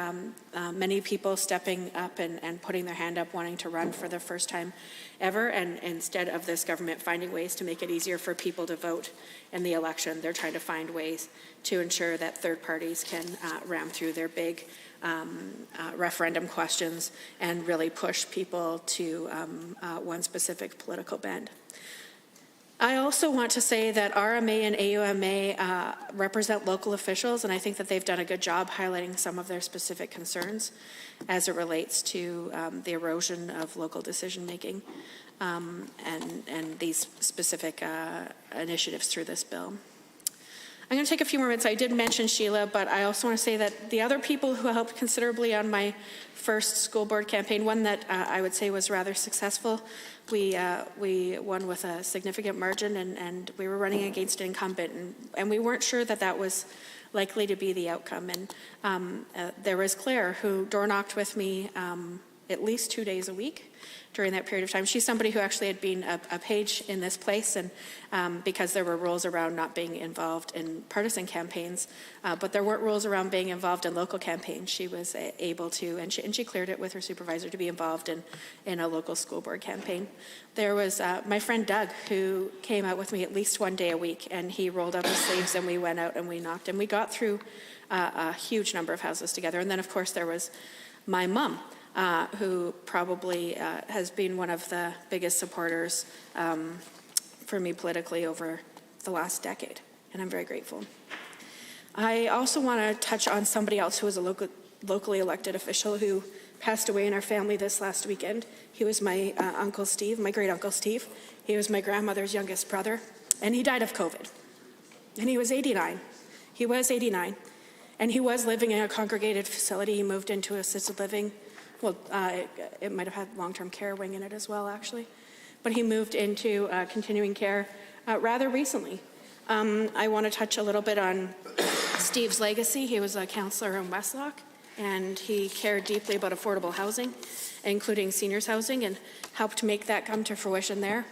many people stepping up and putting their hand up, wanting to run for the first time ever, and instead of this government finding ways to make it easier for people to vote in the election, they're trying to find ways to ensure that third parties can ram through their big referendum questions and really push people to one specific political bend. I also want to say that RMA and AUMA represent local officials, and I think that they've done a good job highlighting some of their specific concerns as it relates to the erosion of local decision making and these specific initiatives through this bill. I'm going to take a few more minutes. I did mention Sheila, but I also want to say that the other people who helped considerably on my first school board campaign, one that I would say was rather successful, we won with a significant margin, and we were running against an incumbent, and we weren't sure that that was likely to be the outcome. And there was Claire, who door knocked with me at least 2 days a week during that period of time. She's somebody who actually had been a page in this place, and because there were rules around not being involved in partisan campaigns, but there weren't rules around being involved in local campaigns. She was able to, and she cleared it with her supervisor, to be involved in a local school board campaign. There was my friend Doug, who came out with me at least 1 day a week, and he rolled up his sleeves and we went out and we knocked, and we got through a huge number of houses together. And then, of course, there was my mom, who probably has been one of the biggest supporters for me politically over the last decade, and I'm very grateful. I also want to touch on somebody else who was a locally elected official who passed away in our family this last weekend. He was my Uncle Steve, my great-uncle Steve. He was my grandmother's youngest brother, and he died of COVID. And he was 89. He was 89, and he was living in a congregated facility. He moved into assisted living. Well, it might have had long-term care wing in it as well, actually. But he moved into continuing care rather recently. I want to touch a little bit on Steve's legacy. He was a councillor in Westlock, and he cared deeply about affordable housing, including seniors housing, and helped make that come to fruition there.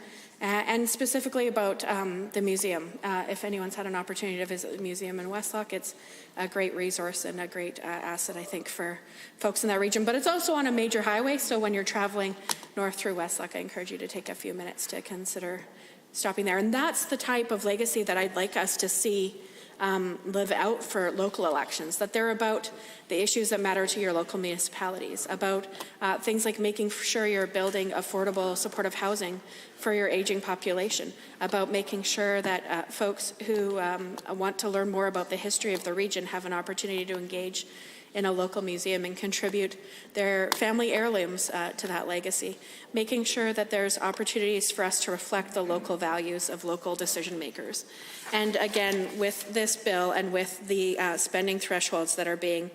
And specifically about the museum. If anyone's had an opportunity to visit the museum in Westlock, it's a great resource and a great asset, I think, for folks in that region. But it's also on a major highway, so when you're traveling north through Westlock, I encourage you to take a few minutes to consider stopping there. And that's the type of legacy that I'd like us to see live out for local elections, that they're about the issues that matter to your local municipalities, about things like making sure you're building affordable, supportive housing for your aging population, about making sure that folks who want to learn more about the history of the region have an opportunity to engage in a local museum and contribute their family heirlooms to that legacy, making sure that there's opportunities for us to reflect the local values of local decision makers. And again, with this bill and with the spending thresholds that are being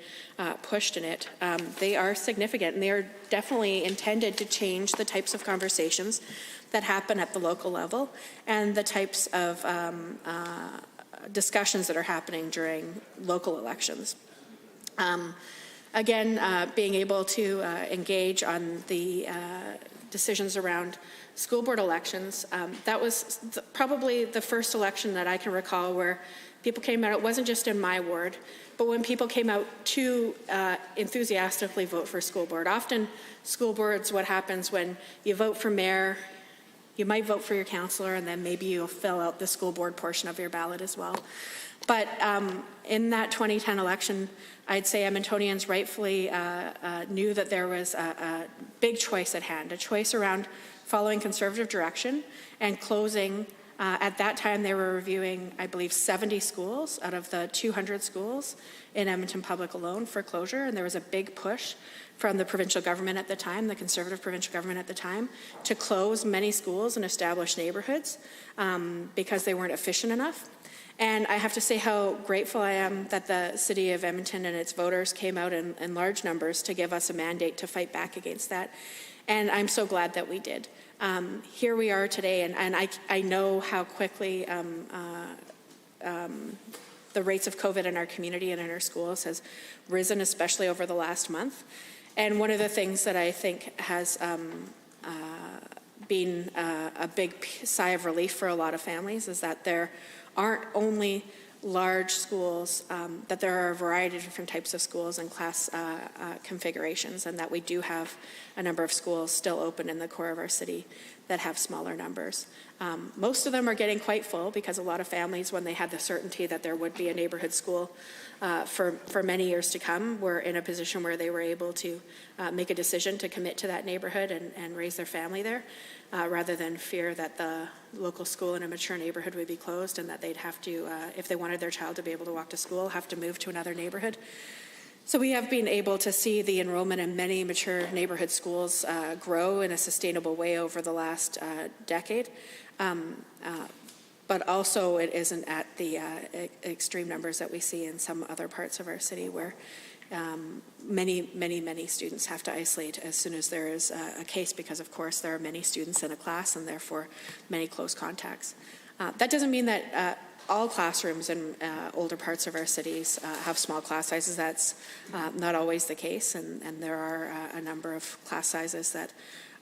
pushed in it, they are significant, and they are definitely intended to change the types of conversations that happen at the local level and the types of discussions that are happening during local elections. Being able to engage on the decisions around school board elections, that was probably the first election that I can recall where people came out. It wasn't just in my ward, but when people came out to enthusiastically vote for school board. Often school boards, what happens when you vote for mayor, you might vote for your councillor, and then maybe you'll fill out the school board portion of your ballot as well. But in that 2010 election, I'd say Edmontonians rightfully knew that there was a big choice at hand, a choice around following Conservative direction and closing. At that time, they were reviewing, I believe, 70 schools out of the 200 schools in Edmonton Public alone for closure, and there was a big push from the provincial government at the time, the Conservative provincial government at the time, to close many schools and establish neighborhoods because they weren't efficient enough. And I have to say how grateful I am that the City of Edmonton and its voters came out in large numbers to give us a mandate to fight back against that. And I'm so glad that we did. Here we are today, and I know how quickly the rates of COVID in our community and in our schools has risen, especially over the last month. And one of the things that I think has been a big sigh of relief for a lot of families is that there aren't only large schools, that there are a variety of different types of schools and class configurations, and that we do have a number of schools still open in the core of our city that have smaller numbers. Most of them are getting quite full because a lot of families, when they had the certainty that there would be a neighborhood school for many years to come, were in a position where they were able to make a decision to commit to that neighborhood and raise their family there, rather than fear that the local school in a mature neighborhood would be closed and that they'd have to, if they wanted their child to be able to walk to school, have to move to another neighborhood. So we have been able to see the enrollment in many mature neighborhood schools grow in a sustainable way over the last decade. But also it isn't at the extreme numbers that we see in some other parts of our city where many students have to isolate as soon as there is a case, because of course there are many students in a class and therefore many close contacts. That doesn't mean that all classrooms in older parts of our cities have small class sizes. That's not always the case, and there are a number of class sizes that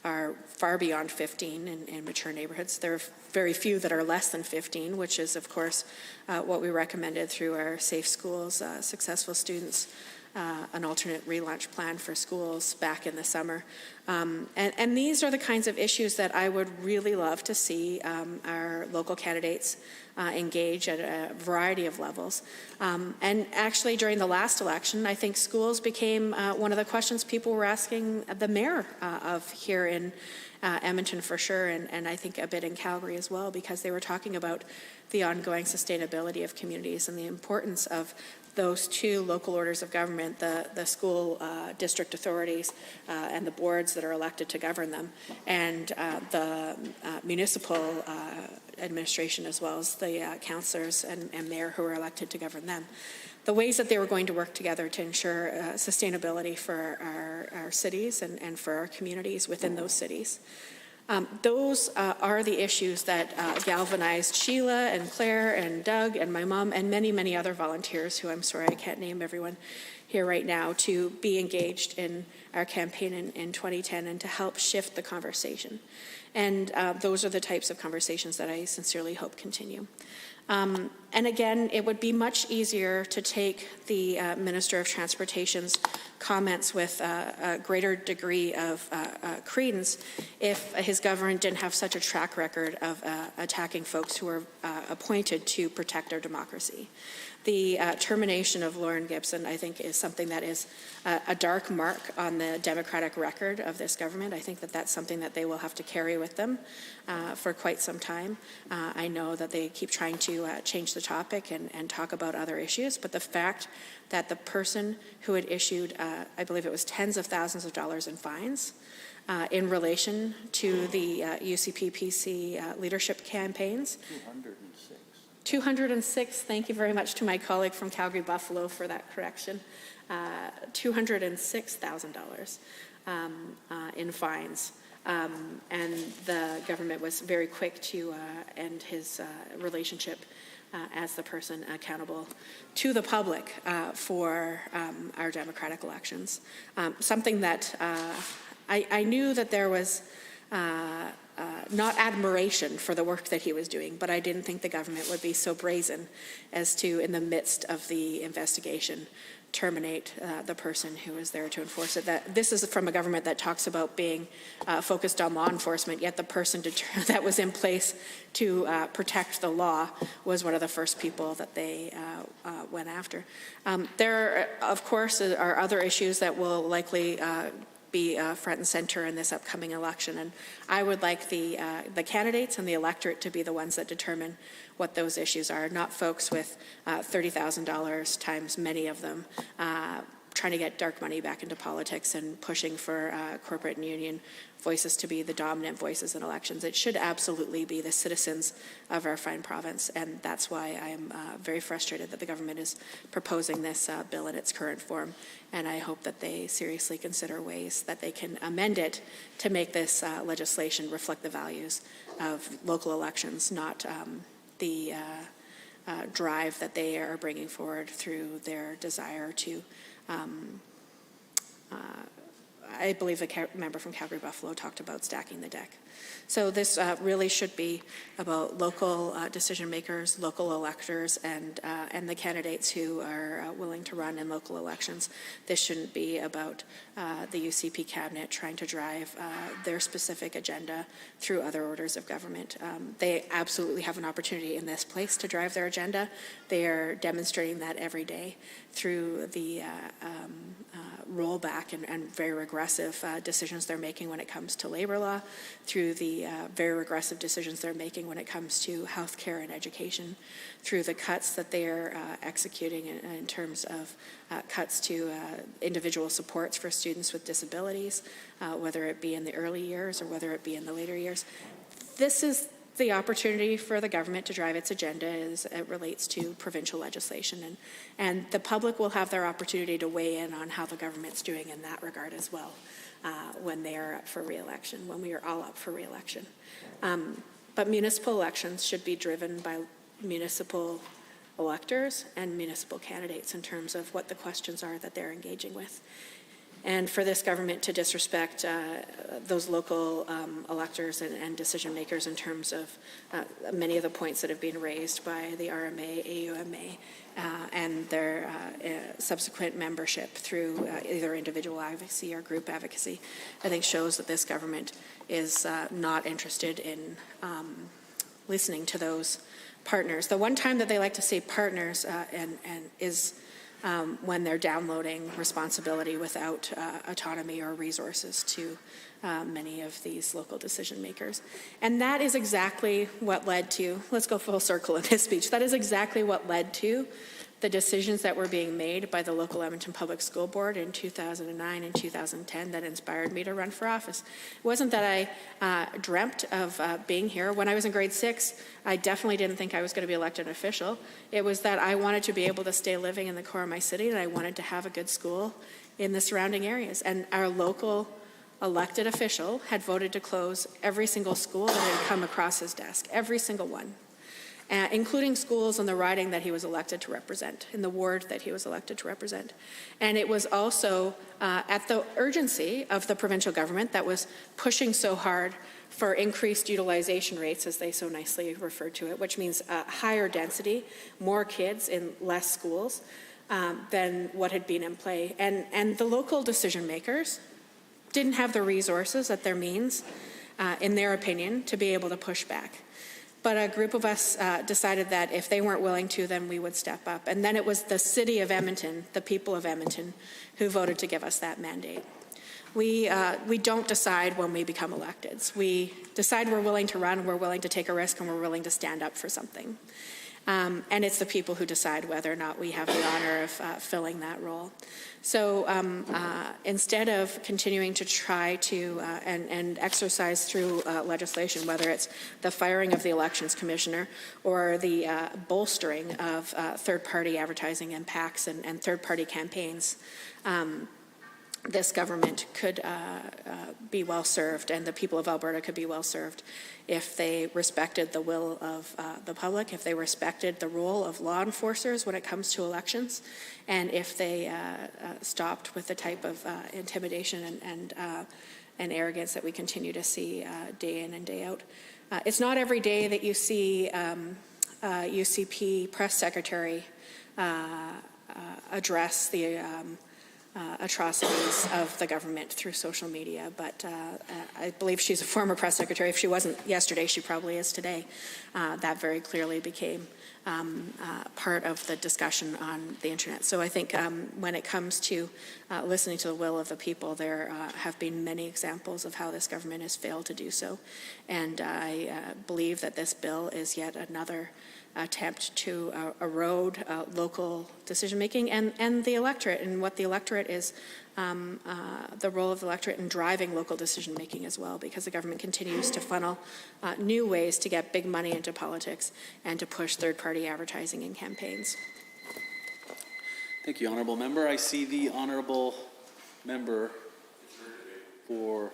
are far beyond 15 in mature neighborhoods. There are very few that are less than 15, which is, of course, what we recommended through our Safe Schools, Successful Students, an alternate relaunch plan for schools back in the summer. And these are the kinds of issues that I would really love to see our local candidates engage at a variety of levels. And actually, during the last election, I think schools became one of the questions people were asking the mayor of here in Edmonton for sure, and I think a bit in Calgary as well, because they were talking about the ongoing sustainability of communities and the importance of those two local orders of government, the school district authorities and the boards that are elected to govern them, and the municipal administration, as well as the councillors and mayor who are elected to govern them. The ways that they were going to work together to ensure sustainability for our cities and for our communities within those cities. Those are the issues that galvanized Sheila and Claire and Doug and my mom and many other volunteers who I'm sorry I can't name everyone here right now to be engaged in our campaign in 2010 and to help shift the conversation. And those are the types of conversations that I sincerely hope continue. And again, it would be much easier to take the Minister of Transportation's comments with a greater degree of credence if his government didn't have such a track record of attacking folks who are appointed to protect our democracy. The termination of Lauren Gibson, I think, is something that is a dark mark on the democratic record of this government. I think that that's something that they will have to carry with them for quite some time. I know that they keep trying to change the topic and talk about other issues, but the fact that the person who had issued, I believe it was tens of thousands of dollars in fines in relation to the UCP-PC leadership campaigns, 206, thank you very much to my colleague from Calgary Buffalo for that correction, $206,000 in fines. And the government was very quick to end his relationship as the person accountable to the public for our democratic elections. Something that I knew that there was not admiration for the work that he was doing, but I didn't think the government would be so brazen as to, in the midst of the investigation, terminate the person who was there to enforce it. That this is from a government that talks about being focused on law enforcement, yet the person that was in place to protect the law was one of the first people that they went after. There, of course, are other issues that will likely be front and center in this upcoming election, and I would like the candidates and the electorate to be the ones that determine what those issues are, not folks with $30,000 times many of them trying to get dark money back into politics and pushing for corporate and union voices to be the dominant voices in elections. It should absolutely be the citizens of our fine province, and that's why I am very frustrated that the government is proposing this bill in its current form, and I hope that they seriously consider ways that they can amend it to make this legislation reflect the values of local elections, not the drive that they are bringing forward through their desire to I believe the member from Calgary Buffalo talked about stacking the deck. So this really should be about local decision makers, local electors, and the candidates who are willing to run in local elections. This shouldn't be about the UCP cabinet trying to drive their specific agenda through other orders of government. They absolutely have an opportunity in this place to drive their agenda. They are demonstrating that every day through the rollback and very regressive decisions they're making when it comes to labor law, through the very regressive decisions they're making when it comes to health care and education, through the cuts that they are executing in terms of cuts to individual supports for students with disabilities, whether it be in the early years or whether it be in the later years. This is the opportunity for the government to drive its agenda as it relates to provincial legislation. And the public will have their opportunity to weigh in on how the government's doing in that regard as well when they are up for re-election, when we are all up for re-election. But municipal elections should be driven by municipal electors and municipal candidates in terms of what the questions are that they're engaging with. And for this government to disrespect those local electors and decision makers in terms of many of the points that have been raised by the RMA, AUMA, and their subsequent membership through either individual advocacy or group advocacy, I think shows that this government is not interested in listening to those partners. The one time that they like to say partners and is when they're downloading responsibility without autonomy or resources to many of these local decision makers. And that is exactly what led to, let's go full circle in this speech, that is exactly what led to the decisions that were being made by the local Edmonton Public School Board in 2009 and 2010 that inspired me to run for office. It wasn't that I dreamt of being here. When I was in grade 6, I definitely didn't think I was going to be elected official. It was that I wanted to be able to stay living in the core of my city, and I wanted to have a good school in the surrounding areas. And our local elected official had voted to close every single school that had come across his desk, every single one. Including schools in the riding that he was elected to represent, in the ward that he was elected to represent. And it was also at the urgency of the provincial government that was pushing so hard for increased utilization rates, as they so nicely referred to it, which means higher density, more kids in less schools than what had been in play. And the local decision makers didn't have the resources at their means, in their opinion, to be able to push back. But a group of us decided that if they weren't willing to, then we would step up. And then it was the city of Edmonton, the people of Edmonton, who voted to give us that mandate. We don't decide when we become electeds. We decide we're willing to run, we're willing to take a risk, and we're willing to stand up for something. And it's the people who decide whether or not we have the honor of filling that role. So instead of continuing to try to and exercise through legislation, whether it's the firing of the elections commissioner or the bolstering of third-party advertising and PACs and third-party campaigns, this government could be well served, and the people of Alberta could be well served if they respected the will of the public, if they respected the role of law enforcers when it comes to elections, and if they stopped with the type of intimidation and arrogance that we continue to see day in and day out. It's not every day that you see UCP press secretary address the atrocities of the government through social media, but I believe she's a former press secretary. If she wasn't yesterday, she probably is today. That very clearly became part of the discussion on the internet. So I think when it comes to listening to the will of the people, there have been many examples of how this government has failed to do so, and I believe that this bill is yet another attempt to erode local decision-making and the electorate, and what the electorate is, the role of the electorate in driving local decision-making as well, because the government continues to funnel new ways to get big money into politics and to push third-party advertising and campaigns. Thank you, Honourable Member. I see the Honourable Member for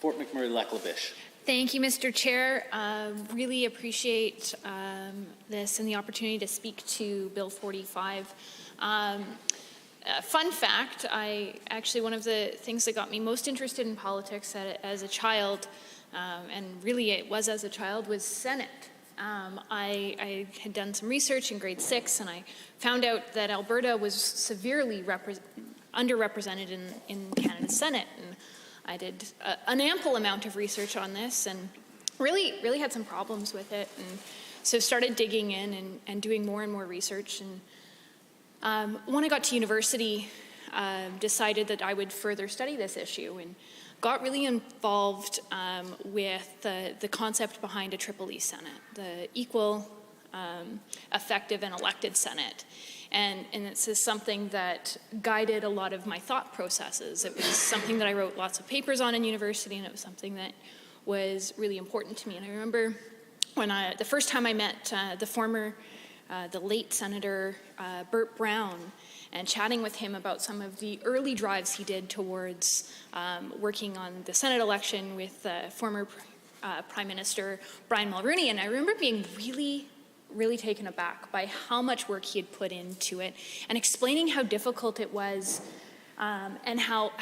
Fort McMurray-Laclabish. Thank you, Mr. Chair. Really appreciate this and the opportunity to speak to Bill 45. Fun fact, one of the things that got me most interested in politics as a child, and really it was as a child, was Senate. I had done some research in grade 6, and I found out that Alberta was severely underrepresented in Canada's Senate. And I did an ample amount of research on this and really had some problems with it, and so started digging in and doing more and more research. And when I got to university, decided that I would further study this issue and got really involved with the concept behind a Triple E Senate, the equal, effective, and elected Senate. And this is something that guided a lot of my thought processes. It was something that I wrote lots of papers on in university, and it was something that was really important to me. And I remember when the first time I met the late Senator Burt Brown, and chatting with him about some of the early drives he did towards working on the Senate election with former Prime Minister Brian Mulroney. And I remember being really taken aback by how much work he had put into it, and explaining how difficult it was, and how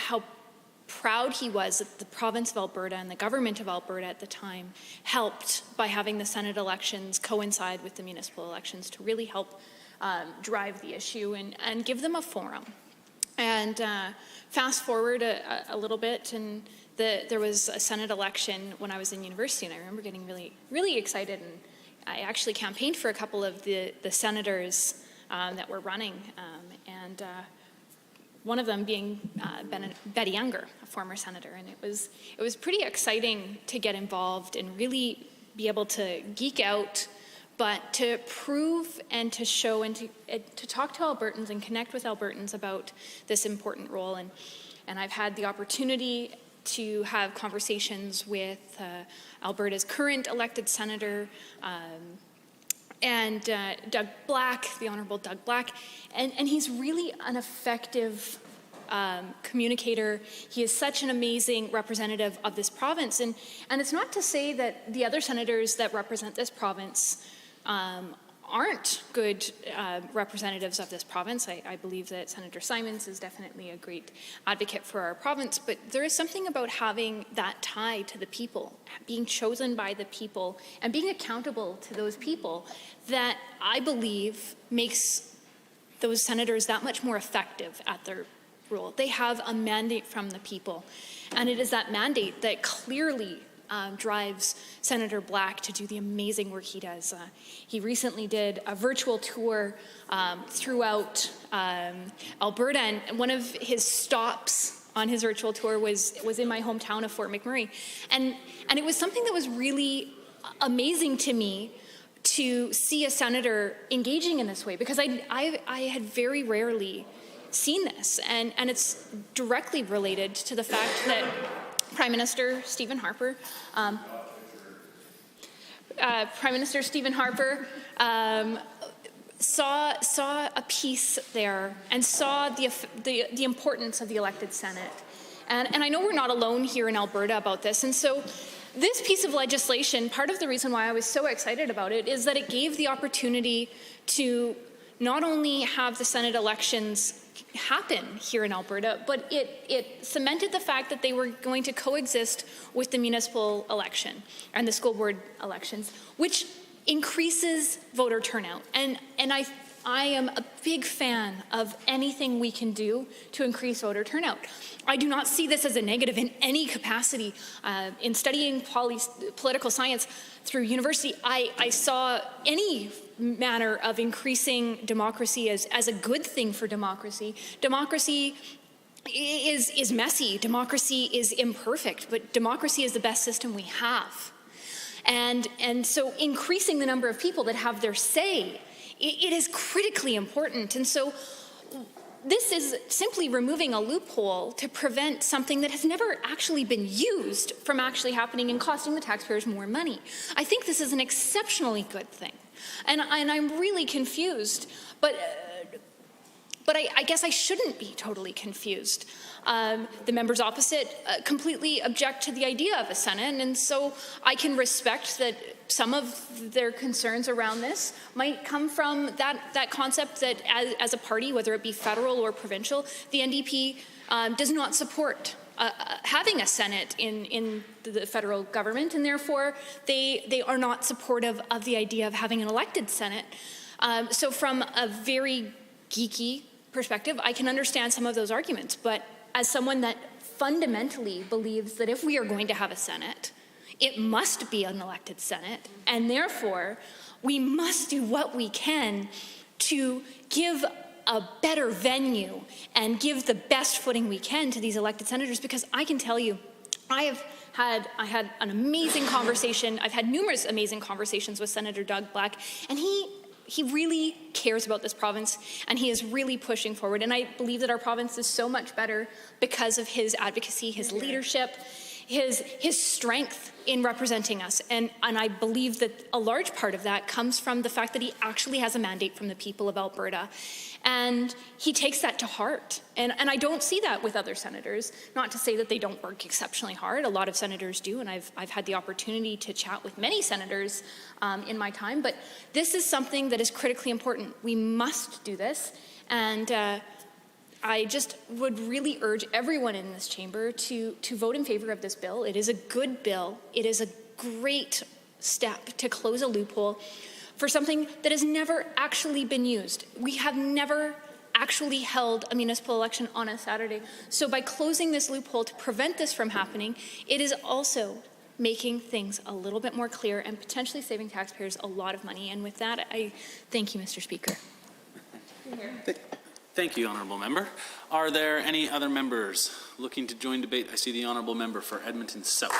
proud he was that the province of Alberta and the government of Alberta at the time helped by having the Senate elections coincide with the municipal elections to really help drive the issue and give them a forum. And fast forward a little bit, and there was a Senate election when I was in university, and I remember getting really excited, and I actually campaigned for a couple of the senators that were running, and one of them being Betty Younger, a former senator. And it was pretty exciting to get involved and really be able to geek out, but to prove and to show and to talk to Albertans and connect with Albertans about this important role. And I've had the opportunity to have conversations with Alberta's current elected senator, and Doug Black, the Honourable Doug Black, and he's really an effective communicator. He is such an amazing representative of this province, and it's not to say that the other senators that represent this province aren't good representatives of this province. I believe that Senator Simons is definitely a great advocate for our province, but there is something about having that tie to the people, being chosen by the people, and being accountable to those people, that I believe makes those senators that much more effective at their role. They have a mandate from the people, and it is that mandate that clearly drives Senator Black to do the amazing work he does. He recently did a virtual tour throughout Alberta, and one of his stops on his virtual tour was in my hometown of Fort McMurray. And it was something that was really amazing to me to see a senator engaging in this way, because I had very rarely seen this, and it's directly related to the fact that Prime Minister Stephen Harper saw a piece there and saw the importance of the elected Senate. And I know we're not alone here in Alberta about this. And so this piece of legislation, part of the reason why I was so excited about it is that it gave the opportunity to not only have the Senate elections happen here in Alberta, but it cemented the fact that they were going to coexist with the municipal election and the school board elections, which increases voter turnout. And I am a big fan of anything we can do to increase voter turnout. I do not see this as a negative in any capacity. In studying political science through university, I saw any manner of increasing democracy as a good thing for democracy. Democracy is messy. Democracy is imperfect, but democracy is the best system we have. And so increasing the number of people that have their say, it is critically important. And so this is simply removing a loophole to prevent something that has never actually been used from actually happening and costing the taxpayers more money. I think this is an exceptionally good thing. And I'm really confused, but I guess I shouldn't be totally confused. The members opposite completely object to the idea of a Senate, and so I can respect that some of their concerns around this might come from that concept that as a party, whether it be federal or provincial, the NDP does not support having a Senate in the federal government, and therefore they are not supportive of the idea of having an elected Senate. So from a very geeky perspective, I can understand some of those arguments, but as someone that fundamentally believes that if we are going to have a Senate, it must be an elected Senate, and therefore we must do what we can to give a better venue and give the best footing we can to these elected senators, because I can tell you, I had an amazing conversation. I've had numerous amazing conversations with Senator Doug Black, and he really cares about this province, and he is really pushing forward. And I believe that our province is so much better because of his advocacy, his leadership, his strength in representing us. And I believe that a large part of that comes from the fact that he actually has a mandate from the people of Alberta. And he takes that to heart. And I don't see that with other senators. Not to say that they don't work exceptionally hard. A lot of senators do, and I've had the opportunity to chat with many senators in my time. But this is something that is critically important. We must do this. And I just would really urge everyone in this chamber to vote in favor of this bill. It is a good bill. It is a great step to close a loophole for something that has never actually been used. We have never actually held a municipal election on a Saturday. So by closing this loophole to prevent this from happening, it is also making things a little bit more clear and potentially saving taxpayers a lot of money. And with that, I thank you, Mr. Speaker. Thank you, Honourable Member. Are there any other members looking to join debate? I see the Honourable Member for Edmonton South.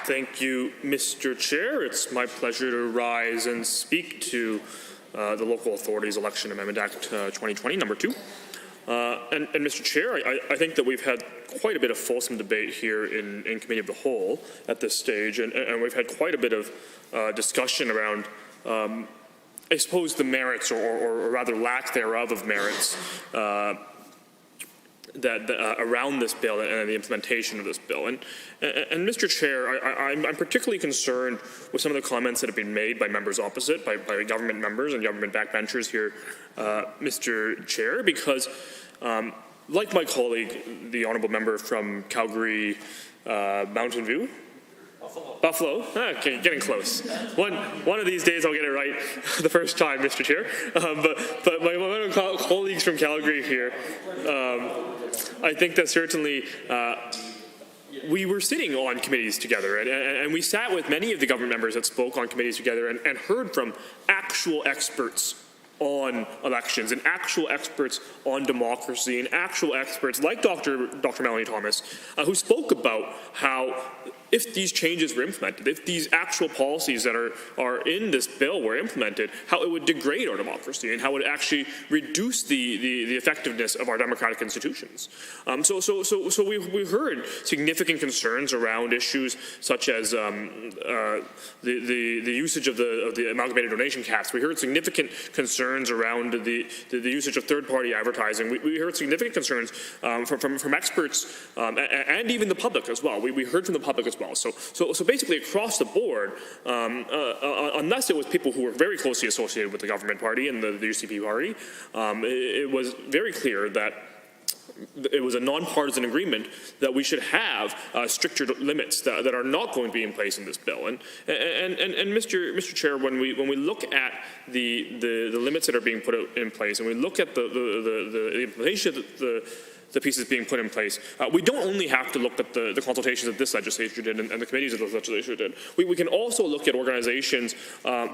Thank you, Mr. Chair. It's my pleasure to rise and speak to the Local Authorities Election Amendment Act 2020, number 2. And Mr. Chair, I think that we've had quite a bit of fulsome debate here in Committee of the Whole at this stage, and we've had quite a bit of discussion around, I suppose, the merits, or rather lack thereof of merits, around this bill and the implementation of this bill. And Mr. Chair, I'm particularly concerned with some of the comments that have been made by members opposite, by government members and government backbenchers here, Mr. Chair, because like my colleague, the Honourable Member from Calgary, Mountain View, Buffalo? Okay, getting close. One of these days I'll get it right the first time, Mr. Chair. But my one of my colleagues from Calgary here, I think that certainly we were sitting on committees together, and we sat with many of the government members that spoke on committees together and heard from actual experts on elections and actual experts on democracy and actual experts like Dr. Melanie Thomas, who spoke about how if these changes were implemented, if these actual policies that are in this bill were implemented, how it would degrade our democracy and how it would actually reduce the effectiveness of our democratic institutions. So we heard significant concerns around issues such as the usage of the amalgamated donation caps. We heard significant concerns around the usage of third-party advertising. We heard significant concerns from experts and even the public as well. We heard from the public as well. So basically across the board, unless it was people who were very closely associated with the government party and the UCP party, it was very clear that it was a nonpartisan agreement that we should have stricter limits that are not going to be in place in this bill. And Mr. Chair, when we look at the limits that are being put in place, and we look at the implementation of the pieces being put in place, we don't only have to look at the consultations that this legislature did and the committees that this legislature did. We can also look at organizations,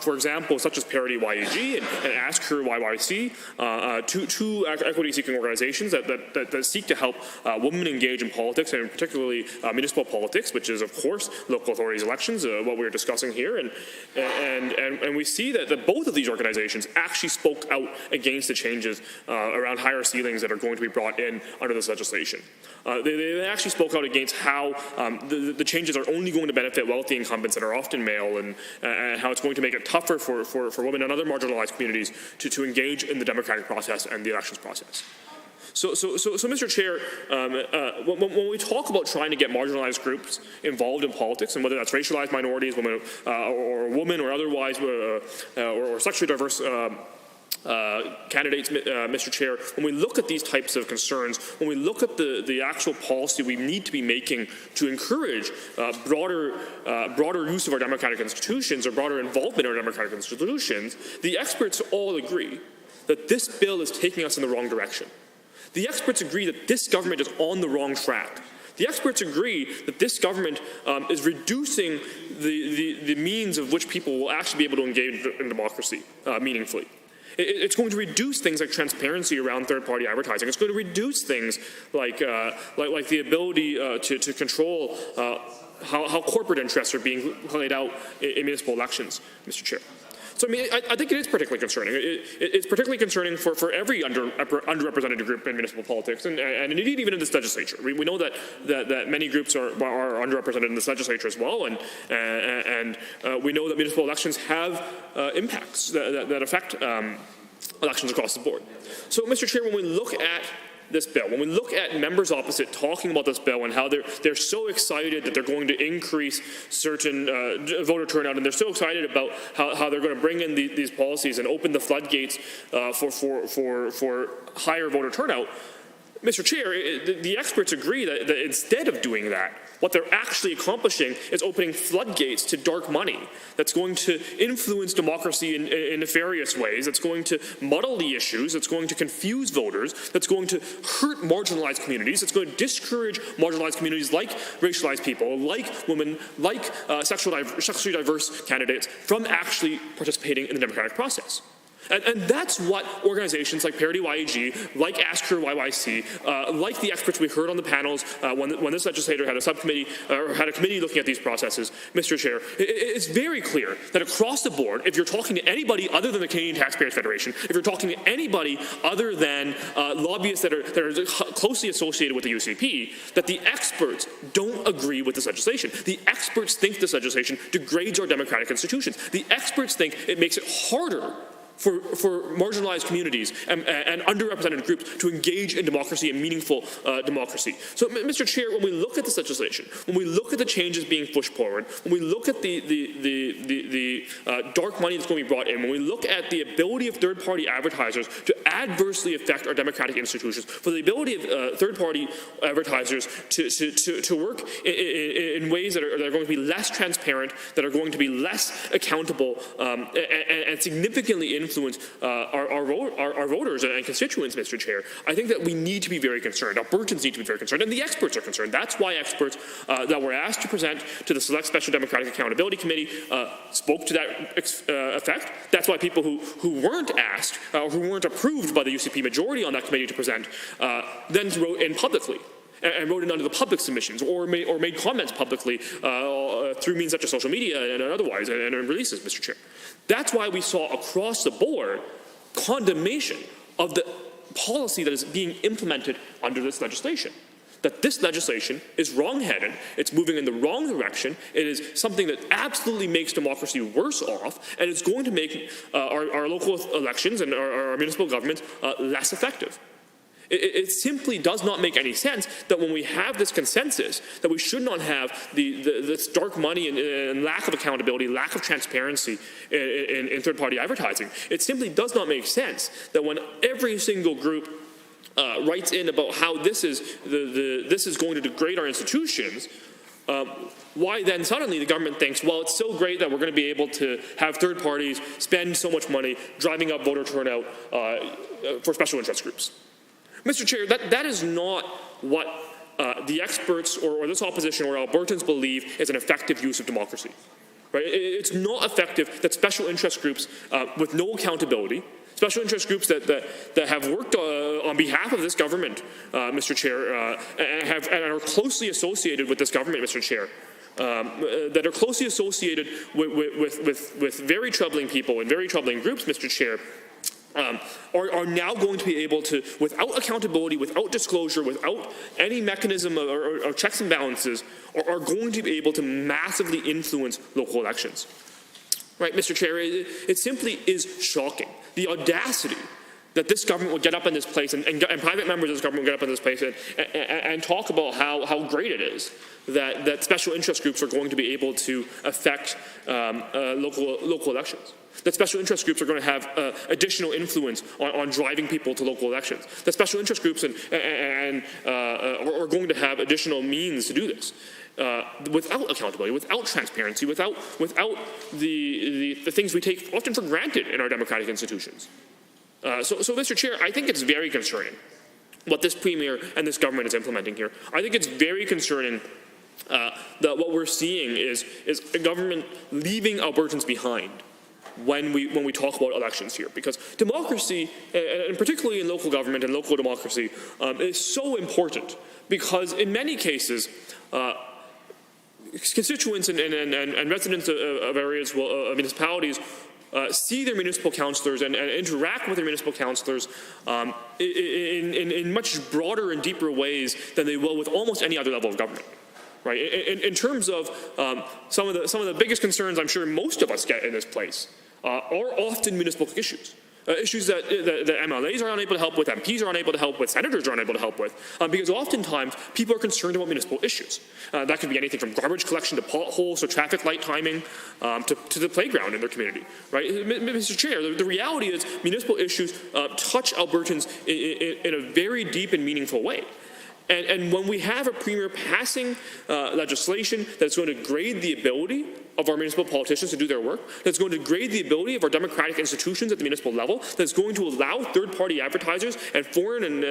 for example, such as Parity YEG and Ask Her YYC, two equity-seeking organizations that seek to help women engage in politics, and particularly municipal politics, which is, of course, local authorities elections, what we're discussing here. And we see that both of these organizations actually spoke out against the changes around higher ceilings that are going to be brought in under this legislation. They actually spoke out against how the changes are only going to benefit wealthy incumbents that are often male, and how it's going to make it tougher for women and other marginalized communities to engage in the democratic process and the elections process. So Mr. Chair, when we talk about trying to get marginalized groups involved in politics, and whether that's racialized minorities, women, or otherwise, or sexually diverse candidates, Mr. Chair, when we look at these types of concerns, when we look at the actual policy we need to be making to encourage broader use of our democratic institutions or broader involvement in our democratic institutions, the experts all agree that this bill is taking us in the wrong direction. The experts agree that this government is on the wrong track. The experts agree that this government is reducing the means of which people will actually be able to engage in democracy meaningfully. It's going to reduce things like transparency around third-party advertising. It's going to reduce things like the ability to control how corporate interests are being played out in municipal elections, Mr. Chair. So, I mean, I think it is particularly concerning. It's particularly concerning for every underrepresented group in municipal politics, and indeed even in this legislature. We know that many groups are underrepresented in this legislature as well, and we know that municipal elections have impacts that affect elections across the board. So, Mr. Chair, when we look at this bill, when we look at members opposite talking about this bill and how they're so excited that they're going to increase certain voter turnout, and they're so excited about how they're going to bring in these policies and open the floodgates for higher voter turnout, Mr. Chair, the experts agree that instead of doing that, what they're actually accomplishing is opening floodgates to dark money that's going to influence democracy in nefarious ways, that's going to muddle the issues, that's going to confuse voters, that's going to hurt marginalized communities, that's going to discourage marginalized communities like racialized people, like women, like sexually diverse candidates from actually participating in the democratic process. And that's what organizations like Parity YEG, like Ask Her YYC, like the experts we heard on the panels when this legislator had a subcommittee or had a committee looking at these processes, Mr. Chair, it's very clear that across the board, if you're talking to anybody other than the Canadian Taxpayers Federation, if you're talking to anybody other than lobbyists that are closely associated with the UCP, that the experts don't agree with this legislation. The experts think this legislation degrades our democratic institutions. The experts think it makes it harder for marginalized communities and underrepresented groups to engage in democracy and meaningful democracy. So, Mr. Chair, when we look at this legislation, when we look at the changes being pushed forward, when we look at the dark money that's going to be brought in, when we look at the ability of third-party advertisers to adversely affect our democratic institutions, for the ability of third-party advertisers to work in ways that are going to be less transparent, that are going to be less accountable, and significantly influence our voters and constituents, Mr. Chair, I think that we need to be very concerned. Albertans need to be very concerned, and the experts are concerned. That's why experts that were asked to present to the Select Special Democratic Accountability Committee spoke to that effect. That's why people who weren't asked, or who weren't approved by the UCP majority on that committee to present, then wrote in publicly. And wrote in under the public submissions, or made comments publicly through means such as social media and otherwise, and releases, Mr. Chair. That's why we saw across the board condemnation of the policy that is being implemented under this legislation. That this legislation is wrong-headed, it's moving in the wrong direction, it is something that absolutely makes democracy worse off, and it's going to make our local elections and our municipal governments less effective. It simply does not make any sense that when we have this consensus that we should not have this dark money and lack of accountability, lack of transparency in third-party advertising. It simply does not make sense that when every single group writes in about how this is going to degrade our institutions, why then suddenly the government thinks, well, it's so great that we're going to be able to have third parties spend so much money driving up voter turnout for special interest groups. Mr. Chair, that is not what the experts or this opposition or Albertans believe is an effective use of democracy. Right? It's not effective that special interest groups with no accountability, special interest groups that have worked on behalf of this government, Mr. Chair, and are closely associated with this government, Mr. Chair, that are closely associated with very troubling people and very troubling groups, Mr. Chair, are now going to be able to, without accountability, without disclosure, without any mechanism or checks and balances, are going to be able to massively influence local elections. Right, Mr. Chair, it simply is shocking. The audacity that this government would get up in this place and private members of this government would get up in this place and talk about how great it is that special interest groups are going to be able to affect local elections. That special interest groups are going to have additional influence on driving people to local elections. That special interest groups are going to have additional means to do this. Without accountability, without transparency, without the things we take often for granted in our democratic institutions. So, Mr. Chair, I think it's very concerning what this Premier and this government is implementing here. I think it's very concerning that what we're seeing is a government leaving Albertans behind when we talk about elections here, because democracy, and particularly in local government and local democracy, is so important, because in many cases, constituents and residents of areas, municipalities, see their municipal councillors and interact with their municipal councillors in much broader and deeper ways than they will with almost any other level of government. Right? In terms of some of the biggest concerns I'm sure most of us get in this place are often municipal issues. Issues that MLAs are unable to help with, MPs are unable to help with, senators are unable to help with, because oftentimes people are concerned about municipal issues. That could be anything from garbage collection to potholes to traffic light timing to the playground in their community. Right, Mr. Chair, the reality is municipal issues touch Albertans in a very deep and meaningful way. And when we have a Premier passing legislation that's going to grade the ability of our municipal politicians to do their work, that's going to grade the ability of our democratic institutions at the municipal level, that's going to allow third-party advertisers and foreign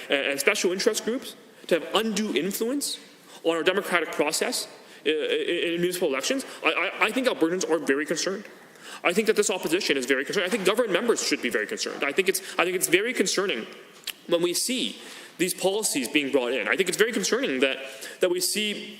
and special interest groups to have undue influence on our democratic process in municipal elections, I think Albertans are very concerned. I think that this opposition is very concerned. I think government members should be very concerned. I think it's very concerning when we see these policies being brought in. I think it's very concerning that we see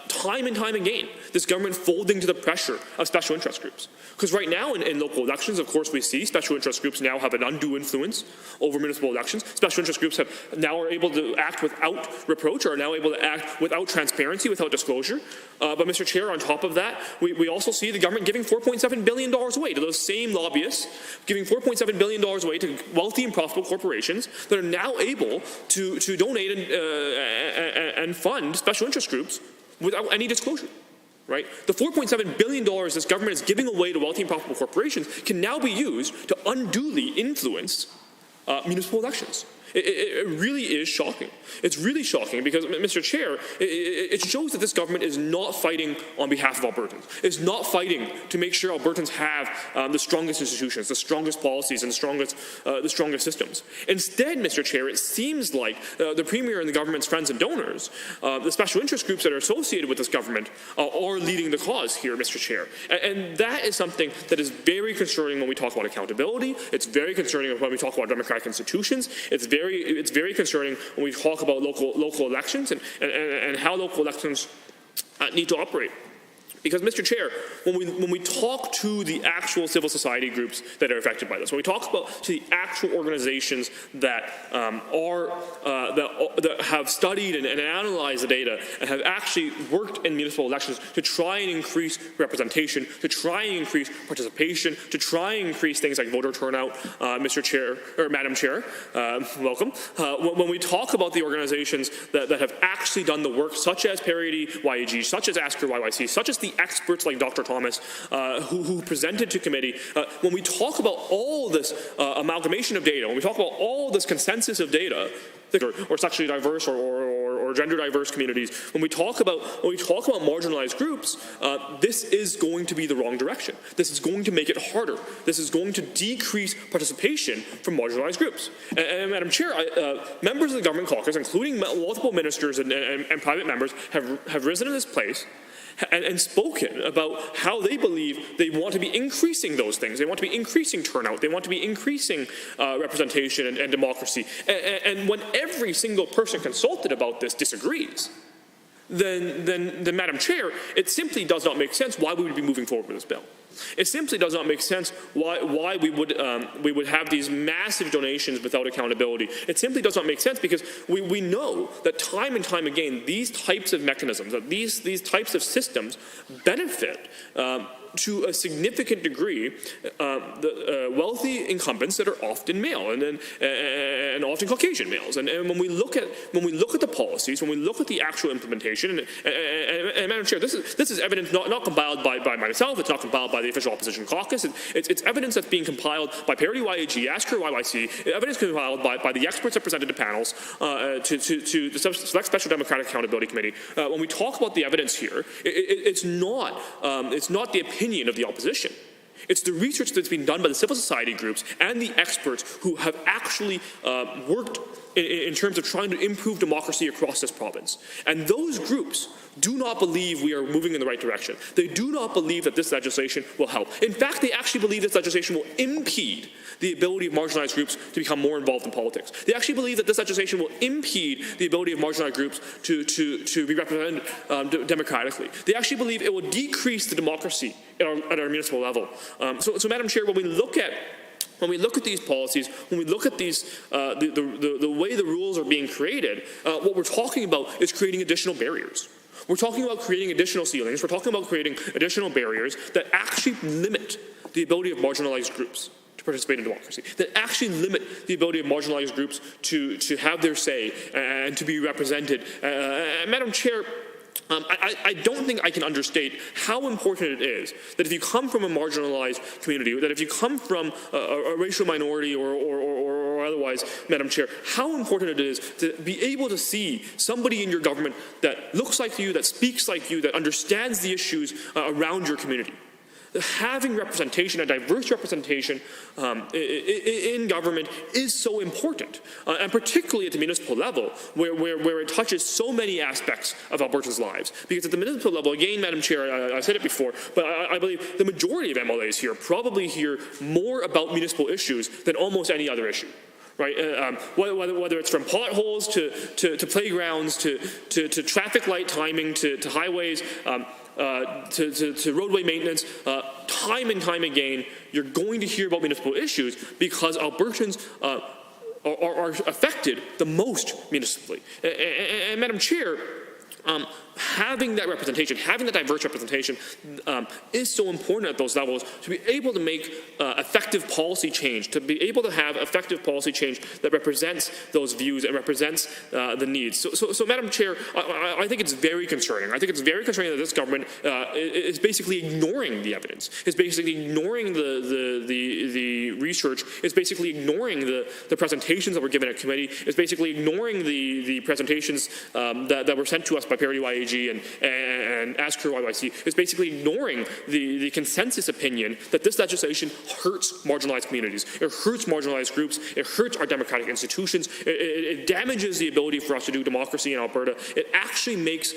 time and time again, this government folding to the pressure of special interest groups. Because right now in local elections, of course, we see special interest groups now have an undue influence over municipal elections. Special interest groups now are able to act without reproach, or are now able to act without transparency, without disclosure. But Mr. Chair, on top of that, we also see the government giving $4.7 billion away to those same lobbyists, giving $4.7 billion away to wealthy and profitable corporations that are now able to donate and fund special interest groups without any disclosure. Right? The $4.7 billion this government is giving away to wealthy and profitable corporations can now be used to unduly influence municipal elections. It really is shocking. It's really shocking because, Mr. Chair, it shows that this government is not fighting on behalf of Albertans. It's not fighting to make sure Albertans have the strongest institutions, the strongest policies, and the strongest systems. Instead, Mr. Chair, it seems like the Premier and the government's friends and donors, the special interest groups that are associated with this government, are leading the cause here, Mr. Chair. And that is something that is very concerning when we talk about accountability. It's very concerning when we talk about democratic institutions. It's very concerning when we talk about local elections and how local elections need to operate. Because, Mr. Chair, when we talk to the actual civil society groups that are affected by this, when we talk to the actual organizations that that have studied and analyzed the data and have actually worked in municipal elections to try and increase representation, to try and increase participation, to try and increase things like voter turnout, Mr. Chair, or Madam Chair, welcome. When we talk about the organizations that have actually done the work, such as Parity YAG, such as Asker YYC, such as the experts like Dr. Thomas who presented to committee, when we talk about all this amalgamation of data, when we talk about all this consensus of data, or sexually diverse or gender diverse communities, when we talk about marginalized groups, this is going to be the wrong direction. This is going to make it harder. This is going to decrease participation from marginalized groups. And Madam Chair, members of the government caucus, including multiple ministers and private members, have risen in this place and spoken about how they believe they want to be increasing those things. They want to be increasing turnout. They want to be increasing representation and democracy. And when every single person consulted about this disagrees, then Madam Chair, it simply does not make sense why we would be moving forward with this bill. It simply does not make sense why we would have these massive donations without accountability. It simply does not make sense because we know that time and time again these types of mechanisms, that these types of systems benefit to a significant degree the wealthy incumbents that are often male and often Caucasian males. And when we look at the policies, when we look at the actual implementation, and Madam Chair, this is evidence not compiled by myself. It's not compiled by the official opposition caucus. It's evidence that's being compiled by Parity YAG, Asker YYC, evidence compiled by the experts that presented to panels to the Select Special Democratic Accountability Committee. When we talk about the evidence here, it's not the opinion of the opposition. It's the research that's been done by the civil society groups and the experts who have actually worked in terms of trying to improve democracy across this province. And those groups do not believe we are moving in the right direction. They do not believe that this legislation will help. In fact, they actually believe this legislation will impede the ability of marginalized groups to become more involved in politics. They actually believe that this legislation will impede the ability of marginalized groups to be represented democratically. They actually believe it will decrease the democracy at our municipal level. So Madam Chair, when we look at these policies, when we look at these, the way the rules are being created, what we're talking about is creating additional barriers. We're talking about creating additional ceilings. We're talking about creating additional barriers that actually limit the ability of marginalized groups to participate in democracy, that actually limit the ability of marginalized groups to have their say and to be represented. Madam Chair, I don't think I can understate how important it is that if you come from a marginalized community, that if you come from a racial minority or otherwise, Madam Chair, how important it is to be able to see somebody in your government that looks like you, that speaks like you, that understands the issues around your community. Having representation, a diverse representation in government is so important, and particularly at the municipal level, where it touches so many aspects of Albertans' lives. Because at the municipal level, again, Madam Chair, I said it before, but I believe the majority of MLAs here probably hear more about municipal issues than almost any other issue. right? Whether it's from potholes to playgrounds to traffic light timing to highways to roadway maintenance, time and time again, you're going to hear about municipal issues because Albertans are affected the most municipally. And Madam Chair, having that representation, having that diverse representation is so important at those levels to be able to make effective policy change, to be able to have effective policy change that represents those views and represents the needs. So Madam Chair, I think it's very concerning. I think it's very concerning that this government is basically ignoring the evidence, is basically ignoring the research, is basically ignoring the presentations that were given at committee, is basically ignoring the presentations that were sent to us by Parity YAG and Ask Her YYC, is basically ignoring the consensus opinion that this legislation hurts marginalized communities. It hurts marginalized groups. It hurts our democratic institutions. It damages the ability for us to do democracy in Alberta. It actually makes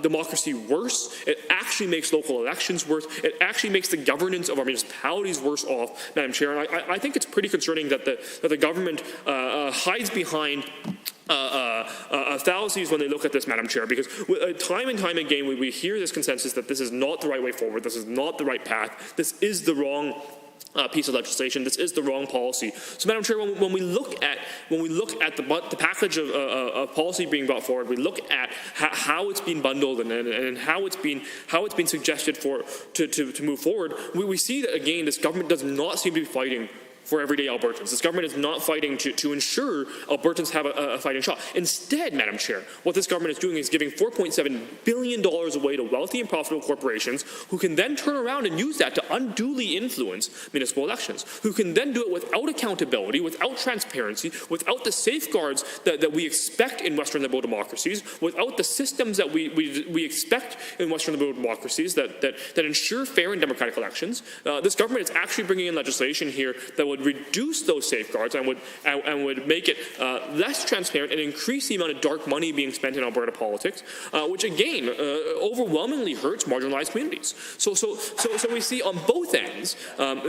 democracy worse. It actually makes local elections worse. It actually makes the governance of our municipalities worse off, Madam Chair. And I think it's pretty concerning that the government hides behind fallacies when they look at this, Madam Chair, because time and time again we hear this consensus that this is not the right way forward, this is not the right path, this is the wrong piece of legislation, this is the wrong policy. So, Madam Chair, when we look at the package of policy being brought forward, we look at how it's been bundled and how it's been suggested to move forward, we see that again this government does not seem to be fighting for everyday Albertans. This government is not fighting to ensure Albertans have a fighting shot. Instead, Madam Chair, what this government is doing is giving $4.7 billion away to wealthy and profitable corporations who can then turn around and use that to unduly influence municipal elections, who can then do it without accountability, without transparency, without the safeguards that we expect in Western liberal democracies, without the systems that we expect in Western liberal democracies that ensure fair and democratic elections. This government is actually bringing in legislation here that would reduce those safeguards and would make it less transparent and increase the amount of dark money being spent in Alberta politics, which again overwhelmingly hurts marginalized communities. So we see on both ends, and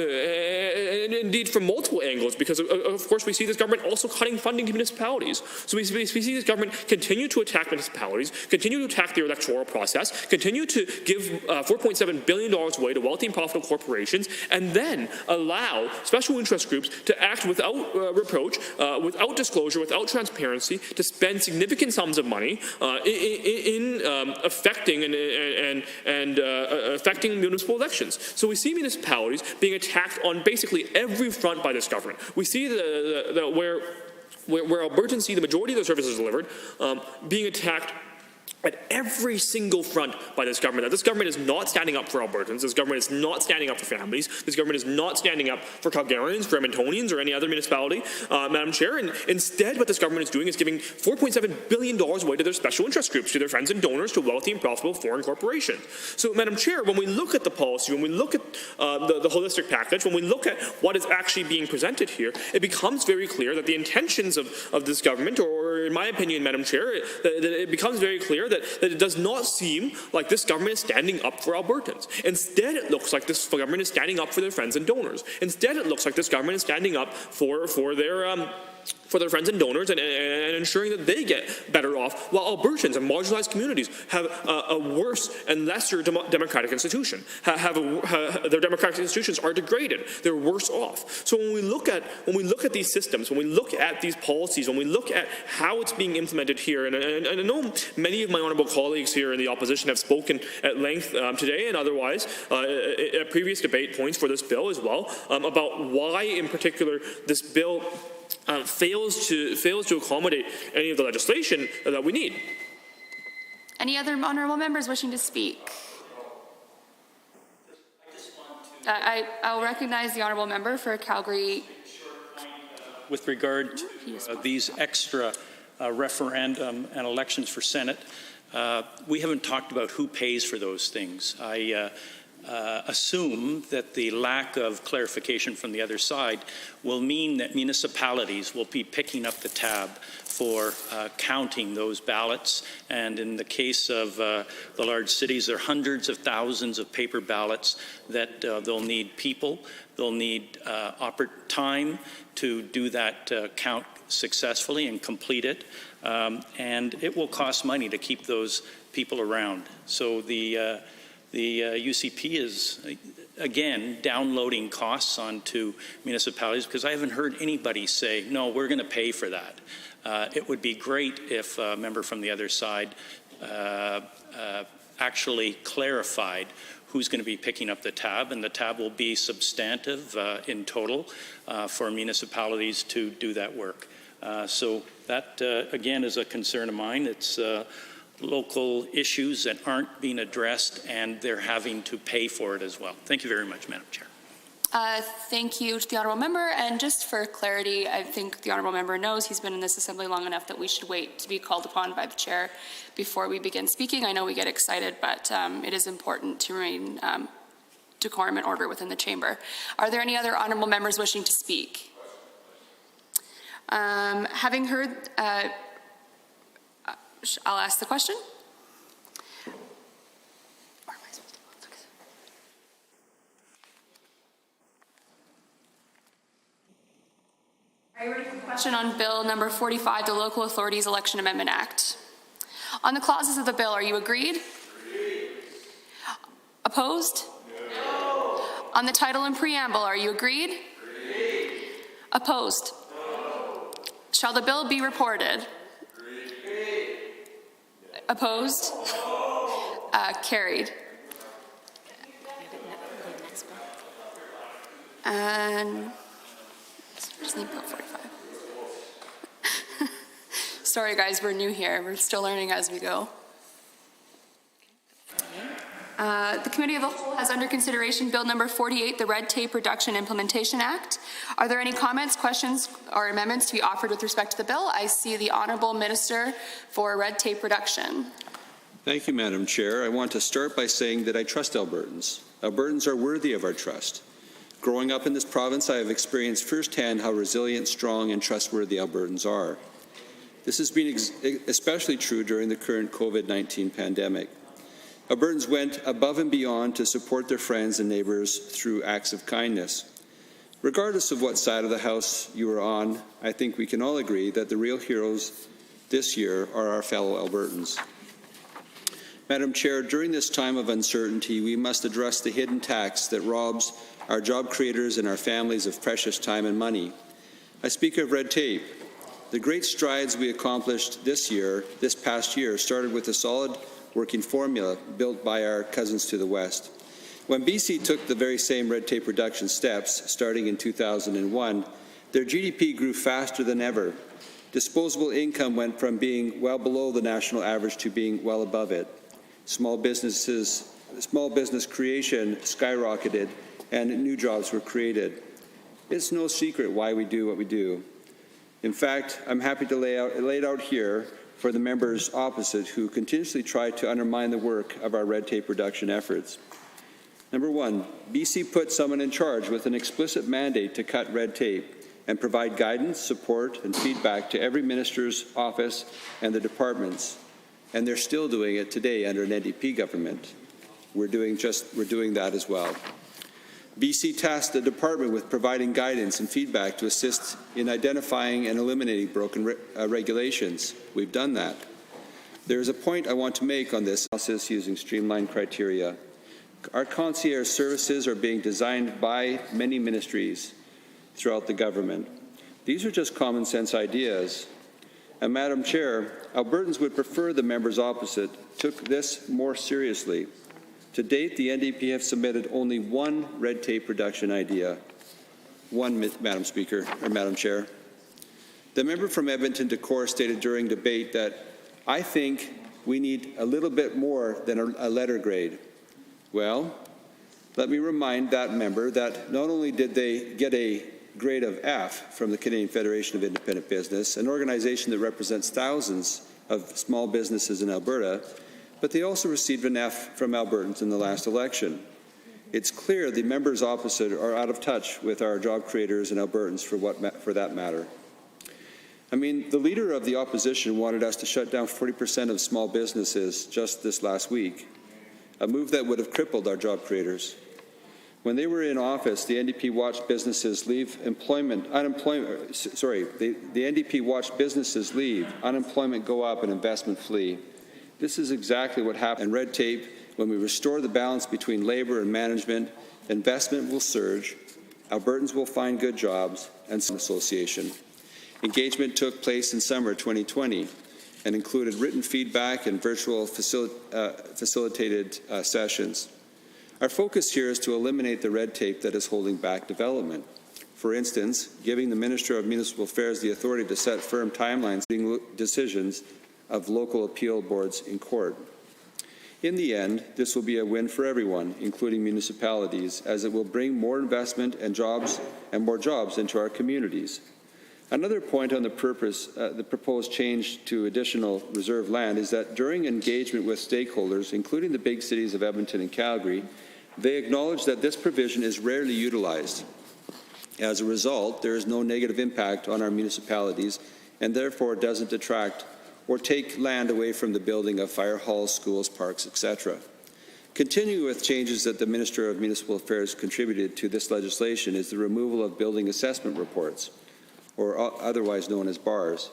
indeed from multiple angles, because of course we see this government also cutting funding to municipalities. So we see this government continue to attack municipalities, continue to attack the electoral process, continue to give $4.7 billion away to wealthy and profitable corporations, and then allow special interest groups to act without reproach, without disclosure, without transparency, to spend significant sums of money in affecting affecting municipal elections. So we see municipalities being attacked on basically every front by this government. We see where Albertans see the majority of their services delivered being attacked at every single front by this government. That this government is not standing up for Albertans, this government is not standing up for families, this government is not standing up for Calgarians, for Edmontonians, or any other municipality, Madam Chair. And instead what this government is doing is giving $4.7 billion away to their special interest groups, to their friends and donors, to wealthy and profitable foreign corporations. So, Madam Chair, when we look at the policy, when we look at the holistic package, when we look at what is actually being presented here, it becomes very clear that the intentions of this government, or in my opinion, Madam Chair, that it becomes very clear that it does not seem like this government is standing up for Albertans. Instead, it looks like this government is standing up for their friends and donors. Instead, it looks like this government is standing up for their friends and donors and ensuring that they get better off, while Albertans and marginalized communities have a worse and lesser democratic institution. Their democratic institutions are degraded. They're worse off. So when we look at these systems, when we look at these policies, when we look at how it's being implemented here, and I know many of my honourable colleagues here in the opposition have spoken at length today and otherwise at previous debate points for this bill as well, about why in particular this bill fails to accommodate any of the legislation that we need. Any other honourable members wishing to speak? I'll recognize the honourable member for Calgary. With regard to these extra referendum and elections for Senate, we haven't talked about who pays for those things. assume that the lack of clarification from the other side will mean that municipalities will be picking up the tab for counting those ballots. And in the case of the large cities, there are hundreds of thousands of paper ballots that they'll need people. They'll need time to do that count successfully and complete it. And it will cost money to keep those people around. So the UCP is, again, downloading costs onto municipalities, because I haven't heard anybody say, no, we're going to pay for that. It would be great if a member from the other side actually clarified who's going to be picking up the tab, and the tab will be substantive in total for municipalities to do that work. So that, again, is a concern of mine. It's local issues that aren't being addressed, and they're having to pay for it as well. Thank you very much, Madam Chair. Thank you to the honourable member. And just for clarity, I think the honourable member knows he's been in this assembly long enough that we should wait to be called upon by the chair before we begin speaking. I know we get excited, but it is important to remain decorum and order within the chamber. Are there any other honourable members wishing to speak? Having heard, I'll ask the question. Are you ready for the question on Bill number 45, the Local Authorities Election Amendment Act? On the clauses of the bill, are you agreed? Agreed. Opposed? No. On the title and preamble, are you agreed? Agreed. Opposed? No. Shall the bill be reported? Agreed. Opposed? No. Carried. And just need Bill 45. Sorry guys, we're new here. We're still learning as we go. The Committee of the Whole has under consideration Bill number 48, the Red Tape Reduction Implementation Act. Are there any comments, questions, or amendments to be offered with respect to the bill? I see the Honourable Minister for Red Tape Reduction. Thank you, Madam Chair. I want to start by saying that I trust Albertans. Albertans are worthy of our trust. Growing up in this province, I have experienced firsthand how resilient, strong, and trustworthy Albertans are. This has been especially true during the current COVID-19 pandemic. Albertans went above and beyond to support their friends and neighbours through acts of kindness. Regardless of what side of the House you are on, I think we can all agree that the real heroes this year are our fellow Albertans. Madam Chair, during this time of uncertainty, we must address the hidden tax that robs our job creators and our families of precious time and money. I speak of red tape. The great strides we accomplished this past year, started with a solid working formula built by our cousins to the west. When BC took the very same red tape reduction steps, starting in 2001, their GDP grew faster than ever. Disposable income went from being well below the national average to being well above it. Small business creation skyrocketed, and new jobs were created. It's no secret why we do what we do. In fact, I'm happy to lay it out here for the members opposite who continuously try to undermine the work of our red tape reduction efforts. Number one, BC put someone in charge with an explicit mandate to cut red tape and provide guidance, support, and feedback to every minister's office and the departments. And they're still doing it today under an NDP government. We're doing that as well. BC tasked the department with providing guidance and feedback to assist in identifying and eliminating broken regulations. We've done that. There is a point I want to make on this analysis using streamlined criteria. Our concierge services are being designed by many ministries throughout the government. These are just common sense ideas. And Madam Chair, Albertans would prefer the members opposite took this more seriously. To date, the NDP have submitted only one red tape reduction idea. One, Madam Speaker, or Madam Chair. The member from Edmonton Decor stated during debate that I think we need a little bit more than a letter grade. Well, let me remind that member that not only did they get a grade of F from the Canadian Federation of Independent Business, an organization that represents thousands of small businesses in Alberta, but they also received an F from Albertans in the last election. It's clear the members opposite are out of touch with our job creators and Albertans for that matter. I mean, the leader of the opposition wanted us to shut down 40% of small businesses just this last week, a move that would have crippled our job creators. When they were in office, the NDP watched businesses leave the NDP watched businesses leave, unemployment go up, and investment flee. This is exactly what happened. And red tape, when we restore the balance between labor and management, investment will surge, Albertans will find good jobs, and association. Engagement took place in summer 2020 and included written feedback and virtual facilitated sessions. Our focus here is to eliminate the red tape that is holding back development. For instance, giving the Minister of Municipal Affairs the authority to set firm timelines for decisions of local appeal boards in court. In the end, this will be a win for everyone, including municipalities, as it will bring more investment and jobs and more jobs into our communities. Another point on the proposed change to additional reserve land is that during engagement with stakeholders, including the big cities of Edmonton and Calgary, they acknowledge that this provision is rarely utilized. As a result, there is no negative impact on our municipalities and therefore doesn't detract or take land away from the building of fire halls, schools, parks, etc. Continuing with changes that the Minister of Municipal Affairs contributed to this legislation is the removal of building assessment reports, or otherwise known as BARs.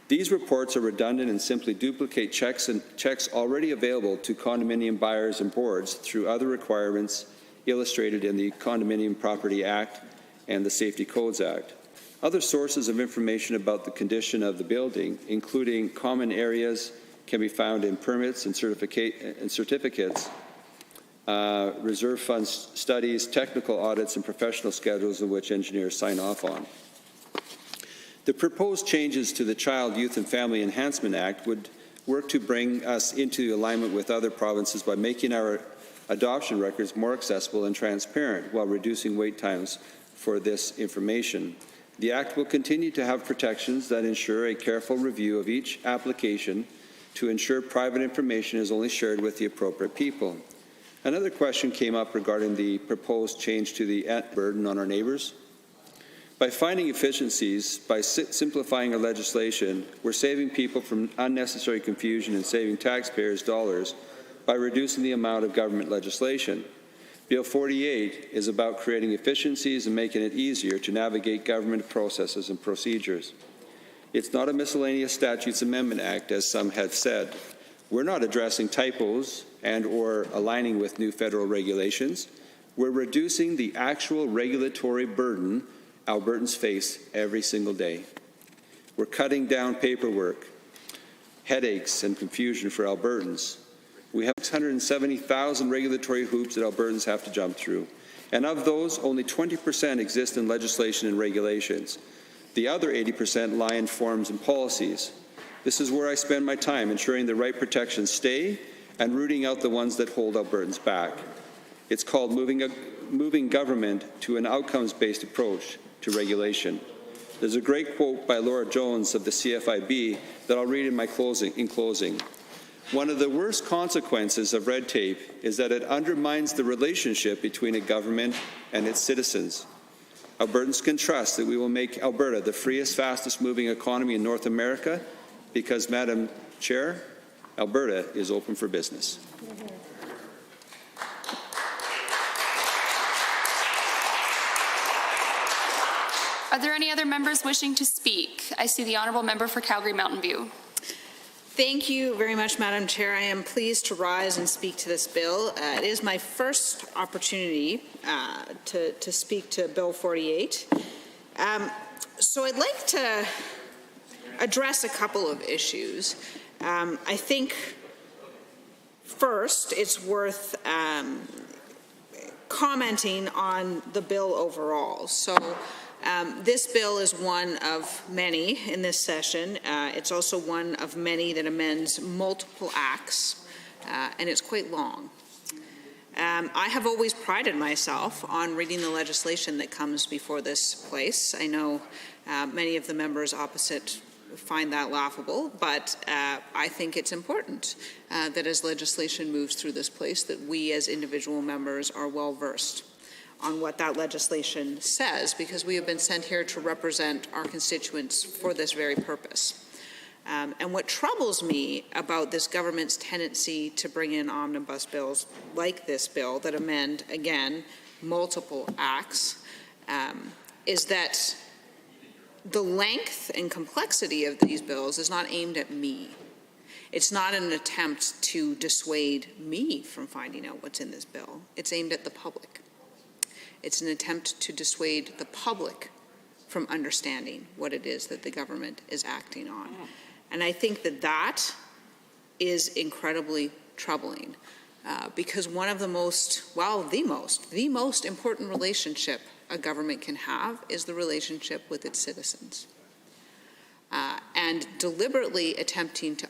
These reports are redundant and simply duplicate checks already available to condominium buyers and boards through other requirements illustrated in the Condominium Property Act and the Safety Codes Act. Other sources of information about the condition of the building, including common areas, can be found in permits and certificates, reserve fund studies, technical audits, and professional schedules in which engineers sign off on. The proposed changes to the Child, Youth and Family Enhancement Act would work to bring us into alignment with other provinces by making our adoption records more accessible and transparent while reducing wait times for this information. The Act will continue to have protections that ensure a careful review of each application to ensure private information is only shared with the appropriate people. Another question came up regarding the proposed change to the burden on our neighbours. By finding efficiencies, by simplifying our legislation, we're saving people from unnecessary confusion and saving taxpayers dollars by reducing the amount of government legislation. Bill 48 is about creating efficiencies and making it easier to navigate government processes and procedures. It's not a miscellaneous statutes amendment act, as some have said. We're not addressing typos and/or aligning with new federal regulations. We're reducing the actual regulatory burden Albertans face every single day. We're cutting down paperwork, headaches, and confusion for Albertans. We have 670,000 regulatory hoops that Albertans have to jump through. And of those, only 20% exist in legislation and regulations. The other 80% lie in forms and policies. This is where I spend my time, ensuring the right protections stay and rooting out the ones that hold Albertans back. It's called moving government to an outcomes-based approach to regulation. There's a great quote by Laura Jones of the CFIB that I'll read in closing. One of the worst consequences of red tape is that it undermines the relationship between a government and its citizens. Albertans can trust that we will make Alberta the freest, fastest moving economy in North America because, Madam Chair, Alberta is open for business. Are there any other members wishing to speak? I see the Honourable Member for Calgary Mountain View. Thank you very much, Madam Chair. I am pleased to rise and speak to this bill. It is my first opportunity to speak to Bill 48. So I'd like to address a couple of issues. I think first it's worth commenting on the bill overall. So this bill is one of many in this session. It's also one of many that amends multiple acts, and it's quite long. I have always prided myself on reading the legislation that comes before this place. I know many of the members opposite find that laughable, but I think it's important that as legislation moves through this place that we as individual members are well versed on what that legislation says, because we have been sent here to represent our constituents for this very purpose. And what troubles me about this government's tendency to bring in omnibus bills like this bill that amend, again, multiple acts, is that the length and complexity of these bills is not aimed at me. It's not an attempt to dissuade me from finding out what's in this bill. It's aimed at the public. It's an attempt to dissuade the public from understanding what it is that the government is acting on. And I think that that is incredibly troubling because one of the most, well, the most important relationship a government can have is the relationship with its citizens. And deliberately attempting to